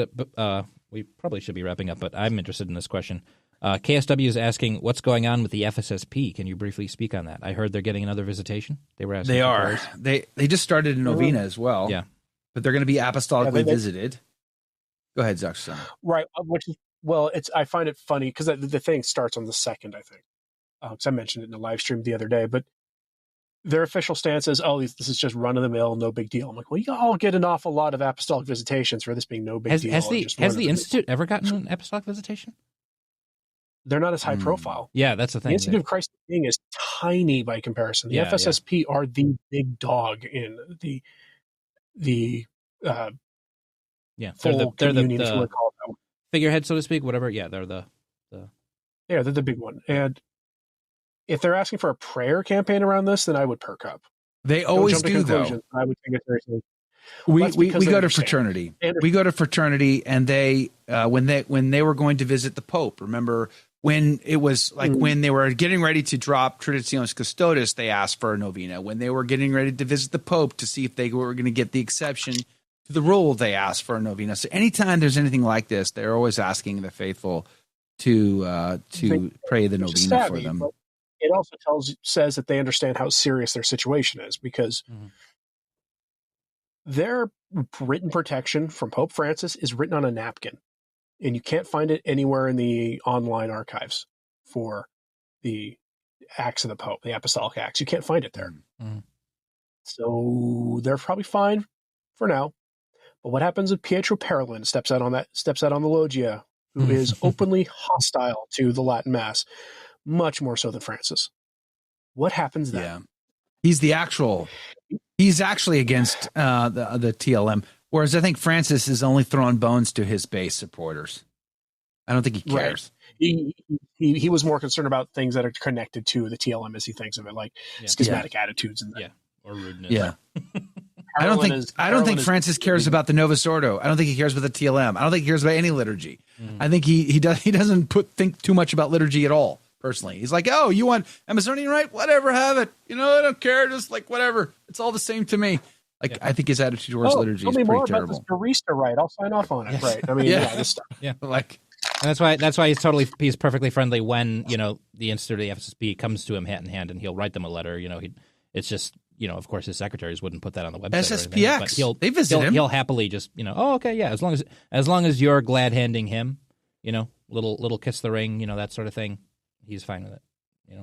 we probably should be wrapping up, but I'm interested in this question. KSW is asking, what's going on with the FSSP? Can you briefly speak on that? I heard they're getting another visitation. They were asking. They are. They just started a novena as well. Yeah, but they're going to be apostolically visited. Go ahead, Zach. Right. I find it funny because the thing starts on the 2nd, I think. Because I mentioned it in the live stream the other day, but their official stance is, this is just run of the mill, no big deal. I'm like, well, you all get an awful lot of apostolic visitations for this being no big deal. Has the Institute ever gotten an apostolic visitation? They're not as high profile. Yeah, that's the thing. The Institute of Christ the King is tiny by comparison. The FSSP are the big dog in the they're the figurehead, so to speak. Whatever. Yeah, they're they're the big one. And if they're asking for a prayer campaign around this, then I would perk up. They always do, though. I would take it seriously. We go to fraternity. We go to fraternity, and they when they were going to visit the Pope. Remember when it was like when they were getting ready to drop Traditionis Custodes, they asked for a novena. When they were getting ready to visit the Pope to see if they were going to get the exception to the rule, they asked for a novena. So anytime there's anything like this, they're always asking the faithful to pray the novena for them. It also says that they understand how serious their situation is, because their written protection from Pope Francis is written on a napkin, and you can't find it anywhere in the online archives for the Acts of the Pope, the Apostolic Acts. You can't find it there. So they're probably fine for now. But what happens if Pietro Parolin steps out on the loggia, who is openly hostile to the Latin Mass, much more so than Francis? What happens then? Yeah. He's actually against the TLM, whereas I think Francis is only throwing bones to his base supporters. I don't think he cares. Right. He was more concerned about things that are connected to the TLM, as he thinks of it, like schismatic attitudes and or rudeness. Yeah. I don't think Francis cares about the Novus Ordo. I don't think he cares about the TLM. I don't think he cares about any liturgy. I think he doesn't think too much about liturgy at all. Personally, he's like, oh, you want Amazonian rite? Whatever, have it. I don't care. Just like whatever. It's all the same to me. Like I think his attitude towards liturgy is pretty terrible. Tell me more about this barista rite. I'll sign off on it. Right? I mean, this stuff. Yeah. Like, and that's why he's perfectly friendly when the Institute of the FSSP comes to him hand in hand, and he'll write them a letter. It's just of course his secretaries wouldn't put that on the website. SSPX. But they visit him. He'll happily just as long as you're glad handing him, little kiss the ring, that sort of thing. He's fine with it.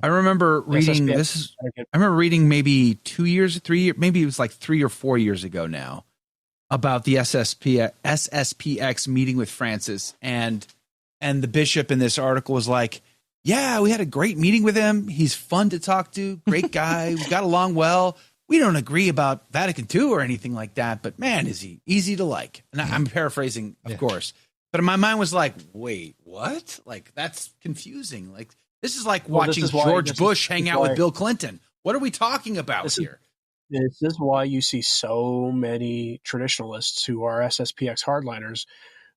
I remember reading I remember reading maybe 2 years, 3 years, maybe it was like 3 or 4 years ago now, about the SSPX meeting with Francis, and the bishop in this article was like, yeah, we had a great meeting with him. He's fun to talk to, great guy. We got along well. We don't agree about Vatican II or anything like that, but man, is he easy to like. And I'm paraphrasing, of course. But my mind was like, wait, what? Like, that's confusing. Like, this is like watching George Bush hang out with Bill Clinton. What are we talking about here? This is why you see so many traditionalists who are SSPX hardliners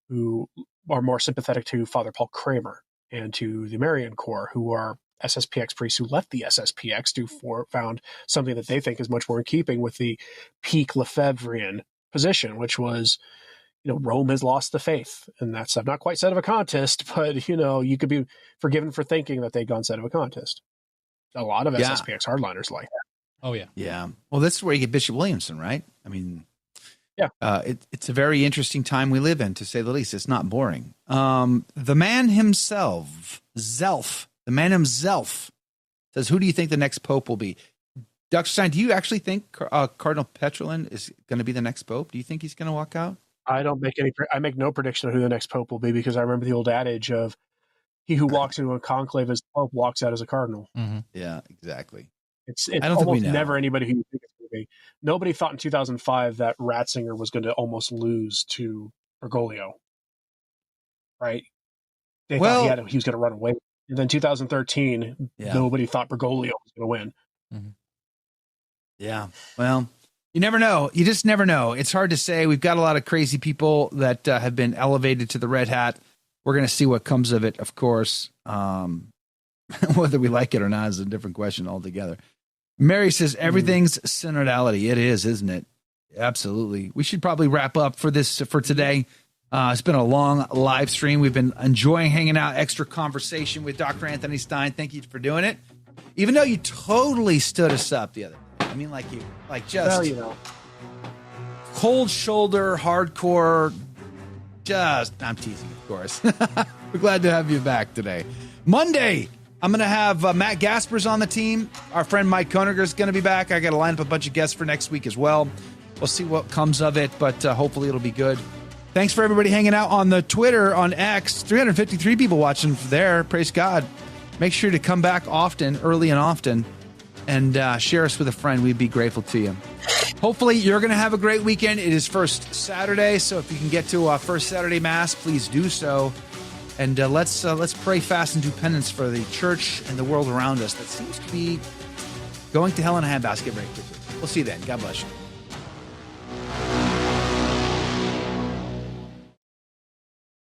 who are more sympathetic to Father Paul Kramer and to the Marian Corps, who are SSPX priests who left the SSPX found something that they think is much more in keeping with the peak Lefebvrean position, which was, Rome has lost the faith. And that's, I've not quite said of a contest, but, you could be forgiven for thinking that they'd gone said of a contest. A lot of SSPX hardliners like that. Oh, yeah. Yeah. Well, this is where you get Bishop Williamson, right? I mean, yeah. It's a very interesting time we live in, to say the least. It's not boring. The man himself, the man himself, says, who do you think the next pope will be? Dr. Stein, do you actually think Cardinal Petrolin is going to be the next pope? Do you think he's going to walk out? I make no prediction of who the next pope will be, because I remember the old adage of he who walks into a conclave as pope walks out as a cardinal. Mm-hmm. Yeah, exactly. It's almost never anybody who you think it's going to be. Nobody thought in 2005 that Ratzinger was going to almost lose to Bergoglio, right? They thought he was going to run away. And then 2013, nobody thought Bergoglio was going to win. Mm-hmm. Yeah, well, you never know. You just never know. It's hard to say. We've got a lot of crazy people that have been elevated to the red hat. We're going to see what comes of it, of course. Whether we like it or not is a different question altogether. Mary says, everything's synodality. It is, isn't it? Absolutely. We should probably wrap up for today. It's been a long live stream. We've been enjoying hanging out, extra conversation with Dr. Anthony Stein. Thank you for doing it. Even though you totally stood us up the other day. I mean, cold shoulder, hardcore. I'm teasing, of course. We're glad to have you back today. Monday, I'm going to have Matt Gaspers on the team. Our friend Mike Koeniger is going to be back. I got to line up a bunch of guests for next week as well. We'll see what comes of it, but hopefully it'll be good. Thanks for everybody hanging out on the Twitter, on X. 353 people watching there. Praise God. Make sure to come back often, early and often, and share us with a friend. We'd be grateful to you. Hopefully you're going to have a great weekend. It is First Saturday, so if you can get to First Saturday Mass, please do so. And let's pray, fast, and do penance for the church and the world around us that seems to be going to hell in a handbasket very quickly. We'll see you then. God bless you.